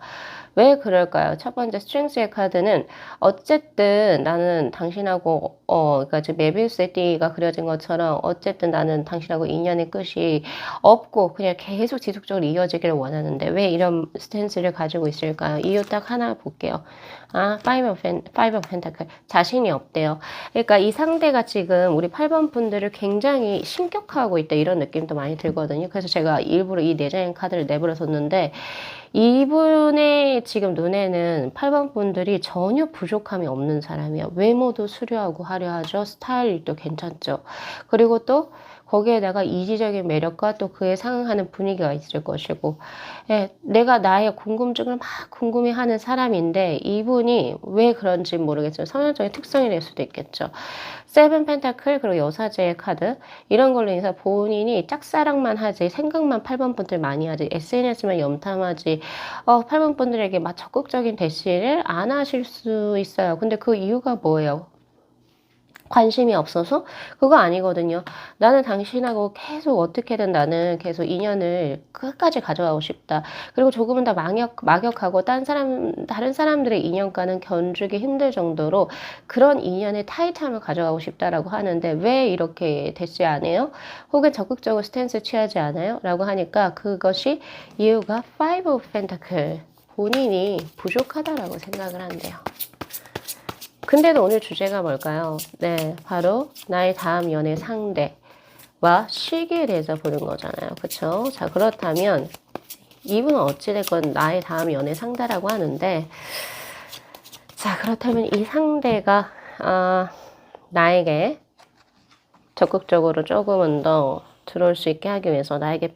A: 왜 그럴까요? 첫 번째 스트렝스의 카드는 어쨌든 나는 당신하고 그러니까 지금 메비우스의 띠가 그려진 것처럼 어쨌든 나는 당신하고 인연의 끝이 없고 그냥 계속 지속적으로 이어지기를 원하는데 왜 이런 스탠스를 가지고 있을까요? 이유 딱 하나 볼게요. 파이브 오브 펜타클. 자신이 없대요. 그러니까 이 상대가 지금 우리 8번 분들을 굉장히 신격화하고 있다, 이런 느낌도 많이 들거든요. 그래서 제가 일부러 이 네 장의 카드를 내버려뒀는데, 이분의 지금 눈에는 8번 분들이 전혀 부족함이 없는 사람이에요. 외모도 수려하고 화려하죠. 스타일도 괜찮죠. 그리고 또 거기에다가 이지적인 매력과 또 그에 상응하는 분위기가 있을 것이고, 예, 내가 나의 궁금증을 막 궁금해하는 사람인데 이분이 왜 그런지 모르겠어요. 성향적인 특성이 될 수도 있겠죠. 세븐 펜타클, 그리고 여사제의 카드, 이런 걸로 인해서 본인이 짝사랑만 하지 생각만 8번 분들 많이 하지 SNS만 염탐하지 8번 분들에게 막 적극적인 대시를 안 하실 수 있어요. 근데 그 이유가 뭐예요? 관심이 없어서? 그거 아니거든요. 나는 당신하고 계속 어떻게든 나는 계속 인연을 끝까지 가져가고 싶다. 그리고 조금은 더 막역하고 다른 사람들의 인연과는 견주기 힘들 정도로 그런 인연의 타이트함을 가져가고 싶다라고 하는데 왜 이렇게 대시 안 해요? 혹은 적극적으로 스탠스 취하지 않아요? 라고 하니까 그것이 이유가 Five of Pentacle. 본인이 부족하다라고 생각을 한대요. 근데도 오늘 주제가 뭘까요? 네, 바로 나의 다음 연애 상대와 시기에 대해서 보는 거잖아요. 그쵸? 자, 그렇다면 이분은 어찌됐건 나의 다음 연애 상대라고 하는데, 자, 그렇다면 이 상대가 나에게 적극적으로 조금은 더 들어올 수 있게 하기 위해서 나에게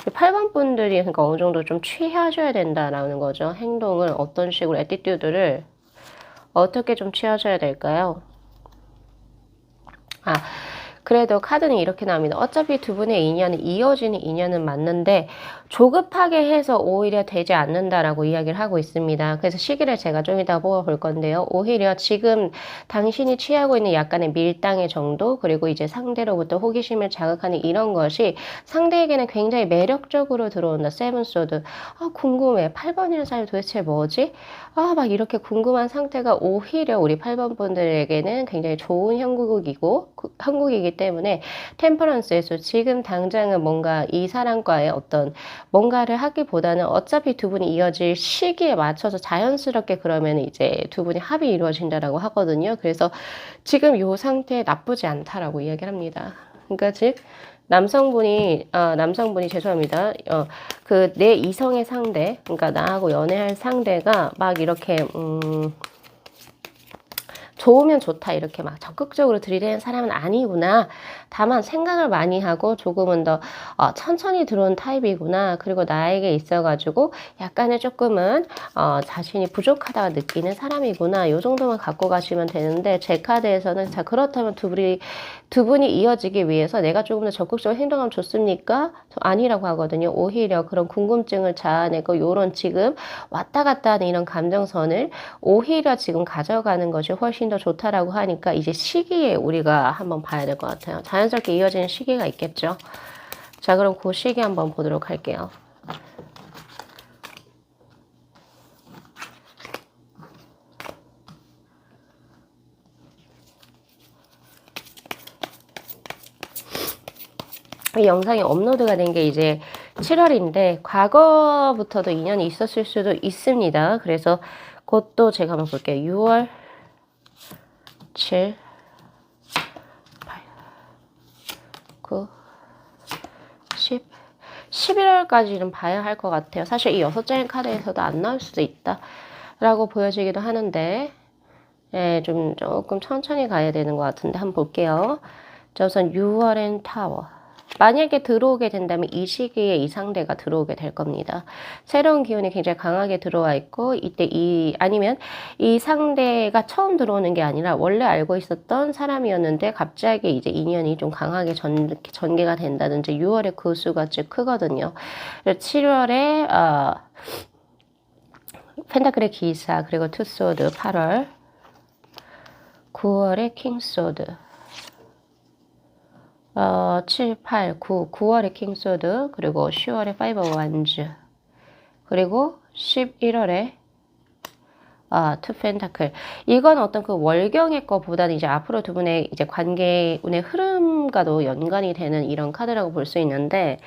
A: 8번 분들이 그러니까 어느 정도 좀 취하셔야 된다라는 거죠. 행동을 어떤 식으로 애티튜드를 어떻게 좀 취하셔야 될까요? 그래도 카드는 이렇게 나옵니다. 어차피 두 분의 인연은 이어지는 인연은 맞는데 조급하게 해서 오히려 되지 않는다라고 이야기를 하고 있습니다. 그래서 시기를 제가 좀 이따 뽑아볼 건데요. 오히려 지금 당신이 취하고 있는 약간의 밀당의 정도, 그리고 이제 상대로부터 호기심을 자극하는 이런 것이 상대에게는 굉장히 매력적으로 들어온다. 세븐소드. 궁금해. 8번이라는 사람이 도대체 뭐지? 막 이렇게 궁금한 상태가 오히려 우리 8번 분들에게는 굉장히 좋은 형국이기 때문에 템퍼런스에서 지금 당장은 뭔가 이 사람과의 어떤 뭔가를 하기보다는 어차피 두 분이 이어질 시기에 맞춰서 자연스럽게 그러면 이제 두 분이 합이 이루어진다라고 하거든요. 그래서 지금 요 상태 나쁘지 않다라고 이야기를 합니다. 그러니까 즉 남성분이 죄송합니다. 그 내 이성의 상대, 그러니까 나하고 연애할 상대가 막 이렇게 좋으면 좋다 이렇게 막 적극적으로 들이대는 사람은 아니구나. 다만 생각을 많이 하고 조금은 더 천천히 들어온 타입이구나. 그리고 나에게 있어가지고 약간의 조금은 자신이 부족하다고 느끼는 사람이구나. 요 정도만 갖고 가시면 되는데, 제 카드에서는 자, 그렇다면 두 분이 이어지기 위해서 내가 조금 더 적극적으로 행동하면 좋습니까? 아니라고 하거든요. 오히려 그런 궁금증을 자아내고 요런 지금 왔다 갔다 하는 이런 감정선을 오히려 지금 가져가는 것이 훨씬 더 좋다라고 하니까 이제 시기에 우리가 한번 봐야 될 것 같아요. 자연스럽게 이어지는 시기가 있겠죠. 자, 그럼 그 시기 한번 보도록 할게요. 이 영상이 업로드가 된 게 이제 7월인데 과거부터도 인연이 있었을 수도 있습니다. 그래서 그것도 제가 한번 볼게요. 6월 7, 8, 9, 10, 11월까지는 봐야 할 것 같아요. 사실 이 6장의 카드에서도 안 나올 수도 있다 라고 보여지기도 하는데 예, 조금 천천히 가야 되는 것 같은데 한번 볼게요. 자, 우선 6월엔 타워. 만약에 들어오게 된다면 이 시기에 이 상대가 들어오게 될 겁니다. 새로운 기운이 굉장히 강하게 들어와 있고 이때 아니면 이 상대가 처음 들어오는 게 아니라 원래 알고 있었던 사람이었는데 갑자기 이제 인연이 좀 강하게 전개가 된다든지 6월에 그 수가 좀 크거든요. 7월에 펜타클의 기사 그리고 투소드 8월 9월에 킹소드 7, 8, 9, 9월에 킹소드, 그리고 10월에 파이브 완즈, 그리고 11월에 투 펜타클. 이건 어떤 그 월경의 거보다는 이제 앞으로 두 분의 이제 관계, 운의 흐름과도 연관이 되는 이런 카드라고 볼 수 있는데,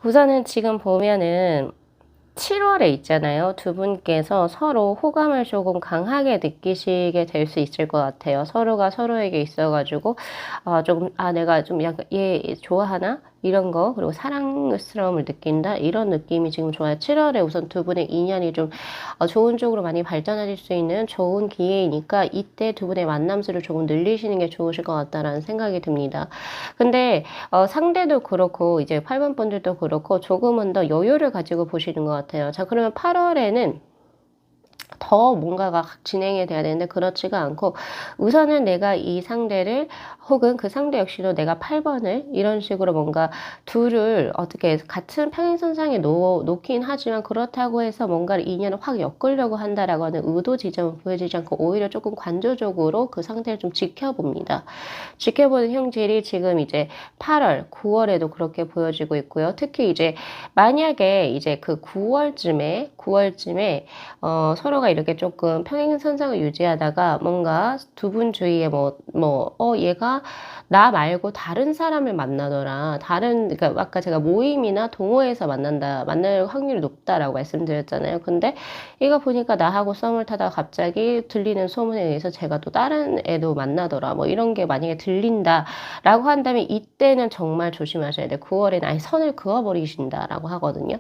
A: 우선은 지금 보면은 7월에 있잖아요. 두 분께서 서로 호감을 조금 강하게 느끼시게 될 수 있을 것 같아요. 서로가 서로에게 있어가지고 조금 내가 좀 약간 얘 좋아하나? 이런 거, 그리고 사랑스러움을 느낀다 이런 느낌이 지금 좋아요. 7월에 우선 두 분의 인연이 좀 좋은 쪽으로 많이 발전하실 수 있는 좋은 기회이니까 이때 두 분의 만남수를 조금 늘리시는 게 좋으실 것 같다라는 생각이 듭니다. 근데 상대도 그렇고 이제 8번 분들도 그렇고 조금은 더 여유를 가지고 보시는 것 같아요. 자, 그러면 8월에는 더 뭔가가 진행이 돼야 되는데 그렇지가 않고 우선은 내가 이 상대를 혹은 그 상대 역시도 내가 8번을 이런 식으로 뭔가 둘을 어떻게 같은 평행선상에 놓긴 하지만 그렇다고 해서 뭔가를 인연을 확 엮으려고 한다라고 하는 의도 지점은 보여지지 않고 오히려 조금 관조적으로 그 상태를 좀 지켜봅니다. 지켜보는 형질이 지금 이제 8월, 9월에도 그렇게 보여지고 있고요. 특히 이제 만약에 이제 그 9월쯤에 서로가 이렇게 조금 평행선상을 유지하다가 뭔가 두 분 주위에 얘가 나 말고 다른 사람을 만나더라. 그러니까 아까 제가 모임이나 동호회에서 만날 확률이 높다라고 말씀드렸잖아요. 근데 이거 보니까 나하고 썸을 타다가 갑자기 들리는 소문에 의해서 제가 또 다른 애도 만나더라. 뭐 이런 게 만약에 들린다라고 한다면 이때는 정말 조심하셔야 돼요. 9월에는 아예 선을 그어버리신다라고 하거든요.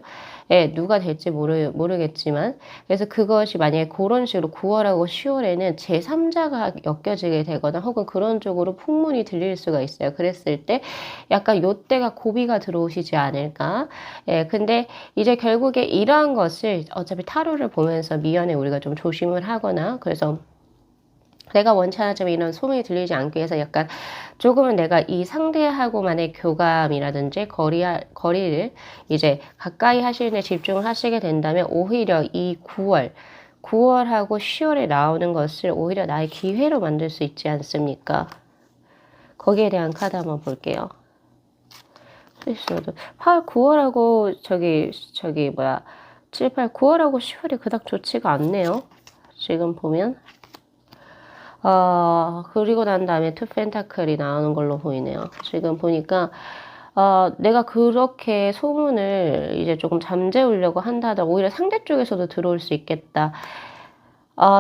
A: 예, 누가 될지 모르겠지만. 그래서 그것이 만약에 그런 식으로 9월하고 10월에는 제3자가 엮여지게 되거나 혹은 그런 쪽으로 풍문이 들릴 수가 있어요. 그랬을 때 약간 요때가 고비가 들어오시지 않을까. 예, 근데 이제 결국에 이러한 것을 어차피 타로를 보면서 미연에 우리가 좀 조심을 하거나 그래서 내가 원치 않았지만 이런 소문이 들리지 않기 위해서 약간 조금은 내가 이 상대하고만의 교감이라든지 거리를 이제 가까이 하시는 데 집중을 하시게 된다면 오히려 이 9월하고 10월에 나오는 것을 오히려 나의 기회로 만들 수 있지 않습니까? 거기에 대한 카드 한번 볼게요. 9월하고 7, 8, 9월하고 10월이 그닥 좋지가 않네요. 지금 보면. 그리고 난 다음에 투 펜타클이 나오는 걸로 보이네요. 지금 보니까, 내가 그렇게 소문을 이제 조금 잠재우려고 한다다 오히려 상대 쪽에서도 들어올 수 있겠다.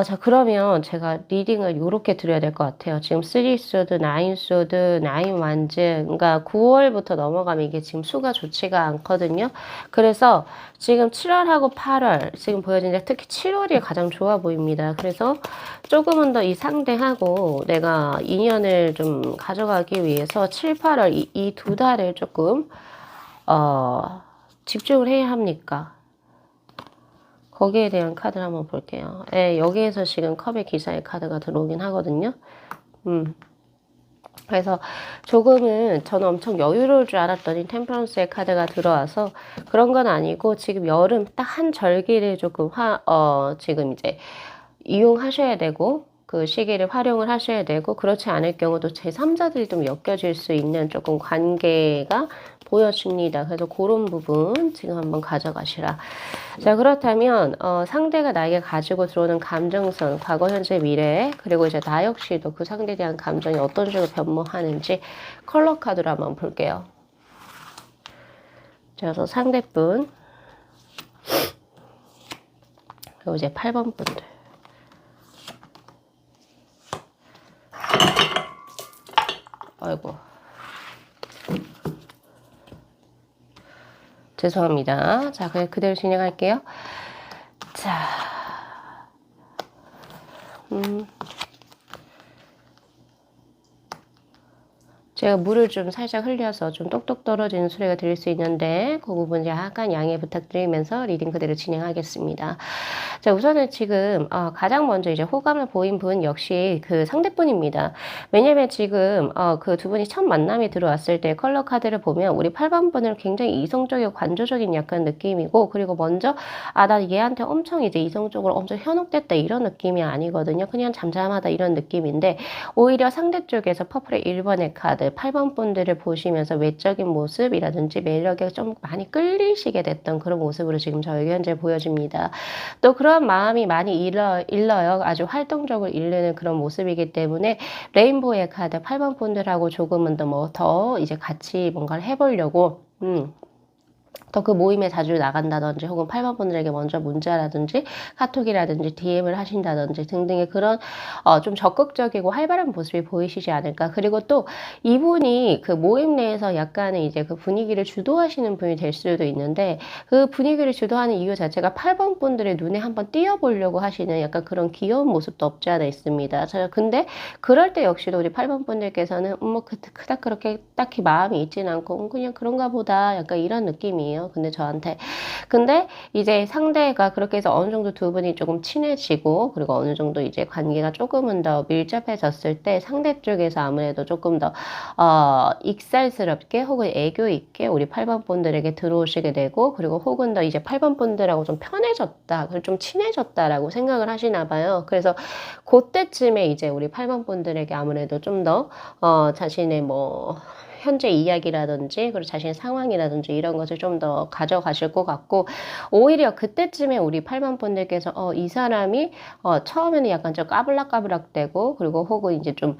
A: 자, 그러면 제가 리딩을 요렇게 드려야 될 것 같아요. 지금 3소드, 9소드, 9 완즈. 그러니까 9월부터 넘어가면 이게 지금 수가 좋지가 않거든요. 그래서 지금 7월하고 8월, 지금 보여지는데 특히 7월이 가장 좋아 보입니다. 그래서 조금은 더 이 상대하고 내가 인연을 좀 가져가기 위해서 7, 8월 이 두 달을 조금, 집중을 해야 합니까? 거기에 대한 카드를 한번 볼게요. 예, 여기에서 지금 컵의 기사의 카드가 들어오긴 하거든요. 그래서 조금은 저는 엄청 여유로울 줄 알았더니 템퍼런스의 카드가 들어와서 그런 건 아니고 지금 여름 딱 한 절기를 조금 지금 이제 이용하셔야 되고 그 시기를 활용을 하셔야 되고 그렇지 않을 경우도 제3자들이 좀 엮여질 수 있는 조금 관계가 보여집니다. 그래서 그런 부분 지금 한번 가져가시라. 자, 그렇다면 상대가 나에게 가지고 들어오는 감정선, 과거, 현재, 미래, 그리고 이제 나 역시도 그 상대에 대한 감정이 어떤 식으로 변모하는지 컬러 카드로 한번 볼게요. 자, 그래서 상대분, 그리고 이제 8번 분들. 아이고. 죄송합니다. 자, 그냥 그대로 진행할게요. 자, 제가 물을 좀 살짝 흘려서 좀 똑똑 떨어지는 소리가 들릴 수 있는데 그 부분 약간 양해 부탁드리면서 리딩 그대로 진행하겠습니다. 자, 우선은 지금 가장 먼저 이제 호감을 보인 분 역시 그 상대분입니다. 왜냐면 지금 그 두 분이 첫 만남이 들어왔을 때 컬러 카드를 보면 우리 8번 분은 굉장히 이성적이고 관조적인 약간 느낌이고, 그리고 먼저 나 얘한테 엄청 이제 이성적으로 엄청 현혹됐다 이런 느낌이 아니거든요. 그냥 잠잠하다 이런 느낌인데, 오히려 상대 쪽에서 퍼플의 1번의 카드 8번 분들을 보시면서 외적인 모습이라든지 매력에 좀 많이 끌리시게 됐던 그런 모습으로 지금 저에게 현재 보여집니다. 또 그런 마음이 많이 일러요. 아주 활동적으로 일르는 그런 모습이기 때문에 레인보우의 카드 8번 분들하고 조금은 더 이제 같이 뭔가를 해보려고 더 그 모임에 자주 나간다든지, 혹은 8번 분들에게 먼저 문자라든지 카톡이라든지 DM을 하신다든지 등등의 그런 좀 적극적이고 활발한 모습이 보이시지 않을까. 그리고 또 이분이 그 모임 내에서 약간의 이제 그 분위기를 주도하시는 분이 될 수도 있는데, 그 분위기를 주도하는 이유 자체가 8번 분들의 눈에 한번 띄어보려고 하시는 약간 그런 귀여운 모습도 없지 않아 있습니다. 근데 그럴 때 역시도 우리 8번 분들께서는 뭐 그닥 그렇게 딱히 마음이 있진 않고 그냥 그런가 보다 약간 이런 느낌이에요. 근데 저한테. 근데 이제 상대가 그렇게 해서 어느 정도 두 분이 조금 친해지고, 그리고 어느 정도 이제 관계가 조금은 더 밀접해졌을 때 상대 쪽에서 아무래도 조금 더 익살스럽게 혹은 애교 있게 우리 8번 분들에게 들어오시게 되고, 그리고 혹은 더 이제 8번 분들하고 좀 편해졌다, 그리고 좀 친해졌다라고 생각을 하시나 봐요. 그래서 그때쯤에 이제 우리 8번 분들에게 아무래도 좀 더 자신의 뭐 현재 이야기라든지 그리고 자신의 상황이라든지 이런 것을 좀 더 가져가실 것 같고, 오히려 그때쯤에 우리 8번 분들께서 이 사람이 처음에는 약간 좀 까불락까불락대고, 그리고 혹은 이제 좀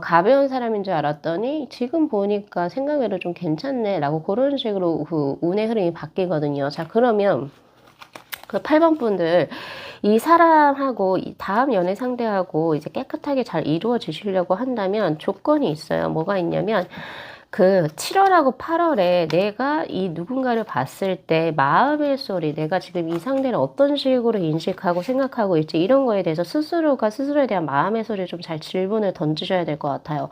A: 가벼운 사람인 줄 알았더니 지금 보니까 생각외로 좀 괜찮네 라고 그런 식으로 그 운의 흐름이 바뀌거든요. 자, 그러면 그 8번 분들, 이 사람하고 다음 연애 상대하고 이제 깨끗하게 잘 이루어지시려고 한다면 조건이 있어요. 뭐가 있냐면, 그 7월하고 8월에 내가 이 누군가를 봤을 때 마음의 소리, 내가 지금 이 상대를 어떤 식으로 인식하고 생각하고 있지, 이런 거에 대해서 스스로가 스스로에 대한 마음의 소리를 좀 잘 질문을 던지셔야 될 것 같아요.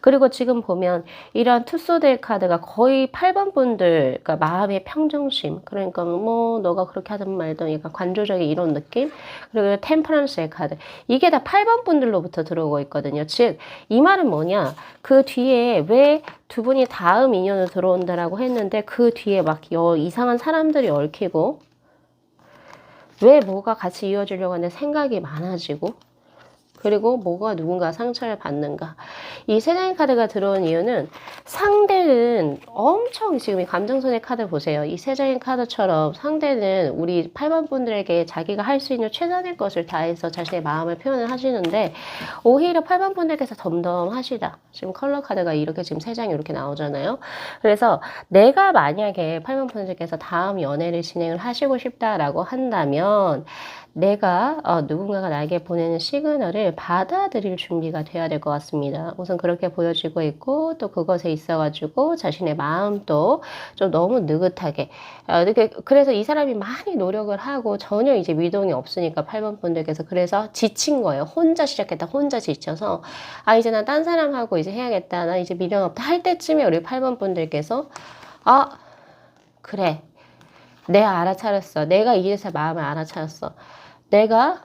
A: 그리고 지금 보면 이런 투소될 카드가 거의 8번 분들, 그러니까 마음의 평정심, 그러니까 뭐 너가 그렇게 하든 말든 약간 관조적인 이런 느낌, 그리고 템퍼런스의 카드, 이게 다 8번 분들로부터 들어오고 있거든요. 즉 이 말은 뭐냐, 그 뒤에 왜 두 분이 다음 인연으로 들어온다라고 했는데 그 뒤에 막 이상한 사람들이 얽히고, 왜 뭐가 같이 이어지려고 하는데 생각이 많아지고, 그리고 뭐가 누군가 상처를 받는가. 이 세 장의 카드가 들어온 이유는 상대는 엄청, 지금 이 감정선의 카드 보세요. 이 세 장의 카드처럼 상대는 우리 8번 분들에게 자기가 할 수 있는 최선의 것을 다해서 자신의 마음을 표현을 하시는데, 오히려 8번 분들께서 덤덤하시다. 지금 컬러 카드가 이렇게 지금 세 장이 이렇게 나오잖아요. 그래서 내가 만약에 8번 분들께서 다음 연애를 진행을 하시고 싶다라고 한다면, 내가 누군가가 나에게 보내는 시그널을 받아들일 준비가 돼야 될 것 같습니다. 우선 그렇게 보여지고 있고, 또 그것에 있어가지고 자신의 마음도 좀 너무 느긋하게 그래서 이 사람이 많이 노력을 하고 전혀 이제 미동이 없으니까 8번 분들께서 그래서 지친 거예요. 혼자 시작했다, 혼자 지쳐서 이제 난 딴 사람하고 이제 해야겠다, 나 이제 미련 없다 할 때쯤에 우리 8번 분들께서 그래, 내가 알아차렸어. 내가 이제서 마음을 알아차렸어. 내가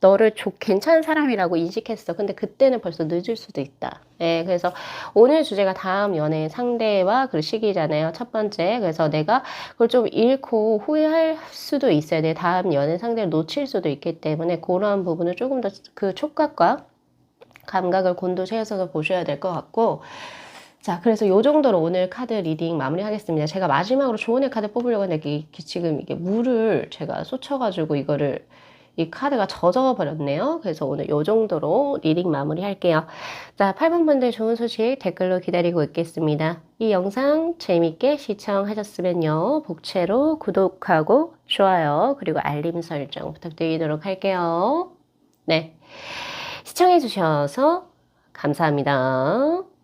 A: 너를 괜찮은 사람이라고 인식했어. 근데 그때는 벌써 늦을 수도 있다. 네, 그래서 오늘 주제가 다음 연애 상대와 그 시기잖아요. 첫 번째. 그래서 내가 그걸 좀 잃고 후회할 수도 있어요. 내 다음 연애 상대를 놓칠 수도 있기 때문에 그러한 부분을 조금 더 그 촉각과 감각을 곤두세워서 보셔야 될 것 같고, 자, 그래서 요 정도로 오늘 카드 리딩 마무리하겠습니다. 제가 마지막으로 좋은 카드 뽑으려고 했는데 지금 이게 물을 제가 쏟쳐가지고 이거를 이 카드가 젖어 버렸네요. 그래서 오늘 요 정도로 리딩 마무리 할게요. 자, 8번 분들 좋은 소식 댓글로 기다리고 있겠습니다. 이 영상 재밌게 시청하셨으면요. 복채로 구독하고 좋아요 그리고 알림 설정 부탁드리도록 할게요. 네, 시청해 주셔서 감사합니다.